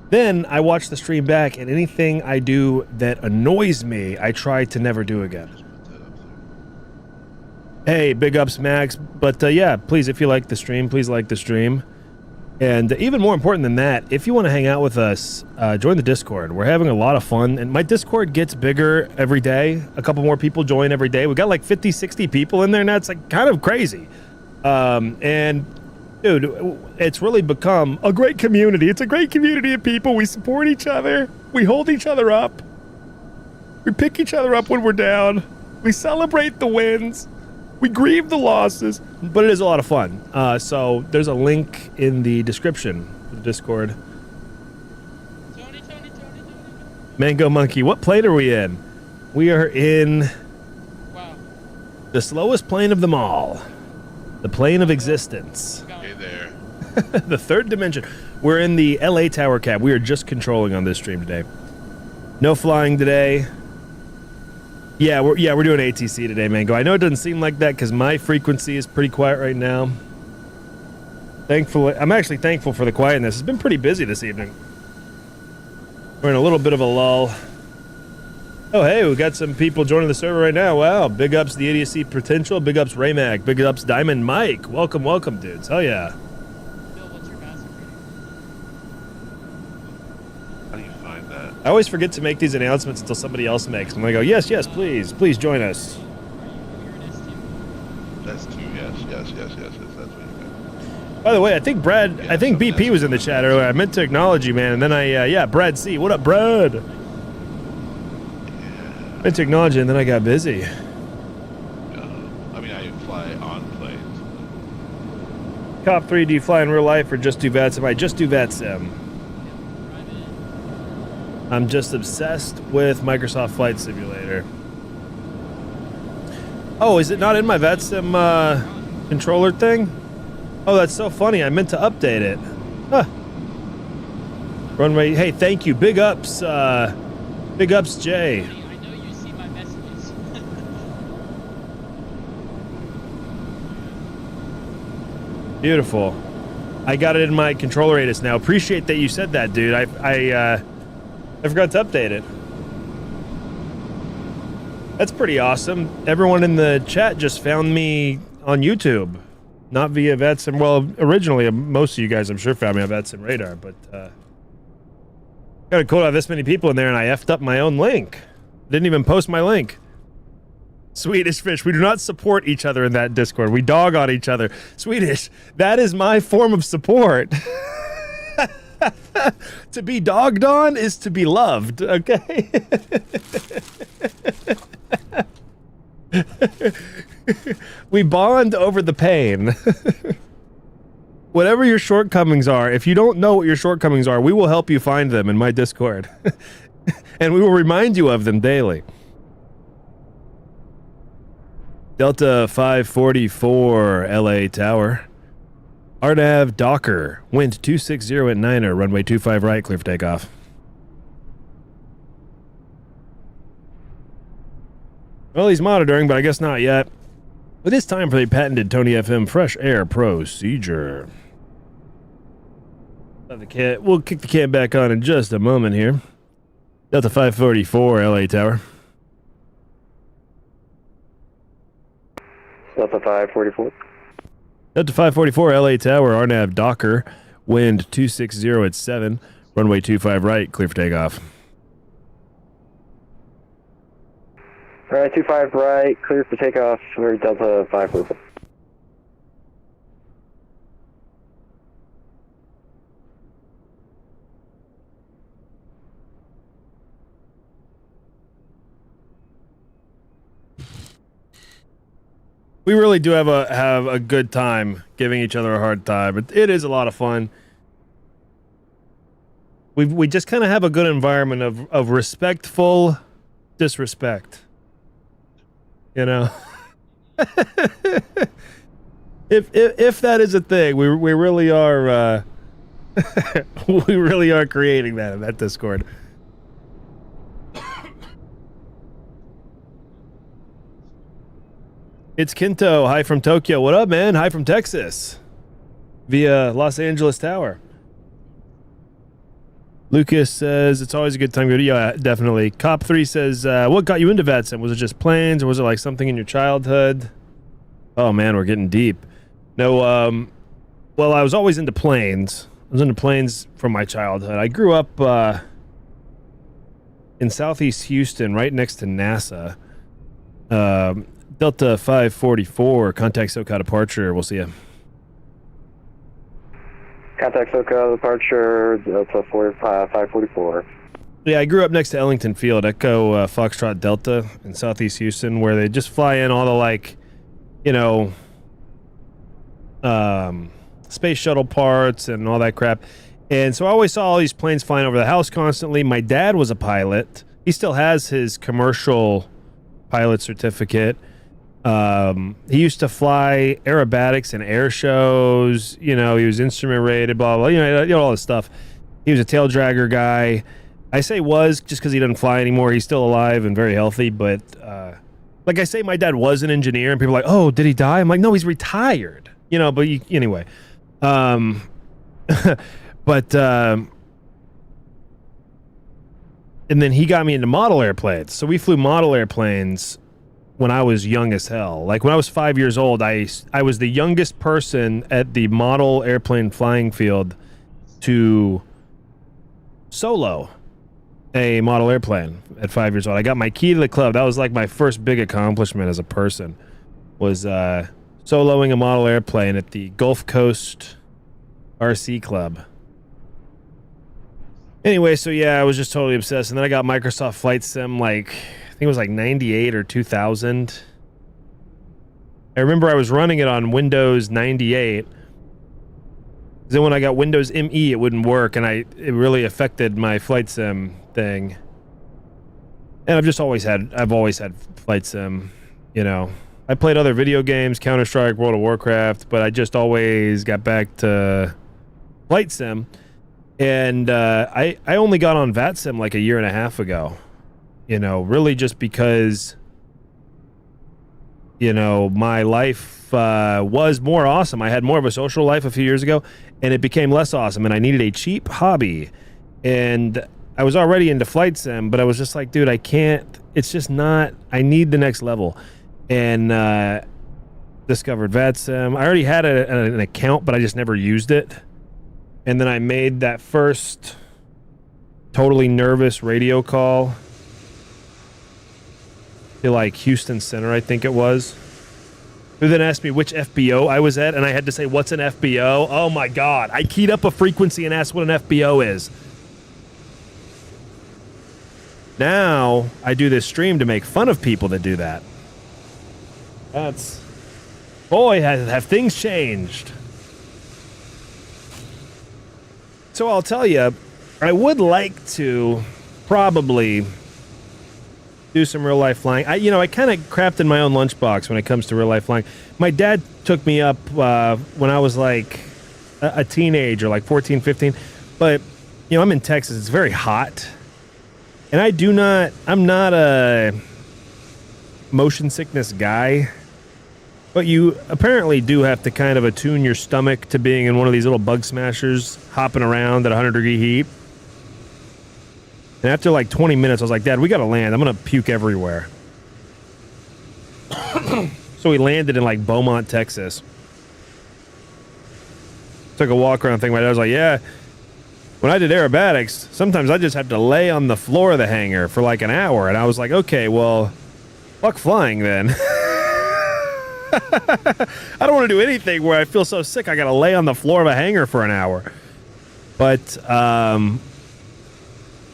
then I watch the stream back, and anything I do that annoys me, I try to never do again. Hey, big ups, Max. But yeah, please, if you like the stream, please like the stream. And even more important than that, if you want to hang out with us, join the Discord. We're having a lot of fun, and my Discord gets bigger every day. A couple more people join every day. We got like 50, 60 people in there now. It's like kind of crazy. And dude, it's really become a great community. It's a great community of people. We support each other. We hold each other up. We pick each other up when we're down. We celebrate the wins. We grieve the losses, but it is a lot of fun. So there's a link in the description for the Discord. Tony. Mango Monkey, what plane are we in? We are in the slowest plane of them all. The plane of existence. Hey there. The third dimension. We're in the LA Tower cab. We are just controlling on this stream today. No flying today. Yeah, we're doing ATC today, Mango. I know it doesn't seem like that because my frequency is pretty quiet right now. Thankfully, I'm actually thankful for the quietness. It's been pretty busy this evening. We're in a little bit of a lull. Oh, hey, we got some people joining the server right now. Wow, big ups the idiocy potential. Big ups Raymac. Big ups Diamond Mike. Welcome, dudes. Hell yeah. Bill, what's your master I always forget to make these announcements until somebody else makes them. I go, yes, yes, please join us. That's two. Yes. That's what you meant. By the way, I think BP was in the chat earlier. I meant to acknowledge you, man, and then yeah, Brad C. What up, Brad? I meant to acknowledge you, and then I got busy. I mean, I fly on planes. Cop 3, do you fly in real life or just do VATSIM? I just do VATSIM. I'm just obsessed with Microsoft Flight Simulator. Oh, is it not in my VATSIM controller thing? Oh, that's so funny. I meant to update it. Huh. Runway, hey, thank you. Big ups, Jay. I know you see my messages. Beautiful. I got it in my controller ATC now. Appreciate that you said that, dude. I forgot to update it. That's pretty awesome. Everyone in the chat just found me on YouTube, not via VATSIM. Well, originally, most of you guys, I'm sure, found me on VATSIM Radar, but kind of cool to have this many people in there, and I effed up my own link. Didn't even post my link. Swedish Fish, we do not support each other in that Discord. We dog on each other. Swedish, that is my form of support. To be dogged on is to be loved, okay? We bond over the pain. Whatever your shortcomings are, if you don't know what your shortcomings are, we will help you find them in my Discord. And we will remind you of them daily. Delta 544 LA Tower. RNAV Docker, wind 260 at 9er, runway 25 right, clear for takeoff. Well, he's monitoring, but I guess not yet. It is time for the patented Tony FM fresh air procedure. We'll kick the can back on in just a moment here. Delta 544 LA Tower. Delta 544. Delta 544 LA Tower, RNAV Docker, wind 260 at 7, runway 25 right, clear for takeoff. Alright, 25 right, clear for takeoff, we're Delta 544. We really do have a good time giving each other a hard time. It is a lot of fun. We just kind of have a good environment of respectful disrespect. You know, if that is a thing, we really are we really are creating that in that Discord. It's Kinto. Hi from Tokyo. What up, man? Hi from Texas. Via Los Angeles Tower. Lucas says it's always a good time to go to. Yeah, definitely. Cop 3 says, what got you into VATSIM? Was it just planes, or was it like something in your childhood? Oh man, we're getting deep. No, well, I was always into planes. I was into planes from my childhood. I grew up in Southeast Houston, right next to NASA. Delta 544, contact SoCal departure. We'll see you. Contact SoCal departure, Delta 544. Yeah, I grew up next to Ellington Field, Echo Foxtrot Delta in Southeast Houston, where they just fly in all the, like, you know, space shuttle parts and all that crap. And so I always saw all these planes flying over the house constantly. My dad was a pilot. He still has his commercial pilot certificate. He used to fly aerobatics and air shows. You know, he was instrument rated, blah, blah, you know, all this stuff. He was a tail dragger guy. I say was just because he doesn't fly anymore. He's still alive and very healthy. But like I say, my dad was an engineer, and people are like, oh, did he die? I'm like, no, he's retired. You know, but anyway. But and then he got me into model airplanes. So we flew model airplanes when I was young as hell. Like when I was 5 years old, I was the youngest person at the model airplane flying field to solo. a model airplane at 5 years old. I got my key to the club. That was like my first big accomplishment as a person, was soloing a model airplane at the Gulf Coast RC Club. Anyway, so yeah, I was just totally obsessed. And then I got Microsoft Flight Sim, like, I think it was like 98 or 2000. I remember I was running it on Windows 98. Then when I got Windows ME, it wouldn't work, and it really affected my Flight Sim thing. And I've always had Flight Sim, you know. I played other video games, Counter-Strike, World of Warcraft, but I just always got back to Flight Sim. And I only got on VATSIM like a year and a half ago. You know, really just because, you know, my life was more awesome. I had more of a social life a few years ago, and it became less awesome, and I needed a cheap hobby. And I was already into Flight Sim, but I was just like, dude, I can't. It's just not. I need the next level. And discovered VATSIM. I already had an account, but I just never used it. And then I made that first totally nervous radio call to like Houston Center, I think it was. Who then asked me which FBO I was at, and I had to say, what's an FBO? Oh my God. I keyed up a frequency and asked what an FBO is. Now I do this stream to make fun of people that do that. Boy, have things changed. So I'll tell you, I would like to probably do some real life flying. I kind of crafted my own lunchbox when it comes to real life flying. My dad took me up when I was like a teenager, like 14, 15. But, you know, I'm in Texas. It's very hot. And I'm not a motion sickness guy. But you apparently do have to kind of attune your stomach to being in one of these little bug smashers hopping around at 100-degree heat. And after like 20 minutes, I was like, Dad, we got to land. I'm going to puke everywhere. So we landed in like Beaumont, Texas. Took a walk around thing. My dad was like, yeah, when I did aerobatics, sometimes I just have to lay on the floor of the hangar for like an hour. And I was like, okay, well, fuck flying then. I don't want to do anything where I feel so sick I got to lay on the floor of a hangar for an hour. But,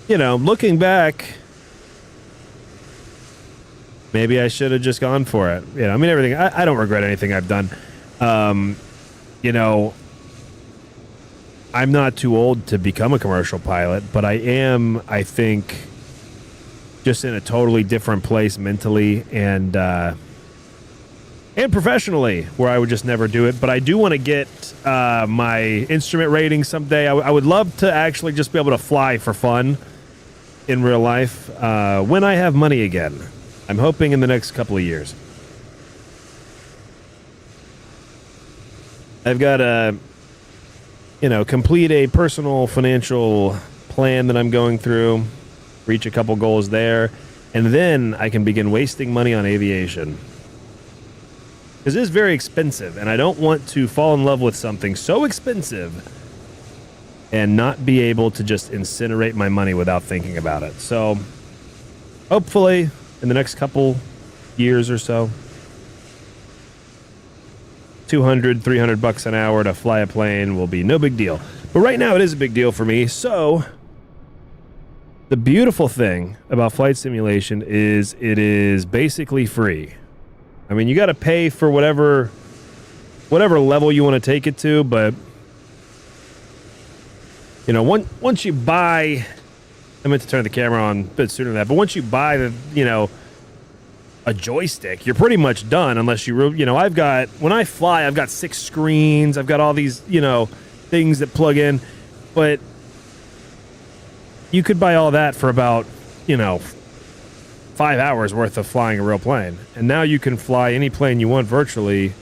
you know, looking back, maybe I should have just gone for it. You know, I mean, everything. I don't regret anything I've done. You know, I'm not too old to become a commercial pilot, but I am, I think, just in a totally different place mentally and professionally, where I would just never do it. But I do want to get my instrument rating someday. I would love to actually just be able to fly for fun in real life when I have money again. I'm hoping in the next couple of years. I've got to, you know, complete a personal financial plan that I'm going through, reach a couple goals there, and then I can begin wasting money on aviation. Because it is very expensive, and I don't want to fall in love with something so expensive and not be able to just incinerate my money without thinking about it. So, hopefully, in the next couple years or so, $200, $300 an hour to fly a plane will be no big deal. But right now, it is a big deal for me. So, the beautiful thing about flight simulation is it is basically free. I mean, you got to pay for whatever level you want to take it to, but you know, once you buy, I meant to turn the camera on a bit sooner than that, but once you buy the, you know, a joystick, you're pretty much done unless you know, when I fly, I've got 6 screens, I've got all these, you know, things that plug in, but you could buy all that for about, you know, 5 hours worth of flying a real plane. And now you can fly any plane you want virtually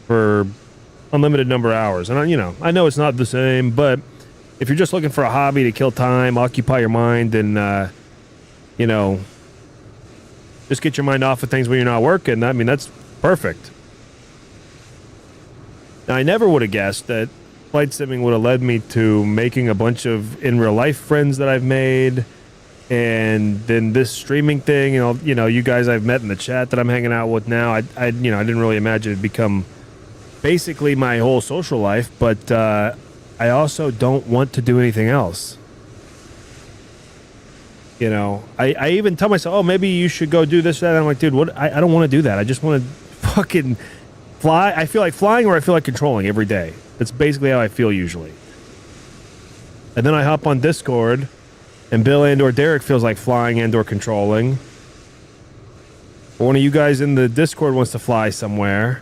for unlimited number of hours. And, you know, I know it's not the same, but if you're just looking for a hobby to kill time, occupy your mind, and, you know, just get your mind off of things when you're not working, I mean, that's perfect. Now, I never would have guessed that flight simming would have led me to making a bunch of in real life friends that I've made, and then this streaming thing, you guys I've met in the chat that I'm hanging out with now. I didn't really imagine it'd become basically my whole social life, but I also don't want to do anything else. I even tell myself, oh, maybe you should go do this, that. And I'm like, dude, what? I don't want to do that. I just want to fucking fly. I feel like flying, or I feel like controlling every day. That's basically how I feel usually. And then I hop on Discord, and Bill and or Derek feels like flying and or controlling. Or one of you guys in the Discord wants to fly somewhere.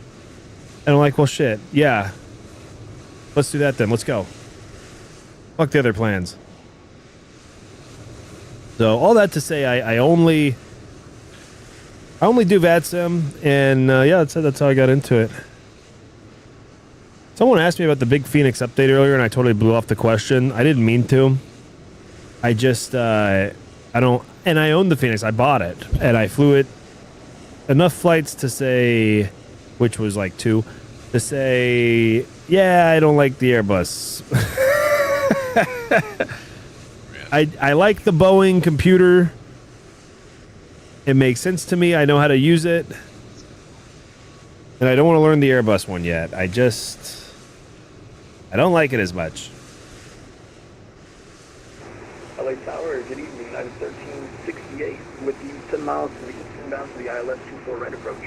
And I'm like, well, shit, yeah. Let's do that then. Let's go. Fuck the other plans. So all that to say, I only do VATSIM, and yeah, that's how I got into it. Someone asked me about the Big Phoenix update earlier, and I totally blew off the question. I didn't mean to. I just I don't, and I own the Phoenix. I bought it, and I flew it enough flights to say, which was like 2, to say, yeah, I don't like the Airbus. I like the Boeing computer. It makes sense to me. I know how to use it. And I don't want to learn the Airbus one yet. I don't like it as much. LA Tower, good evening. I'm 1368 with you 10 miles to the east inbound to the ILS 24 right approach.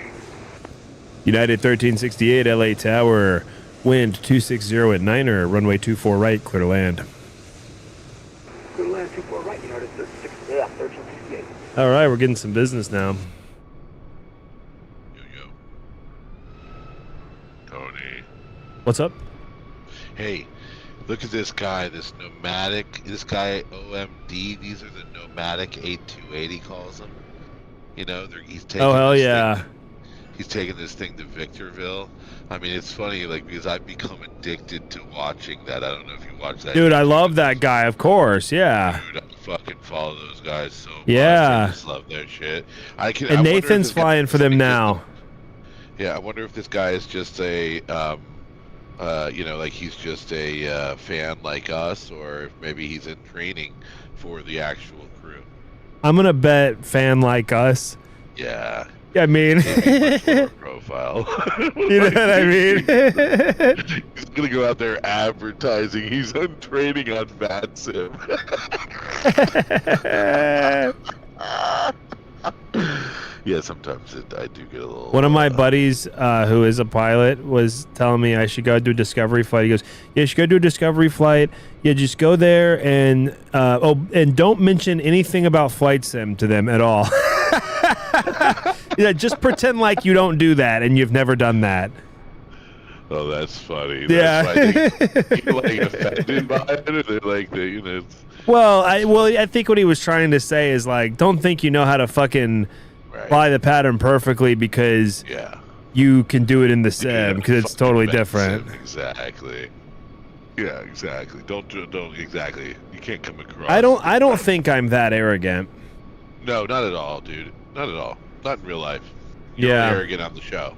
United 1368, LA Tower, wind 260 at 9er, runway 24 right, clear to land. Clear to land 24 right, United 1368. All right, we're getting some business now. Tony. What's up? Hey, look at this guy, this nomadic, this guy OMD, these are the nomadic 8280 he calls them. He's taking oh, hell yeah. He's taking this thing to Victorville. I mean, it's funny, because I've become addicted to watching that. I don't know if you watch that. Dude, I love that guy, of course, yeah. Dude, I fucking follow those guys so much. Yeah. I just love their shit. And Nathan's flying for them now. Yeah, I wonder if this guy is just a, he's just a fan like us, or if maybe he's in training for the actual crew. I'm going to bet fan like us. Yeah. I mean, profile. You know what I mean? He's gonna go out there advertising. He's on training on VATSIM. Yeah, sometimes I do get a little. One of my buddies, who is a pilot, was telling me I should go do a discovery flight. He goes, "Yeah, you should go do a discovery flight. Yeah, just go there and and don't mention anything about flight sim to them at all." Yeah, just pretend like you don't do that and you've never done that. Oh, that's funny. Yeah. You're offended by it, or they're like, Well, I think what he was trying to say is don't think you know how to fucking fly the pattern perfectly because you can do it in the sim because it's totally different. Exactly. Yeah, exactly. Don't exactly. You can't come across. I don't think I'm that arrogant. No, not at all, dude. Not at all. Not in real life. You're arrogant on the show.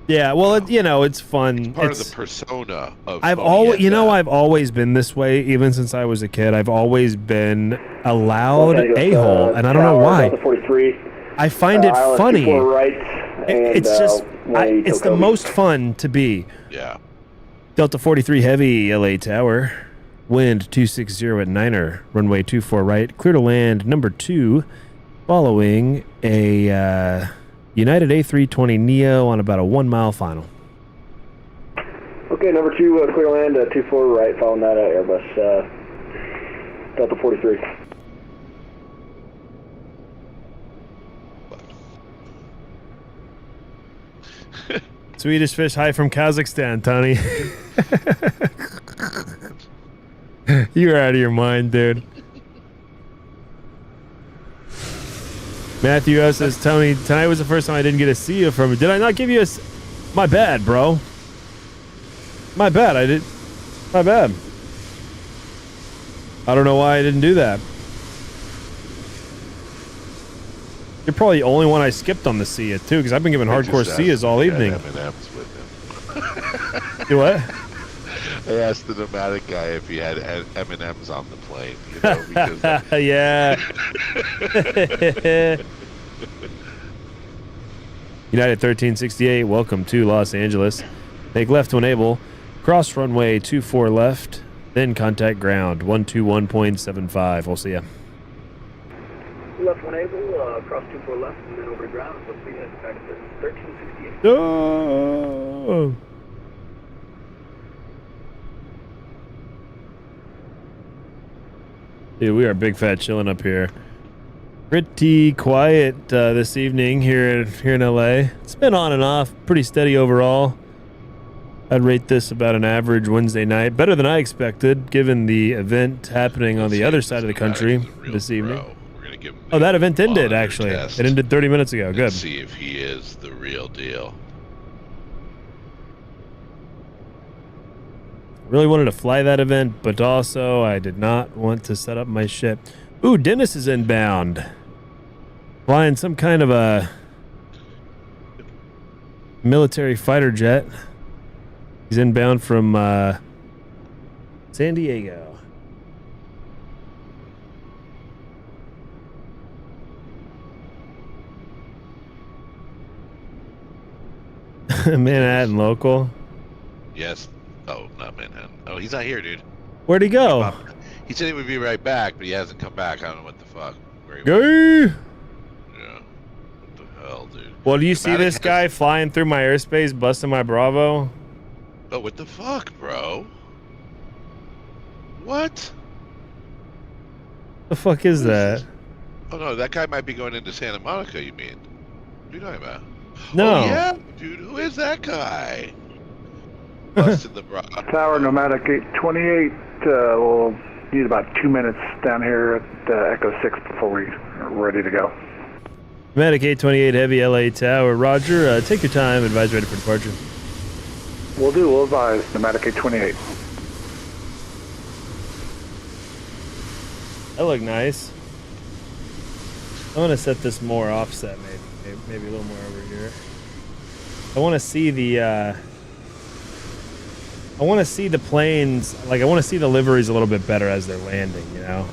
Yeah, well, it's fun. It's part of the persona of. I've always been this way, even since I was a kid. I've always been a loud a-hole, and I don't know why. I find it funny. It's just, it's the most fun to be. Yeah. Delta 43 Heavy, LA Tower, wind 260 at 9er, runway 24 right, clear to land number 2. Following a United A320 Neo on about a 1 mile final. Okay, number 2, clear land, 24 right, following that Airbus, Delta 43. Swedish fish high from Kazakhstan, Tony. You're out of your mind, dude. Matthew S. says, Tony, tonight was the first time I didn't get to see you from. Did I not give you a... My bad, bro. My bad, My bad. I don't know why I didn't do that. You're probably the only one I skipped on the SIA, too, because I've been giving hardcore SIAs all evening. M&M's with him. Do what? I asked the nomadic guy if he had M&Ms on the plane, you know, because Yeah. United 1368, welcome to Los Angeles. Make left when able. Cross runway 24 left, then contact ground 121.75. We'll see ya. Left when able, cross 24 left, and then over to ground. We'll see you back at 1368. Oh. Dude, we are big fat chilling up here. Pretty quiet this evening here in LA. It's been on and off, pretty steady overall. I'd rate this about an average Wednesday night. Better than I expected, given the event happening on the other side of the country this evening. Oh, that event ended, actually. It ended 30 minutes ago. Good. See if he is the real deal. Really wanted to fly that event, but also I did not want to set up my ship. Ooh, Dennis is inbound. Flying some kind of a military fighter jet. He's inbound from San Diego. Manhattan local. Yes. Oh, not Manhattan. Oh, he's not here, dude. Where'd he go? He said he would be right back, but he hasn't come back. I don't know what the fuck. Where he Gay. Yeah. What the hell, dude? Well, do you see this guy flying through my airspace, busting my Bravo? Oh, what the fuck, bro? What? The fuck is that? Oh no, that guy might be going into Santa Monica. You mean? What are you talking about? No. Oh, yeah, dude. Who is that guy? Busted the bra. Tower Nomadic 828. We'll need about 2 minutes down here at Echo 6 before we're ready to go. Medic 828 Heavy LA Tower. Roger. Take your time. Advise ready for departure. We'll do. We'll advise Nomadic 828. That look nice. I want to set this more offset, maybe a little more over here. I want to see the planes, like I want to see the liveries a little bit better as they're landing, you know?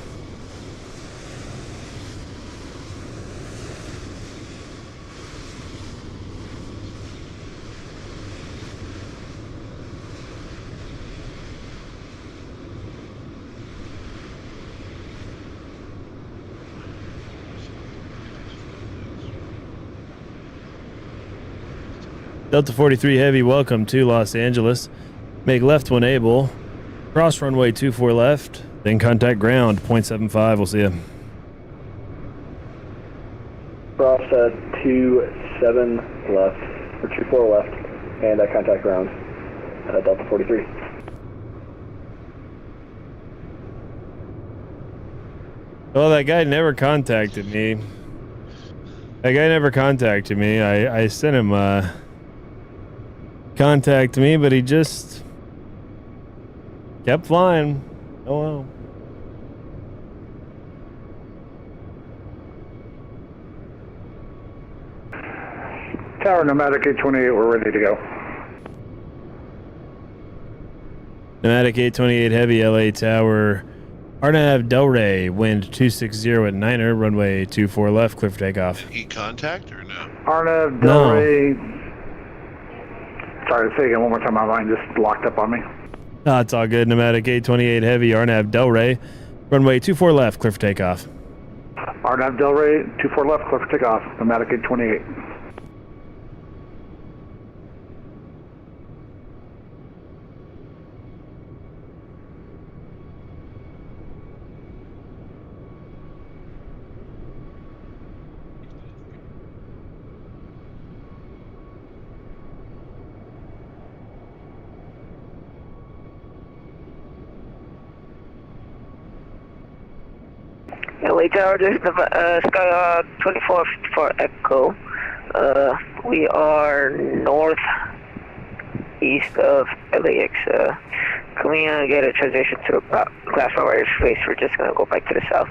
Delta 43 Heavy, welcome to Los Angeles. Make left when able. Cross runway 24 left, then contact ground 0.75. We'll see you. Cross 27 left, or 24 left, and contact ground. Delta 43. Well, that guy never contacted me. I sent him contact me, but he just kept flying. Oh well. Tower Nomadic 828, we're ready to go. Nomadic 828 Heavy LA Tower. Arnav Delray, wind 260 at 9er, runway 24 left, clear for takeoff. Did he contact or no? Arnav Delray. Sorry to say again one more time, my line just locked up on me. Oh, it's all good. Nomadic 828 Heavy, Arnav Delray, runway 24 left, clear for takeoff. Arnav Delray, 24 left, clear for takeoff. Nomadic 828. LA Tower, this is Skyhawk 24 for Echo. We are northeast of LAX. Can we get a transition to class 4 airspace? We're just going to go back to the south.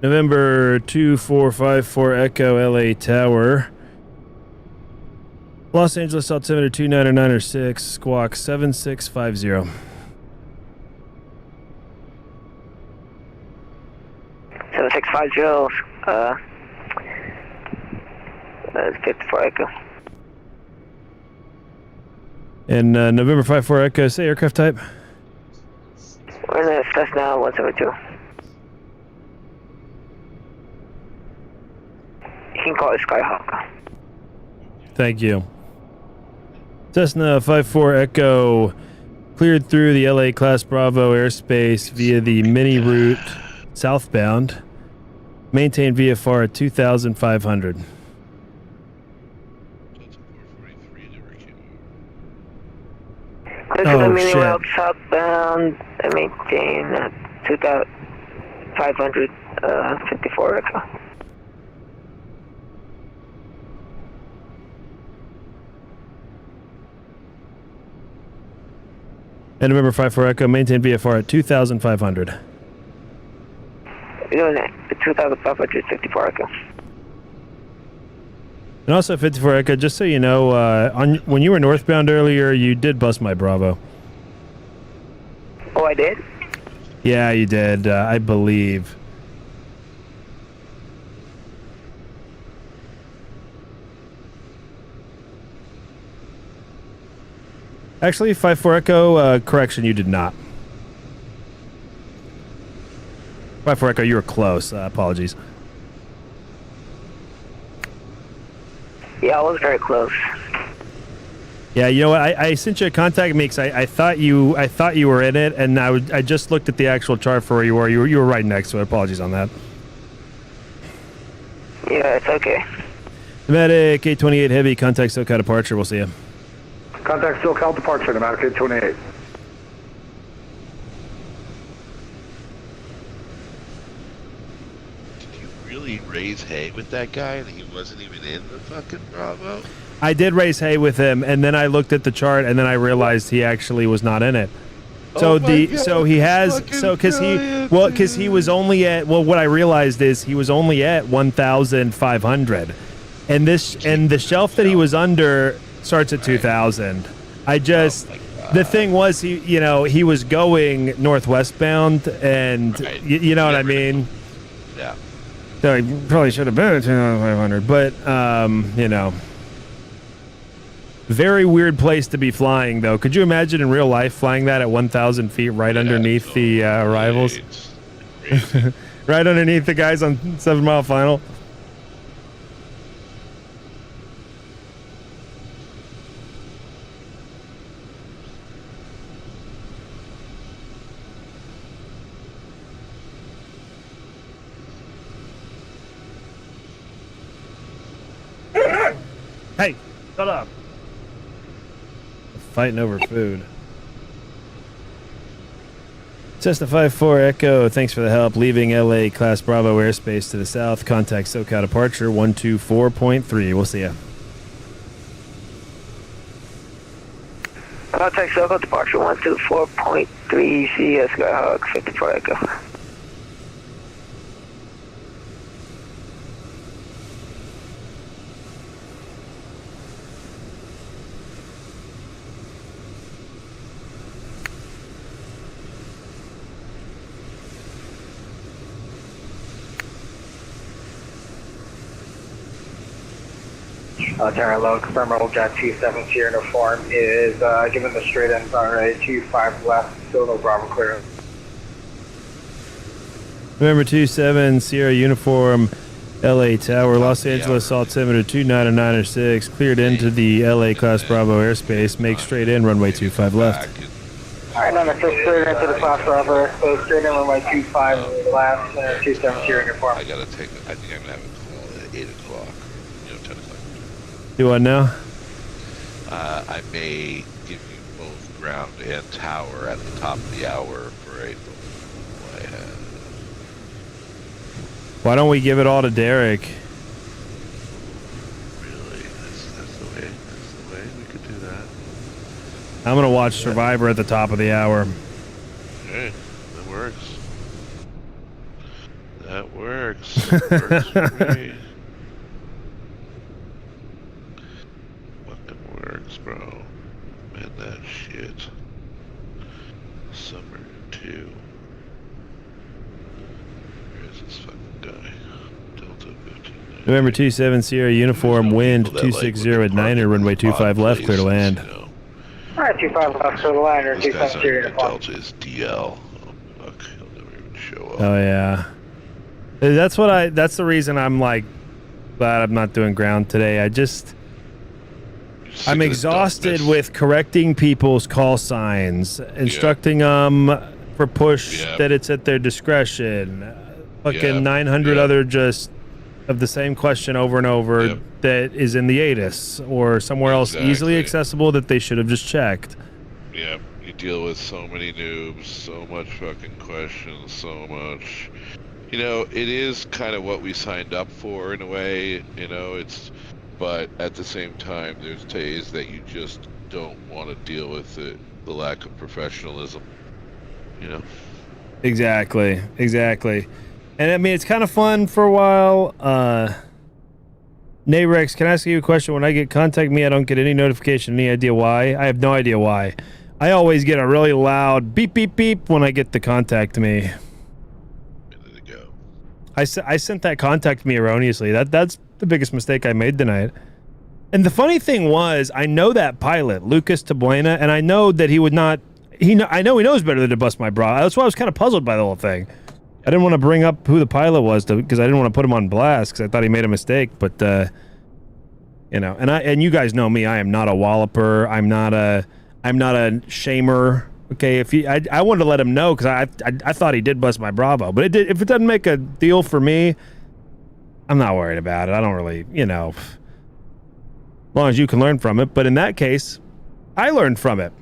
November 2454 Echo LA Tower. Los Angeles altimeter 29906, squawk 7650. 7650, that's 54 Echo. And November 54 Echo, say aircraft type. We're in the Cessna 172. You can call it Skyhawk. Thank you. Cessna 54 Echo cleared through the LA Class Bravo airspace via the mini route southbound. Maintain VFR at 2,500. Clear to the mini route southbound and maintain 2,500, 54 Echo. And November 54 Echo, maintain VFR at 2,500. You're doing that. 2,554 Echo. And also 54 Echo, just so you know, when you were northbound earlier, you did bust my Bravo. Oh, I did? Yeah, you did, I believe. Actually, 54 Echo, correction, you did not. 54 Echo, you were close. Apologies. Yeah, I was very close. Yeah, you know what? I sent you a contact mix. I thought you were in it, and I just looked at the actual chart for where you were. You were right next to it. Apologies on that. Yeah, it's okay. Medic 828 Heavy, contact SoCal departure. We'll see you. Contact SoCal departure, Pneumatic 828. Did you really raise hay with that guy and he wasn't even in the fucking Bravo? I did raise hay with him, and then I looked at the chart, and then I realized he actually was not in it. So because he was only at, well, what I realized is he was only at 1,500, and the shelf that he was under starts at 2,000. The thing was, he was going northwest bound, and you know what I mean. Yeah. So he probably should have been at 2,500, but very weird place to be flying, though. Could you imagine in real life flying that at 1,000 feet right underneath the arrivals? Right underneath the guys on 7 Mile Final? Hey, shut up. Fighting over food. Cessna 54 Echo, thanks for the help. Leaving LA Class Bravo airspace to the south. Contact SoCal departure 124.3. We'll see ya. Contact SoCal departure 124.3. CS Skyhawk 54 Echo. Terra Low, confirm Rebel Jack 27 to your uniform is given the straight ends RA 25 left, still no Bravo clearance. November 27 Sierra uniform, LA Tower, Los Angeles altimeter 29906, cleared into the LA Class Bravo airspace. Make straight in, runway 25 left. Alright, no, straight into the Class Bravo airspace, straight in runway 25 left, 27 to your uniform. I gotta take it. I think I'm gonna have a call at 8 o'clock. 10 o'clock. Do what now? I may give you both ground and tower at the top of the hour for a fly ahead. Why don't we give it all to Derek? Really? That's the way we could do that. I'm gonna watch Survivor at the top of the hour. Okay, that works. That works. Works for me. Fucking works, bro. Man, that shit. Summer 2. Where is this fucking guy? Delta 15. November 27 Sierra uniform, wind 260 at 9er, runway 25 left, clear to land. Alright, 25 left, clear to land, or 27 uniform. Delta is DL. Oh, fuck. He'll never even show up. Oh, yeah. That's the reason I'm like, glad I'm not doing ground today. I'm exhausted with correcting people's call signs, instructing them for push that it's at their discretion. Fucking 900 other just of the same question over and over that is in the ATIS or somewhere else easily accessible that they should have just checked. Yeah, you deal with so many noobs, so much fucking questions, so much. You know, it is kind of what we signed up for in a way, you know, but at the same time, there's days that you just don't want to deal with the lack of professionalism, you know? Exactly. And I mean, it's kind of fun for a while. Nayrex, can I ask you a question? When I get contact me, I don't get any notification. Any idea why? I have no idea why. I always get a really loud beep, beep, beep when I get the contact me. I sent that contact me erroneously. That's the biggest mistake I made tonight. And the funny thing was, I know that pilot, Lucas Tabuena, and I know that he would not... I know he knows better than to bust my bra. That's why I was kind of puzzled by the whole thing. I didn't want to bring up who the pilot was because I didn't want to put him on blast because I thought he made a mistake. But you know, and you guys know me. I am not a walloper. I'm not a shamer. Okay, I wanted to let him know because I thought he did bust my Bravo, but if it doesn't make a deal for me, I'm not worried about it. I don't really, you know, as long as you can learn from it. But in that case, I learned from it.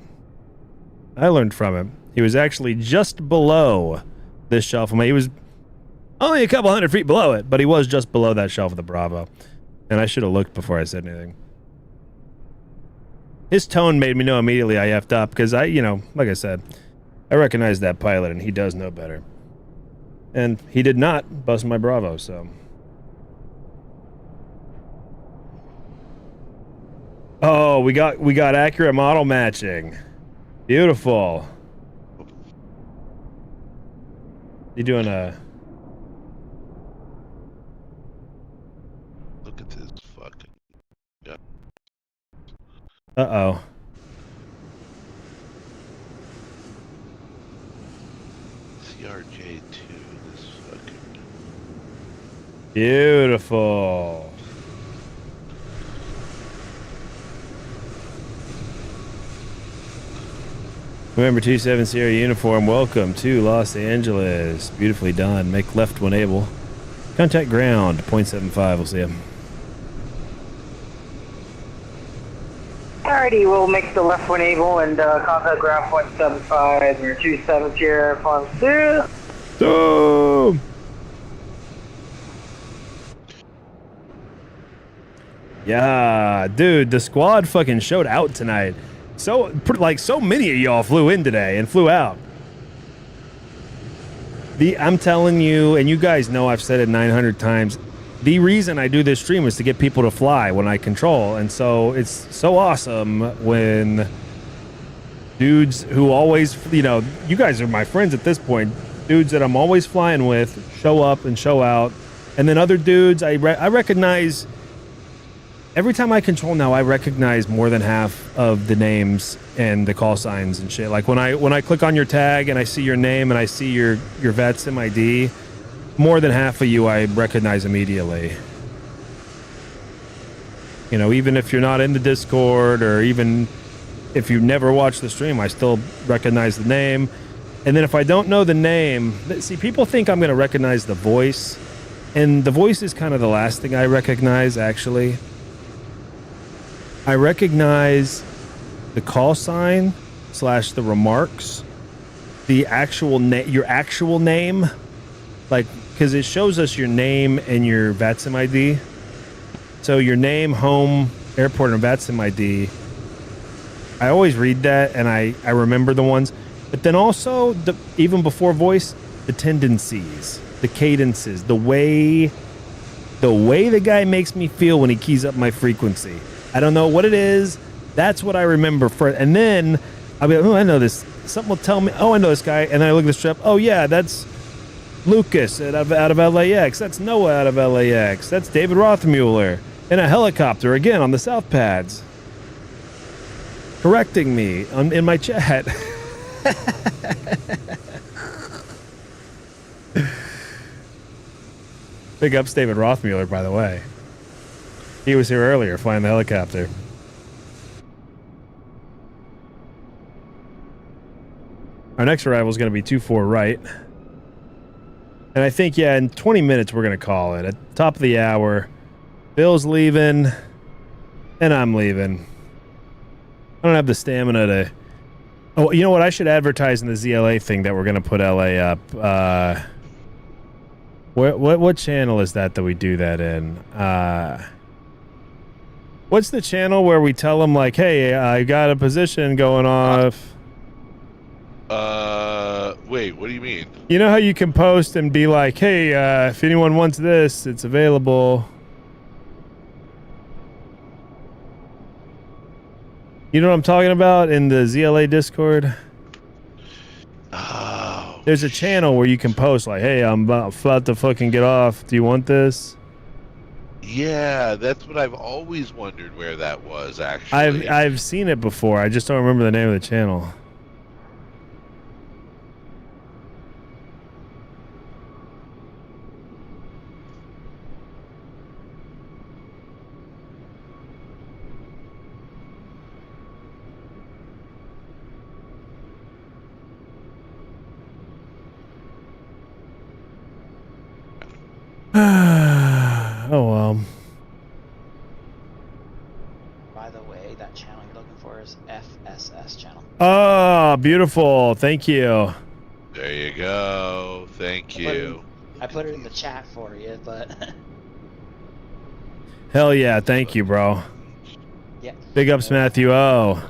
He was actually just below this shelf. He was only a couple hundred feet below it, but he was just below that shelf of the Bravo. And I should have looked before I said anything. His tone made me know immediately I effed up because you know, like I said, I recognize that pilot and he does know better. And he did not bust my Bravo, so. Oh, we got accurate model matching. Beautiful. You doing a... Look at this fucking... Uh-oh. CRJ2, this fucking... Beautiful. November 27 Sierra uniform, welcome to Los Angeles. Beautifully done. Make left when able. Contact ground, 0.75, we'll see you. Alrighty, we'll make the left when able and contact ground 0.75. We're 27 Sierra, farm 2. So, yeah, dude, the squad fucking showed out tonight. So many of y'all flew in today and flew out. I'm telling you, and you guys know I've said it 900 times, the reason I do this stream is to get people to fly when I control. And so it's so awesome when dudes who always, you know, you guys are my friends at this point, dudes that I'm always flying with show up and show out. And then other dudes, I recognize... Every time I control now, I recognize more than half of the names and the call signs and shit. Like when I click on your tag and I see your name and I see your VATSIM ID, more than half of you I recognize immediately. You know, even if you're not in the Discord or even if you never watch the stream, I still recognize the name. And then if I don't know the name, see, people think I'm going to recognize the voice, and the voice is kind of the last thing I recognize, actually. I recognize the call sign / the remarks, the actual your actual name, like, because it shows us your name and your VATSIM ID. So your name, home, airport, and VATSIM ID. I always read that and I remember the ones, but then also even before voice, the tendencies. the cadences, the way the guy makes me feel when he keys up my frequency. I don't know what it is. That's what I remember first. And then I'll be like, oh, I know this. Something will tell me, oh, I know this guy. And then I look at this trip. Oh, yeah, that's Lucas out of LAX. That's Noah out of LAX. That's David Rothmuller in a helicopter, again, on the South Pads. Correcting me in my chat. Big ups David Rothmuller, by the way. He was here earlier flying the helicopter. Our next arrival is going to be 2-4 right. And I think, yeah, in 20 minutes we're going to call it. At the top of the hour, Bill's leaving, and I'm leaving. I don't have the stamina to... Oh, you know what? I should advertise in the ZLA thing that we're going to put LA up. What channel is that we do that in? What's the channel where we tell them, like, hey, I got a position going off? Wait, what do you mean? You know how you can post and be like, hey, if anyone wants this, it's available. You know what I'm talking about in the ZLA Discord? Oh. There's a channel where you can post like, hey, I'm about to fucking get off. Do you want this? Yeah, that's what I've always wondered where that was, actually. I've seen it before. I just don't remember the name of the channel. Oh, well. By the way, that channel you're looking for is FSS channel. Oh, beautiful. Thank you. There you go. Thank you. I put it in the chat for you, but... Hell yeah. Thank you, bro. Yeah. Big ups, Matthew. Oh.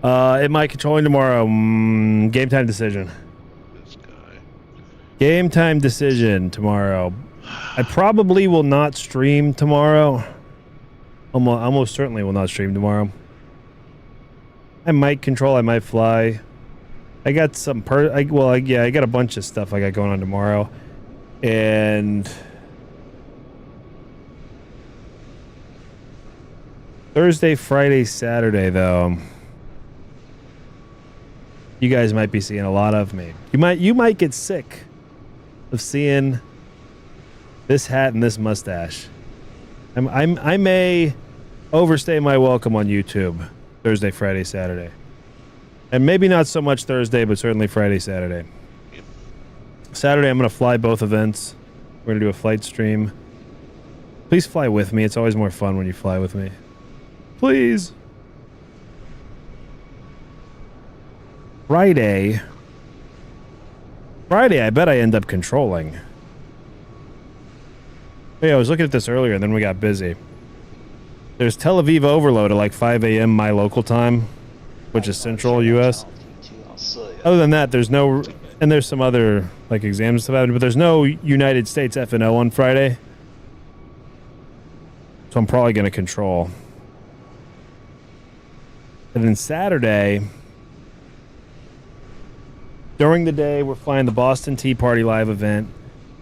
Am I controlling tomorrow? Game time decision. Game time decision tomorrow. I probably will not stream tomorrow. Almost certainly will not stream tomorrow. I might control. I might fly. I got some I got a bunch of stuff I got going on tomorrow, and Thursday, Friday, Saturday though. You guys might be seeing a lot of me. You might get sick of seeing this hat and this mustache. I may overstay my welcome on YouTube Thursday, Friday, Saturday. And maybe not so much Thursday, but certainly Friday, Saturday. Saturday, I'm going to fly both events. We're going to do a flight stream. Please fly with me. It's always more fun when you fly with me. Please. Friday, I bet I end up controlling. Yeah, I was looking at this earlier, and then we got busy. There's Tel Aviv overload at like 5 a.m. my local time, which is Central U.S. Other than that, there's no... And there's some other like exams and stuff happening, but there's no United States F&O on Friday. So I'm probably going to control. And then Saturday... During the day, we're flying the Boston Tea Party live event.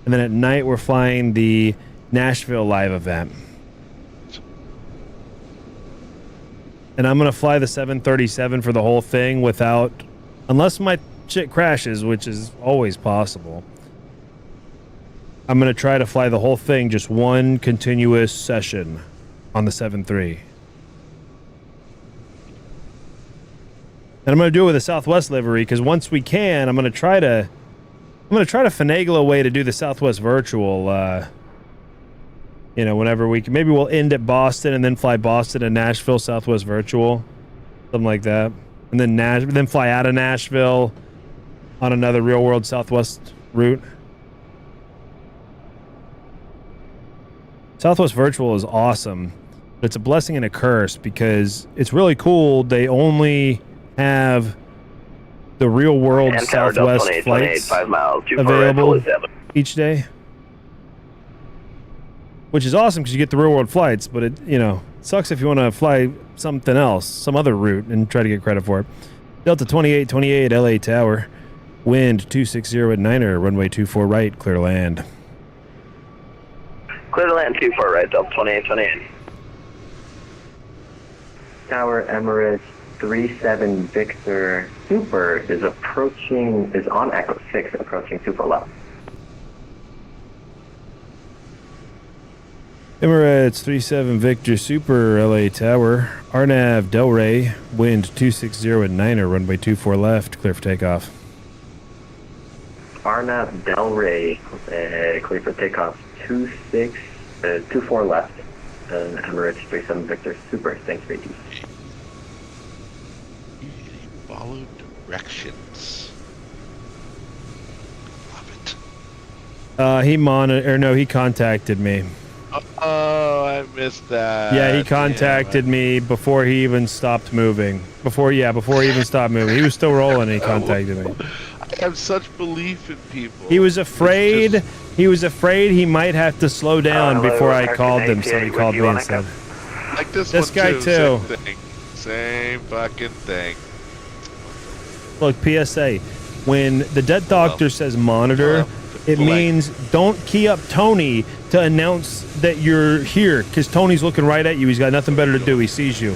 And then at night, we're flying the Nashville live event. And I'm going to fly the 737 for the whole thing without... Unless my shit crashes, which is always possible. I'm going to try to fly the whole thing, just one continuous session on the 7-3. And I'm going to do it with a Southwest livery, because once we can, I'm going to try to finagle a way to do the Southwest virtual, whenever we can. Maybe we'll end at Boston and then fly Boston to Nashville, Southwest virtual. Something like that. And then fly out of Nashville on another real-world Southwest route. Southwest virtual is awesome. But it's a blessing and a curse, because it's really cool. They only have the real world And Tower Delta Southwest 28, flights 5 miles, 24 right, available fully seven. each day, which is awesome because you get the real world flights, but it, you know, sucks if you want to fly something else, some other route, and try to get credit for it. Delta 2828 LA Tower, wind 260 at 9er, runway 24 right, clear to land. Clear to land 24 right, Delta 2828. Tower Emirates 37 Victor Super is on Echo 6, approaching super left. Emirates 37 Victor Super LA Tower, RNAV Delray, wind 260 at 9er, runway 24 left, clear for takeoff. Arnav Delray, clear for takeoff 24 left, and Emirates 37 Victor Super, thanks for ATC. Follow directions. He contacted me. Oh, I missed that. Yeah, he contacted me before he even stopped moving. Before he even stopped moving. He was still rolling and he contacted me. I have such belief in people. He was afraid he might have to slow down before I called him, so he called me instead. Like this guy one too. Same thing. Same fucking thing. Look, PSA, when the dead doctor says monitor, it means don't key up Tony to announce that you're here, because Tony's looking right at you. He's got nothing better to do. He sees you.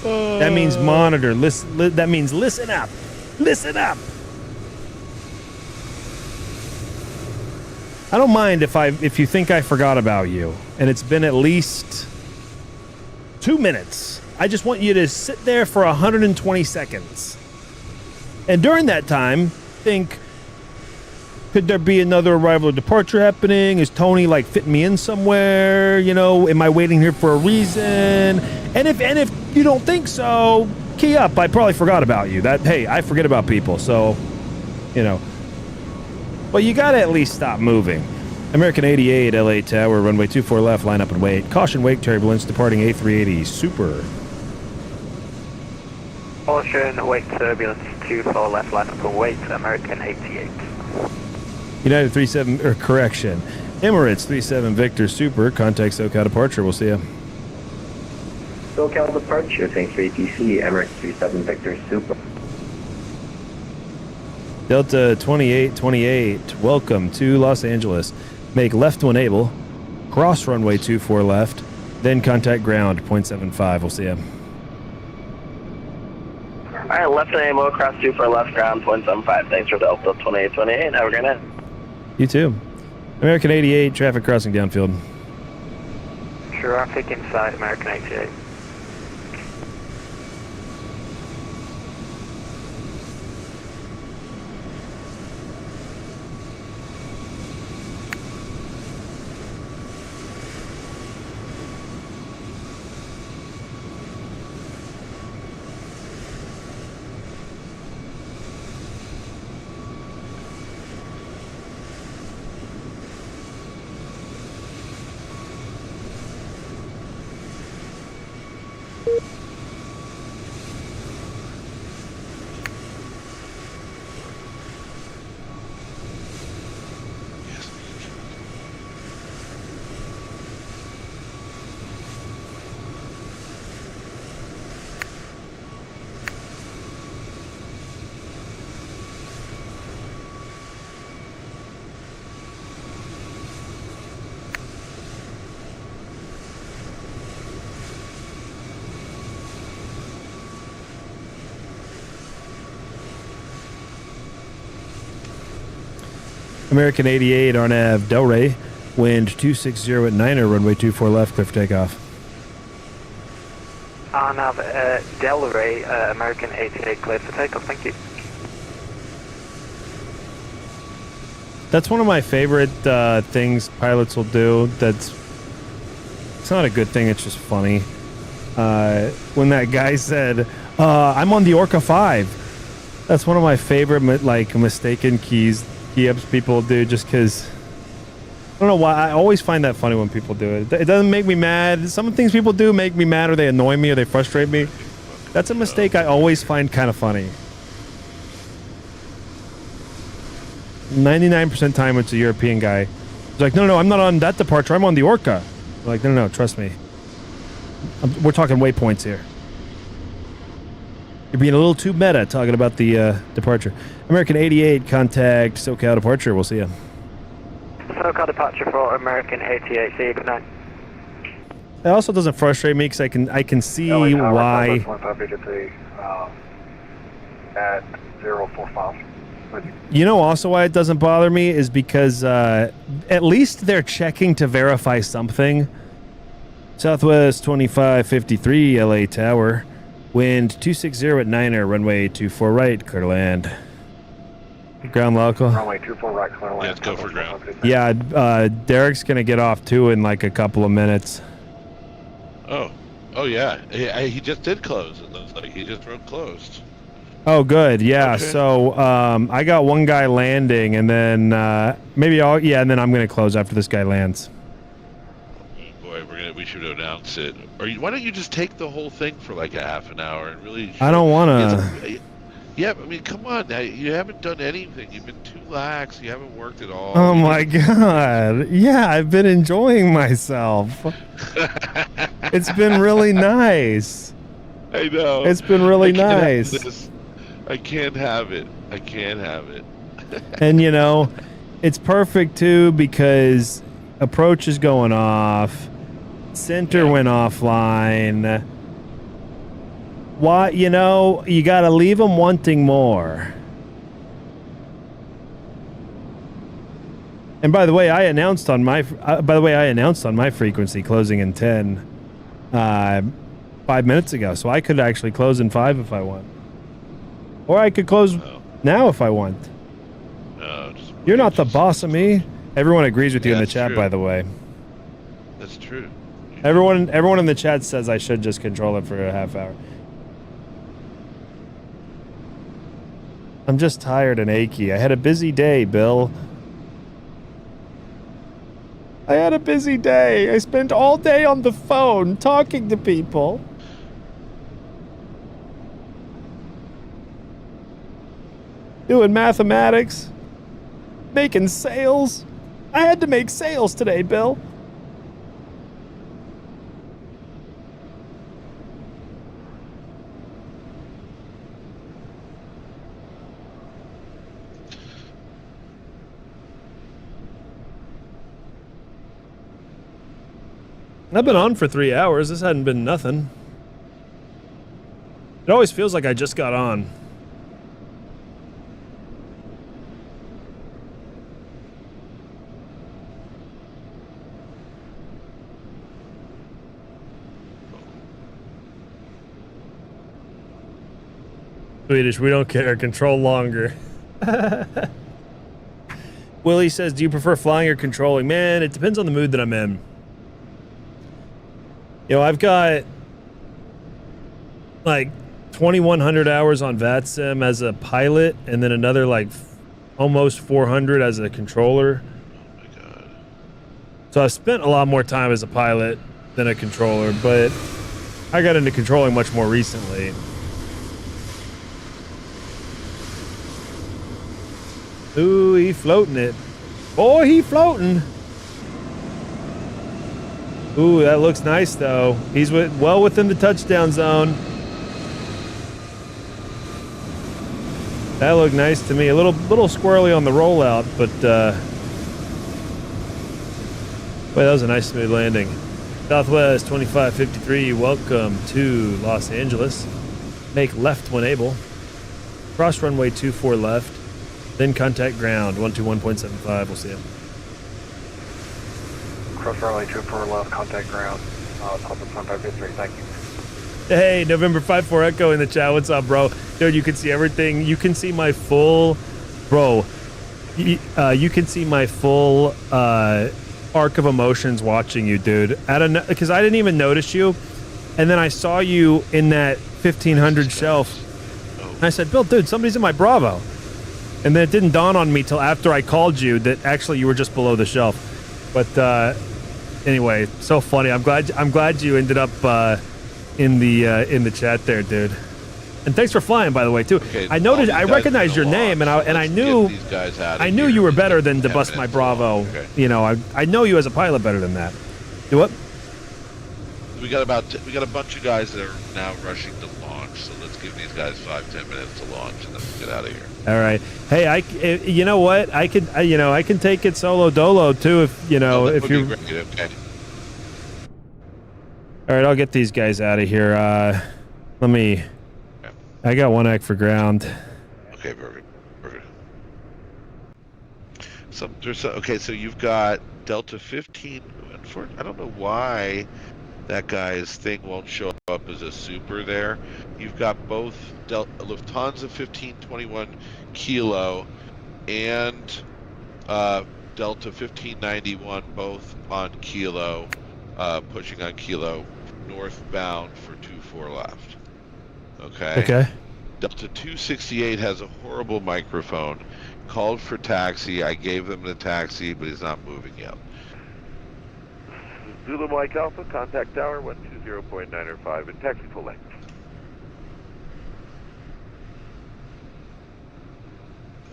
That means monitor. That means listen up. Listen up. I don't mind if you think I forgot about you, and it's been at least 2 minutes. I just want you to sit there for 120 seconds. And during that time, think, could there be another arrival or departure happening? Is Tony like fitting me in somewhere? You know, am I waiting here for a reason? And if you don't think so, key up. I probably forgot about you. Hey, I forget about people, so you know. But you gotta at least stop moving. American 88 LA Tower, runway 24 left, line up and wait. Caution wake turbulence departing A380 Super. Caution wake turbulence 24 left, line up and wait. American 88. United 37, or correction, Emirates 37 Victor Super, contact SoCal departure, we'll see ya. SoCal departure, thanks for ATC, Emirates 37 Victor Super. Delta 2828, welcome to Los Angeles. Make left to enable, cross runway 24 left, then contact ground, 0.75, we'll see ya. Alright, left enable, cross 24 left, ground, 0.75, thanks for Delta 2828, have a great night. You too. American 88, traffic crossing downfield. Traffic inside American 88. American 88, RNAV Delray, wind 260 at 9er, runway 24 left, clear for takeoff. Arnav Delray, American 88, cleared for takeoff, thank you. That's one of my favorite things pilots will do. It's not a good thing, it's just funny. When that guy said, I'm on the Orca 5. That's one of my favorite mistaken key-ups people do, just because I don't know why. I always find that funny when people do it. It doesn't make me mad. Some things people do make me mad, or they annoy me, or they frustrate me. That's a mistake I always find kind of funny. 99% time it's a European guy. He's like, no, I'm not on that departure. I'm on the Orca. I'm like, no, trust me. We're talking waypoints here. You're being a little too meta talking about the departure. American 88, contact SoCal departure. We'll see you. SoCal departure for American 88. See you. Good night. It also doesn't frustrate me because I can see why. At 045. You know also why it doesn't bother me is because at least they're checking to verify something. Southwest 2553 LA Tower. Wind 260 at 9er, runway 24 right, clear to land. Ground local. Runway 24 right, clear to land. Yeah, let's go for ground. Yeah, Derek's going to get off too in like a couple of minutes. Oh yeah. He just did close. It looks like he just wrote closed. Oh, good. Yeah. Okay. So I got one guy landing, and then and then I'm going to close after this guy lands. Boy, we should announce it. Or why don't you just take the whole thing for like a half an hour and really? I don't want to. Yeah, I mean, come on. You haven't done anything. You've been too lax. You haven't worked at all. Oh my God. Yeah, I've been enjoying myself. It's been really nice. I know. It's been really nice. I can't have it. And it's perfect too because approach is going off. Center went offline. Why, you got to leave them wanting more. And by the way, I announced on my frequency closing in 10 5 minutes ago, so I could actually close in 5 if I want. Or I could close now if I want. You're not the boss of me. Everyone agrees with you in the chat, by the way. That's true. Everyone in the chat says I should just control it for a half hour. I'm just tired and achy. I had a busy day, Bill. I had a busy day. I spent all day on the phone talking to people. Doing mathematics. Making sales. I had to make sales today, Bill. I've been on for 3 hours. This hadn't been nothing. It always feels like I just got on. Swedish, we don't care. Control longer. Willie says, do you prefer flying or controlling? Man, it depends on the mood that I'm in. I've got like 2,100 hours on VATSIM as a pilot, and then another like almost 400 as a controller. Oh my God. So I've spent a lot more time as a pilot than a controller, but I got into controlling much more recently. Ooh, he floating it. Boy, he floating. Ooh, that looks nice, though. He's well within the touchdown zone. That looked nice to me. A little squirrely on the rollout, but boy, that was a nice smooth landing. Southwest 2553, welcome to Los Angeles. Make left when able. Cross runway 24 left. Then contact ground 121.75. We'll see you. Cross runway 24 left, contact ground. Southwest 2553, thank you. Hey, November 54 Echo in the chat. What's up, bro? Dude, you can see everything. You can see my full, bro. You can see my full arc of emotions watching you, dude. Because I didn't even notice you, and then I saw you in that 1500 shelf. And I said, Bill, dude, somebody's in my Bravo. And then it didn't dawn on me till after I called you that actually you were just below the shelf. But anyway, so funny. I'm glad you ended up in the chat there, dude. And thanks for flying, by the way, too. Okay, I noticed, I all these guys recognized your are name, and lost, so I let's knew, get these guys out of I knew here. you were better than to 10 bust my minutes Bravo. long. Okay. You know, I know you as a pilot better than that. Do what? We got a bunch of guys that are now rushing to launch, so let's give these guys 5-10 minutes to launch, and then we'll get out of here. All right. Hey, you know what? I can take it solo dolo too if you know if you. Okay. All right, I'll get these guys out of here. Let me. I got 1 act for ground. Okay, perfect. So you've got Delta 15. I don't know why that guy's thing won't show up as a super there. You've got both Lufthansa 1521 Kilo and Delta 1591 both on Kilo, pushing on Kilo northbound for 24 left. Okay. Okay. Delta 268 has a horrible microphone. Called for taxi. I gave them the taxi, but he's not moving yet. Zulu Mike Alpha, contact tower 120.905 and taxi full length.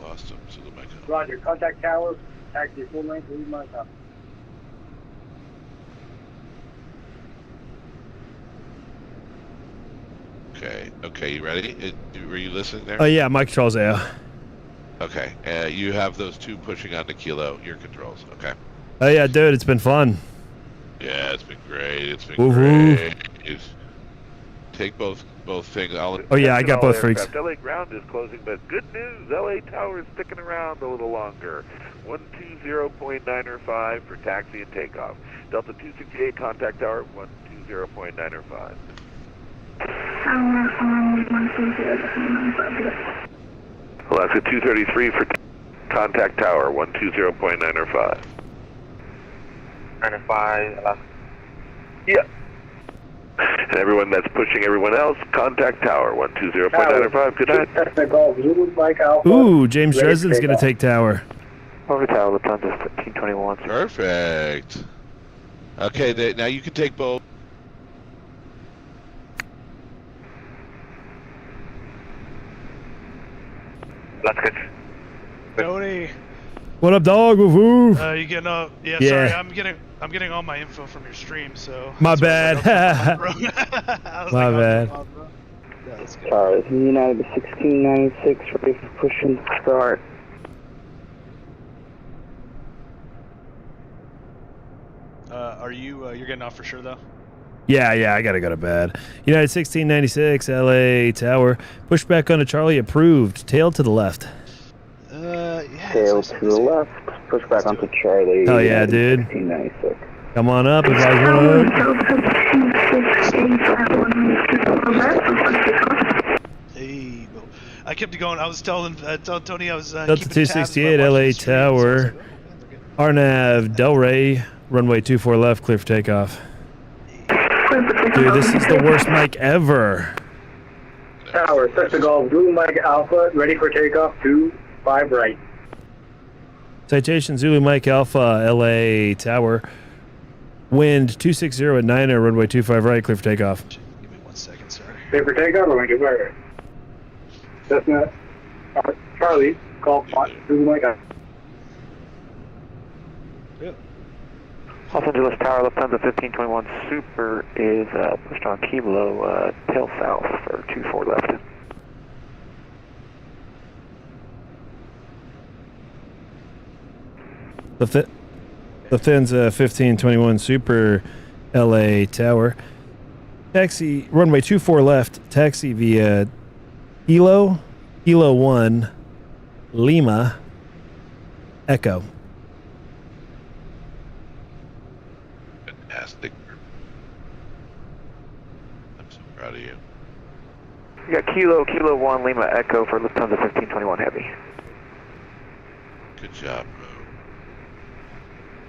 Lost him. Zulu Mike Alpha. Roger, contact tower, taxi full length, leave my top. Okay, you ready? Were you listening there? Oh yeah, my controls there. Okay, you have those two pushing onto Kilo, your controls, okay? Oh yeah, dude, it's been fun. Yeah, it's been great, Woohoo. great. Take both things. Oh yeah, I got both freaks. LA ground is closing, but good news, LA tower is sticking around a little longer. 120.905 for taxi and takeoff. Delta 268, contact tower 120.905. Alaska 233 for contact tower 120.905. 905, Alaska. Yeah. And everyone that's pushing everyone else, contact tower 120.905. Good night. Technical, Zulu Mike Alpha. Ooh, James Ready to Dresden's take gonna off. take tower. Over tower, Lufthansa 1521. Perfect. Okay, now you can take both. That's good. Tony, What up, dog? Woohoo! you getting up? Yeah, Yeah. sorry, I'm getting all my info from your stream, so. My that's why I was like, bad. I was My like, bad. oh, bro. Yeah, that's good. Alright, United 1696, ready for push and start. Are you you're getting off for sure though? Yeah, I gotta go to bed. United 1696, LA Tower. Pushback onto Charlie approved. Tail to the left. Yeah. Tail to the left, push back onto Charlie. Hell yeah, United dude. 1696. Come on up, advise Hey, Bill. I kept it going. I was telling Tony I was Delta keeping tabs 268, about watching LA the stream, so I was Tower. like, RNAV, Delray, runway 24 left, clear for takeoff. Dude, this is the worst mic ever. Tower, Technical, Zulu Mike Alpha, ready for takeoff, 25 right. Citation Zulu Mike Alpha, LA Tower. Wind 260 at 9, runway 25 right, clear for takeoff. Give me 1 second, sorry. Clear for takeoff, we're going to get right. Cessna, Charlie, call Zulu Mike Alpha. Los Angeles Tower, Lufthansa 1521 Super is pushed on Kilo, tail south for 24 left. Lufthansa 1521 Super, LA Tower. Taxi, runway 24 left, taxi via Kilo 1, Lima, Echo. Fantastic. I'm so proud of you. You got Kilo 1 Lima Echo for Lufthansa 1521 Heavy. Good job, bro.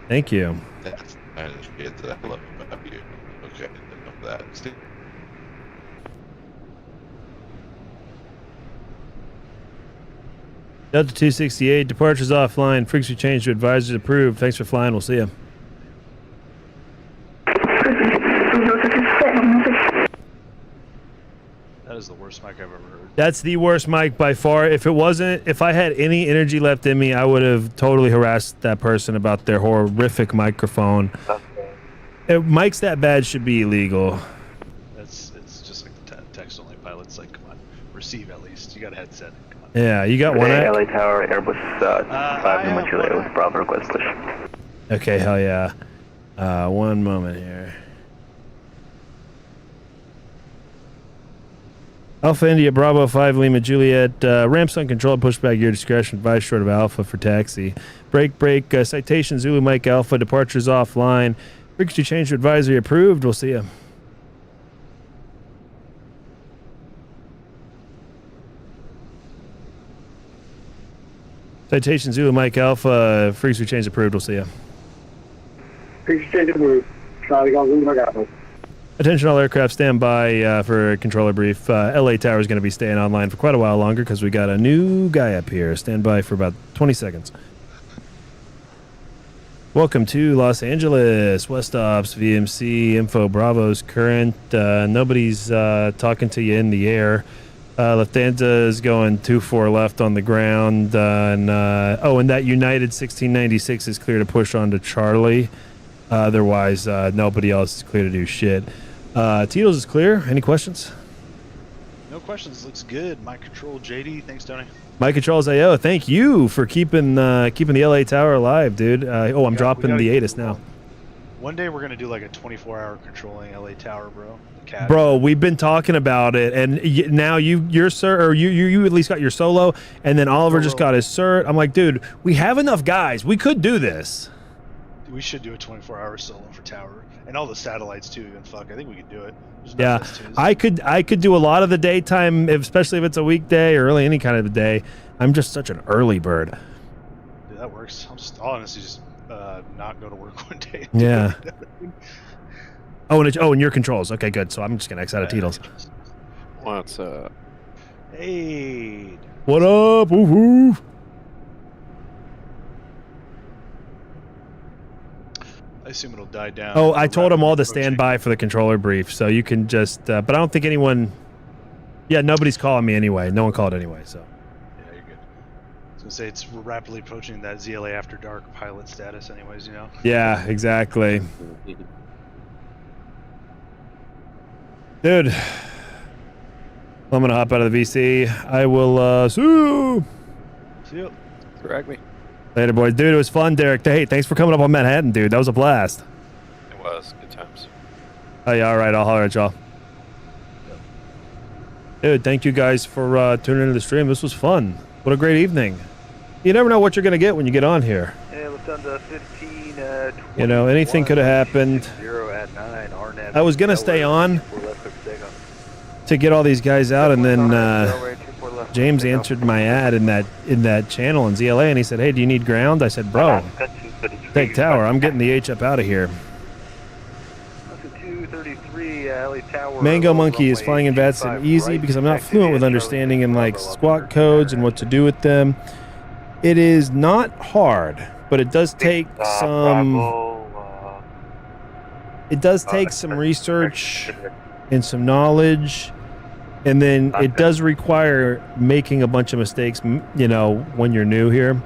Thank you. That's the shit that I love about you. Okay, enough of that. Delta 268, departures offline. Frequency change to advisors approved. Thanks for flying. We'll see you. worst mic I've ever heard. That's the worst mic by far. If I had any energy left in me, I would have totally harassed that person about their horrific microphone. Mics that bad should be illegal. It's just like the text-only pilots. Like, come on, receive at least. You got a headset. Come on. Yeah, you got one. LA Tower, Airbus 5 Lima Juliet with Bravo request, please. Okay, hell yeah. One moment here. Alpha India Bravo 5 Lima Juliet. Ramps uncontrolled. Pushback gear discretion. Advice short of Alpha for taxi. Break. Citation Zulu Mike Alpha. Departures offline. Frequency change to advisory approved. We'll see you. Citation Zulu Mike Alpha. Frequency change approved. We'll see you. Frequency change approved. Charlie Golf Lima Bravo. Attention all aircraft, stand by for a controller brief. LA Tower is going to be staying online for quite a while longer because we got a new guy up here. Stand by for about 20 seconds. Welcome to Los Angeles. West Ops, VMC, Info, Bravo's current. Nobody's talking to you in the air. Lufthansa is going 2-4 left on the ground. And that United 1696 is clear to push on to Charlie. Otherwise, nobody else is clear to do shit. Tito's is clear. Any questions? No questions. Looks good. My control, JD. Thanks, Tony. My controls AO. Thank you for keeping the LA Tower alive, dude. I'm dropping the ATIS now. One day we're gonna do like a 24-hour controlling LA Tower, bro. Bro, we've been talking about it, and now you're sir, or you at least got your solo, and then Oliver just got his cert. I'm like, dude, we have enough guys. We could do this. We should do a 24-hour solo for Tower and all the satellites too. Even fuck, I think we could do it. Yeah, I could do a lot of the daytime, especially if it's a weekday or early any kind of a day. I'm just such an early bird. Dude, that works. I'll honestly just not go to work one day. Yeah. And your controls. Okay, good. So I'm just gonna X out of Titles. What's up? Hey. What up? Woohoo! I assume it'll die down. Oh, I told them all to stand by for the controller brief, so you can just. But I don't think anyone. Yeah, nobody's calling me anyway. No one called anyway, so. Yeah, you're good. I was gonna say it's rapidly approaching that ZLA After Dark pilot status, anyways. You know. Yeah, exactly. Dude, I'm gonna hop out of the VC. I will. See you. Drag me. Later, boys. Dude, it was fun, Derek. Hey, thanks for coming up on Manhattan, dude. That was a blast. It was. Good times. Oh, yeah, all right. I'll holler at y'all. Dude, thank you guys for tuning into the stream. This was fun. What a great evening. You never know what you're going to get when you get on here. Yeah, Lufthansa 15, you know, anything could have happened. 0 at 9, RNAV. I was going to stay on to get all these guys out, and then James answered my ad in that channel in ZLA, and he said, "Hey, do you need ground?" I said, "Bro, take tower. I'm getting the H up out of here." 233, LA Tower. Mango Monkey is flying in VATSIM easy because I'm not fluent with understanding in like squawk codes and what to do with them. It is not hard, but it does take some. It does take some research and some knowledge. And then it does require making a bunch of mistakes, you know, when you're new here.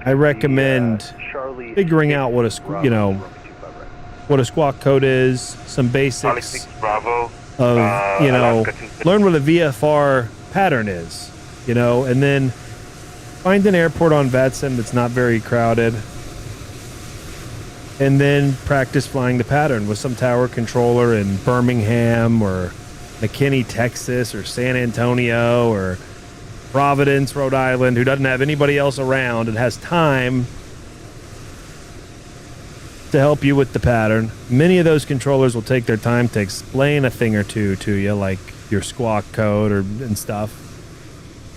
I recommend figuring out what what a squawk code is, some basics of, you know, learn what a VFR pattern is, you know, and then find an airport on VATSIM that's not very crowded, and then practice flying the pattern with some tower controller in Birmingham or McKinney, Texas, or San Antonio, or Providence, Rhode Island, who doesn't have anybody else around and has time to help you with the pattern. Many of those controllers will take their time to explain a thing or two to you, like your squawk code and stuff.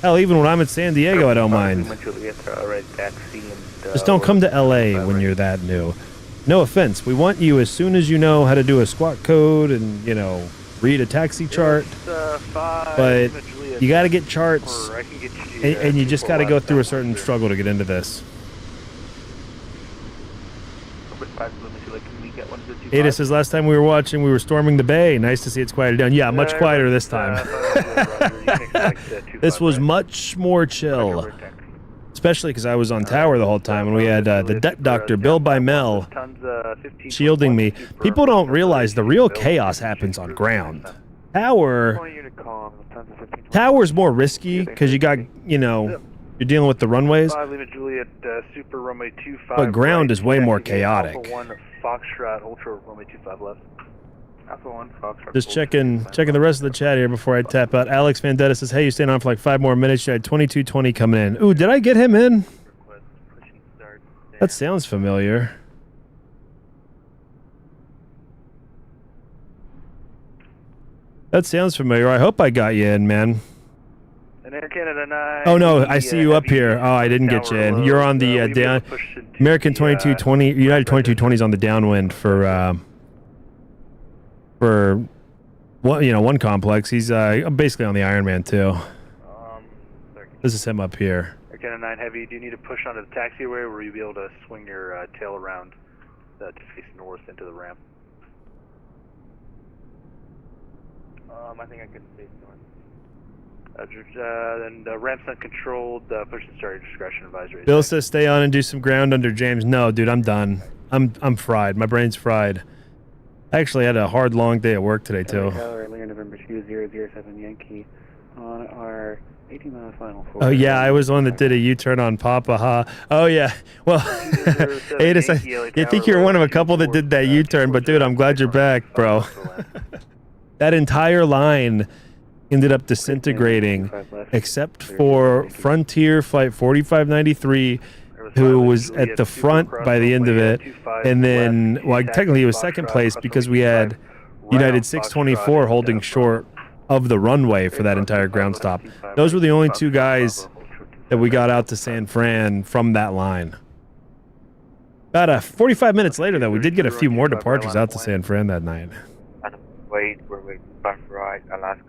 Hell, even when I'm in San Diego, I don't mind. Just don't come to LA when you're that new. No offense. We want you as soon as you know how to do a squawk code and, you know, read a taxi chart, but you got to get charts, and you just got to go through a certain struggle to get into this. Ada says last time we were watching, we were storming the bay. Nice to see it's quieted down. Yeah, much quieter this time. This was much more chill. Especially because I was on tower the whole time, and we had the debt doctor, Bill by Mel, shielding me. People don't realize the real chaos happens on ground. Tower's more risky because you got, you know, you're dealing with the runways. But ground is way more chaotic. Just checking the rest of the chat here before I tap out. Alex Vendetta says, hey, you staying on for like 5 more minutes. You had 2220 coming in. Ooh, did I get him in? That sounds familiar. That sounds familiar. I hope I got you in, man. Oh no, I see you up here. Oh, I didn't get you in. You're on the down. American 2220, United 2220 is on the downwind for one, you know, one complex. He's basically on the Ironman too. This is him up here. American 9 Heavy, do you need to push onto the taxiway, or will you be able to swing your tail around to face north into the ramp? I think I could face north. Then the ramp's uncontrolled. Push and start your discretion advisory. Bill says stay on and do some ground under James. No, dude, I'm done. I'm fried. My brain's fried. I actually had a hard, long day at work today too. November 2007 Yankee on our 18-mile final. Oh yeah, I was the one that did a U-turn on Papa. Ha. Oh yeah. Well, Ada, I think you're one of a couple that did that U-turn, but dude, I'm glad you're back, bro. That entire line ended up disintegrating, except for Frontier Flight 4593, who was at the front by the end of it, and then, well, technically it was second place because we had United 624 holding short of the runway for that entire ground stop. Those were the only 2 guys that we got out to San Fran from that line. About 45 minutes later, though, we did get a few more departures out to San Fran that night. Wait, we're back right, Alaska.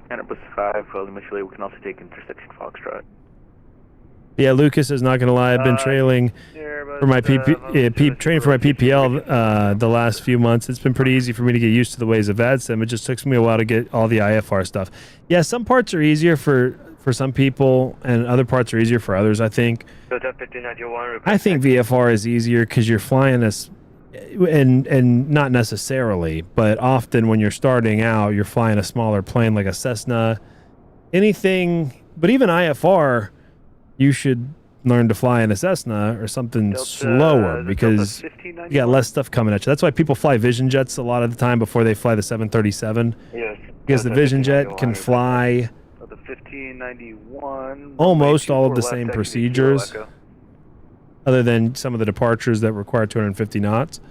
And plus 5, well, initially we can also take intersection Foxtrot. Yeah, Lucas is not gonna lie. I've been trailing for my training for my PPL the last few months. It's been pretty easy for me to get used to the ways of VATSIM. It just took me a while to get all the IFR stuff. Yeah, some parts are easier for some people, and other parts are easier for others. I think. I think VFR is easier because you're flying this. And not necessarily, but often when you're starting out, you're flying a smaller plane like a Cessna, anything. But even IFR, you should learn to fly in a Cessna or something slower because you got less stuff coming at you. That's why people fly Vision Jets a lot of the time before they fly the 737. Yes. Because the Vision Jet can fly The 1591. almost all of the same procedures, other than some of the departures that require 250 knots.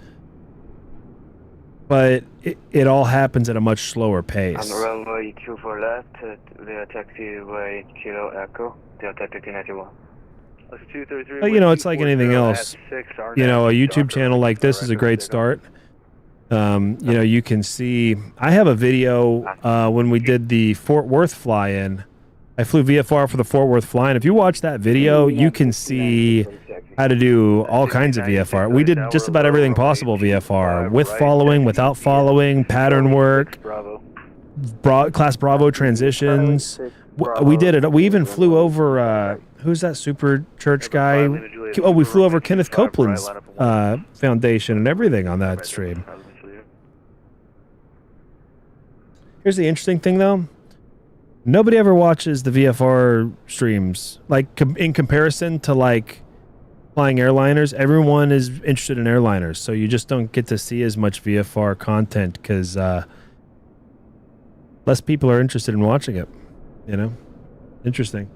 But it all happens at a much slower pace. On runway 24 left, via taxiway Kilo Echo, Delta 1591. But, you know, it's like anything else. You know, a YouTube channel like this is a great start. You know, you can see... I have a video when we did the Fort Worth fly-in. I flew VFR for the Fort Worth fly-in. If you watch that video, you can see how to do all kinds of VFR. We did just about everything possible VFR. With following, without following, pattern work, Class Bravo transitions. We did it. We even flew over... who's that super church guy? Oh, we flew over Kenneth Copeland's foundation and everything on that stream. Here's the interesting thing, though. Nobody ever watches the VFR streams. Like, in comparison to, like, flying airliners, everyone is interested in airliners. So you just don't get to see as much VFR content because less people are interested in watching it. You know? Interesting.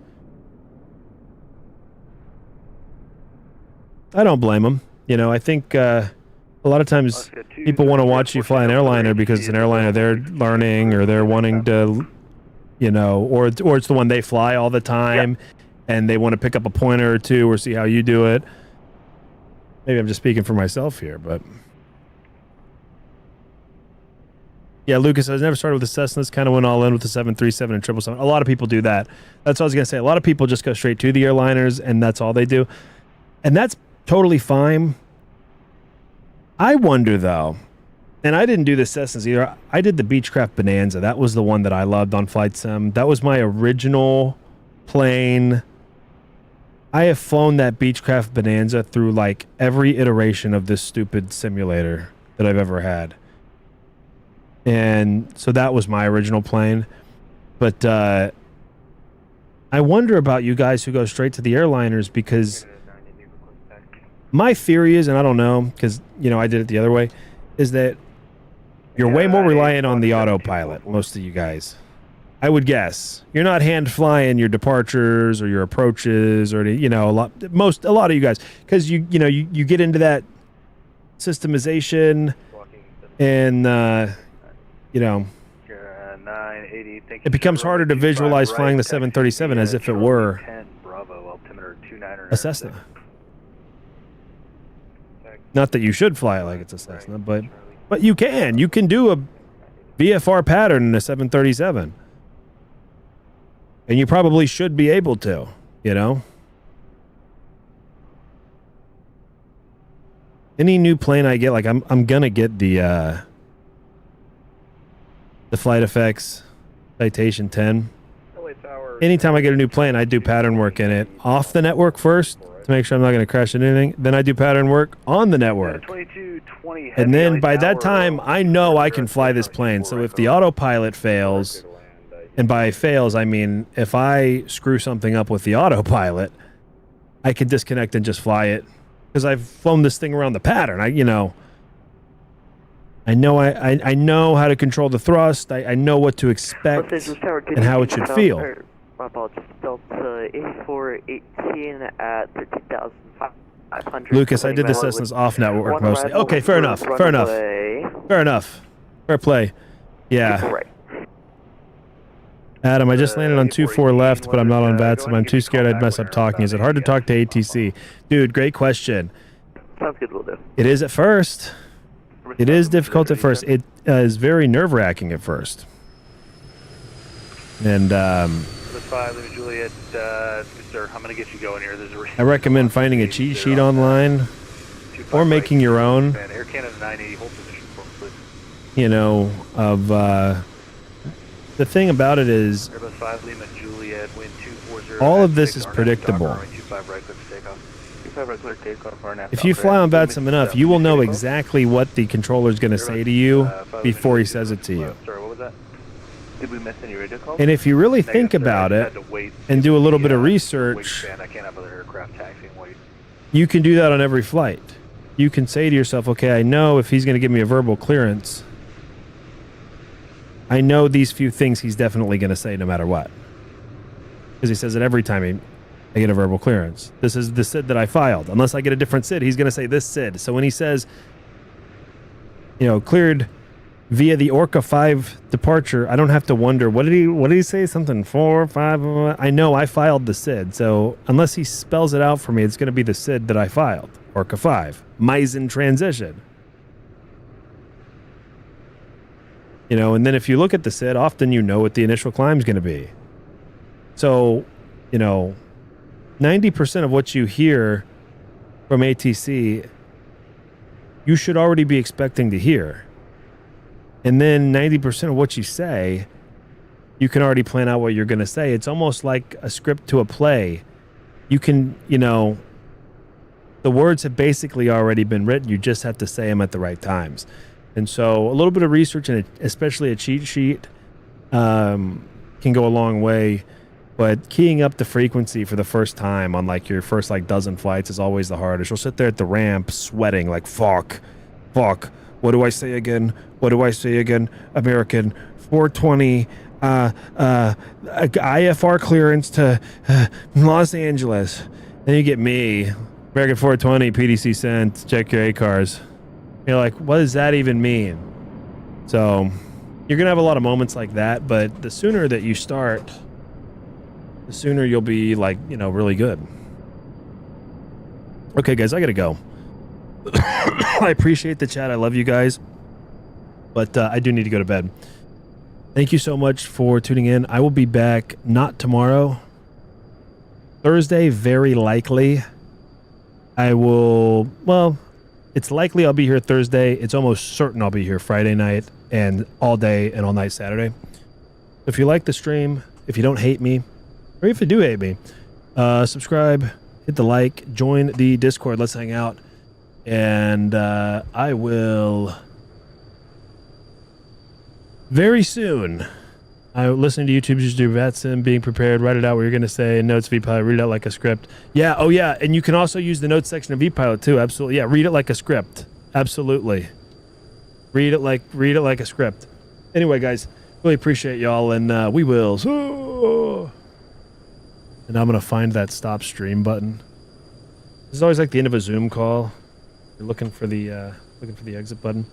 I don't blame them. You know, I think a lot of times people want to watch you fly an airliner because it's an airliner they're learning or they're wanting to, you know, or it's the one they fly all the time and they want to pick up a pointer or two or see how you do it. Maybe I'm just speaking for myself here, but... Yeah, Lucas, I never started with the Cessnas, kind of went all in with the 737 and 777. A lot of people do that. That's what I was going to say. A lot of people just go straight to the airliners and that's all they do. And that's totally fine. I wonder though, and I didn't do the Cessnas either. I did the Beechcraft Bonanza. That was the one that I loved on Flight Sim. That was my original plane. I have flown that Beechcraft Bonanza through like every iteration of this stupid simulator that I've ever had. And so that was my original plane. But I wonder about you guys who go straight to the airliners, because my theory is, and I don't know, because, you know, I did it the other way, is that you're way more reliant on the autopilot, most of you guys. I would guess. You're not hand flying your departures or your approaches or, you know, a lot of you guys, because you get into that systemization and you know, it becomes harder to visualize flying the 737 as if it were a Cessna. Not that you should fly it like it's a Cessna, but you can. You can do a VFR pattern in a 737. And you probably should be able to, you know? Any new plane I get, like I'm gonna get the Flight Effects Citation 10. Anytime I get a new plane, I do pattern work in it off the network first to make sure I'm not going to crash into anything. Then I do pattern work on the network. And then by that time, I know I can fly this plane. So if the autopilot fails, and by fails, I mean if I screw something up with the autopilot, I can disconnect and just fly it. Because I've flown this thing around the pattern. I know how to control the thrust. I know what to expect and how it should feel. My apologies. Delta 8418 at 13,500. Lucas, I did the Cessnas off network mostly. Okay, fair enough. Fair enough. Fair enough. Fair play. Yeah. Adam, I just landed on 2-4 left, but I'm not on VATSIM. I'm too scared I'd mess up talking. Is it hard to talk to ATC? Dude, great question. Sounds good, we'll do. It is at first. It is difficult at first. It is very nerve-wracking at first. And Juliet, sir, I'm going to get you going here. I recommend finding a cheat sheet online or making your own. Air Canada 980, hold position for me, please. You know, of the thing about it is Airbus 5 Lima Juliet, wind 240. all of this is predictable. If you fly on VATSIM enough, you will know exactly what the controller is going to say to you before he says it to you. Sorry, what was that? Did we miss any radio calls? And if you really think about it and do a little bit of research, I can't have other aircraft taxiing while you can do that on every flight. You can say to yourself, okay, I know if he's going to give me a verbal clearance, I know these few things he's definitely going to say no matter what. Because he says it every time I get a verbal clearance. This is the SID that I filed. Unless I get a different SID, he's going to say this SID. So when he says, you know, cleared via the Orca 5 departure, I don't have to wonder, what did he say? Something 4, 5, I know I filed the SID. So unless he spells it out for me, it's going to be the SID that I filed. Orca 5. Meisen transition. You know, and then if you look at the SID, often you know what the initial climb is going to be. So, you know, 90% of what you hear from ATC, you should already be expecting to hear. And then 90% of what you say, you can already plan out what you're going to say. It's almost like a script to a play. You can, you know, the words have basically already been written. You just have to say them at the right times. And so a little bit of research, and especially a cheat sheet, can go a long way. But keying up the frequency for the first time on like your first like dozen flights is always the hardest. You'll sit there at the ramp sweating like, fuck. What do I say again? American 420 IFR clearance to Los Angeles. Then you get me, American 420 PDC sent, check your ACARs. You're like, what does that even mean? So you're going to have a lot of moments like that, but the sooner that you start, the sooner you'll be like, you know, really good. Okay, guys, I got to go. I appreciate the chat. I love you guys. But I do need to go to bed. Thank you so much for tuning in. I will be back not tomorrow. Thursday, very likely. I will, well, it's likely I'll be here Thursday. It's almost certain I'll be here Friday night and all day and all night Saturday. If you like the stream, if you don't hate me, or if you do hate me, subscribe, hit the like, join the Discord. Let's hang out. And I will very soon. I listening to YouTube, just do VATSIM, being prepared, write it out what you're going to say, notes VPilot, read it out like a script. Yeah, oh yeah, and you can also use the notes section of VPilot too, absolutely. Yeah, read it like a script. Absolutely. Read it like a script. Anyway, guys, really appreciate y'all, and we will. And I'm going to find that stop stream button. This is always like the end of a Zoom call. You're looking for the exit button.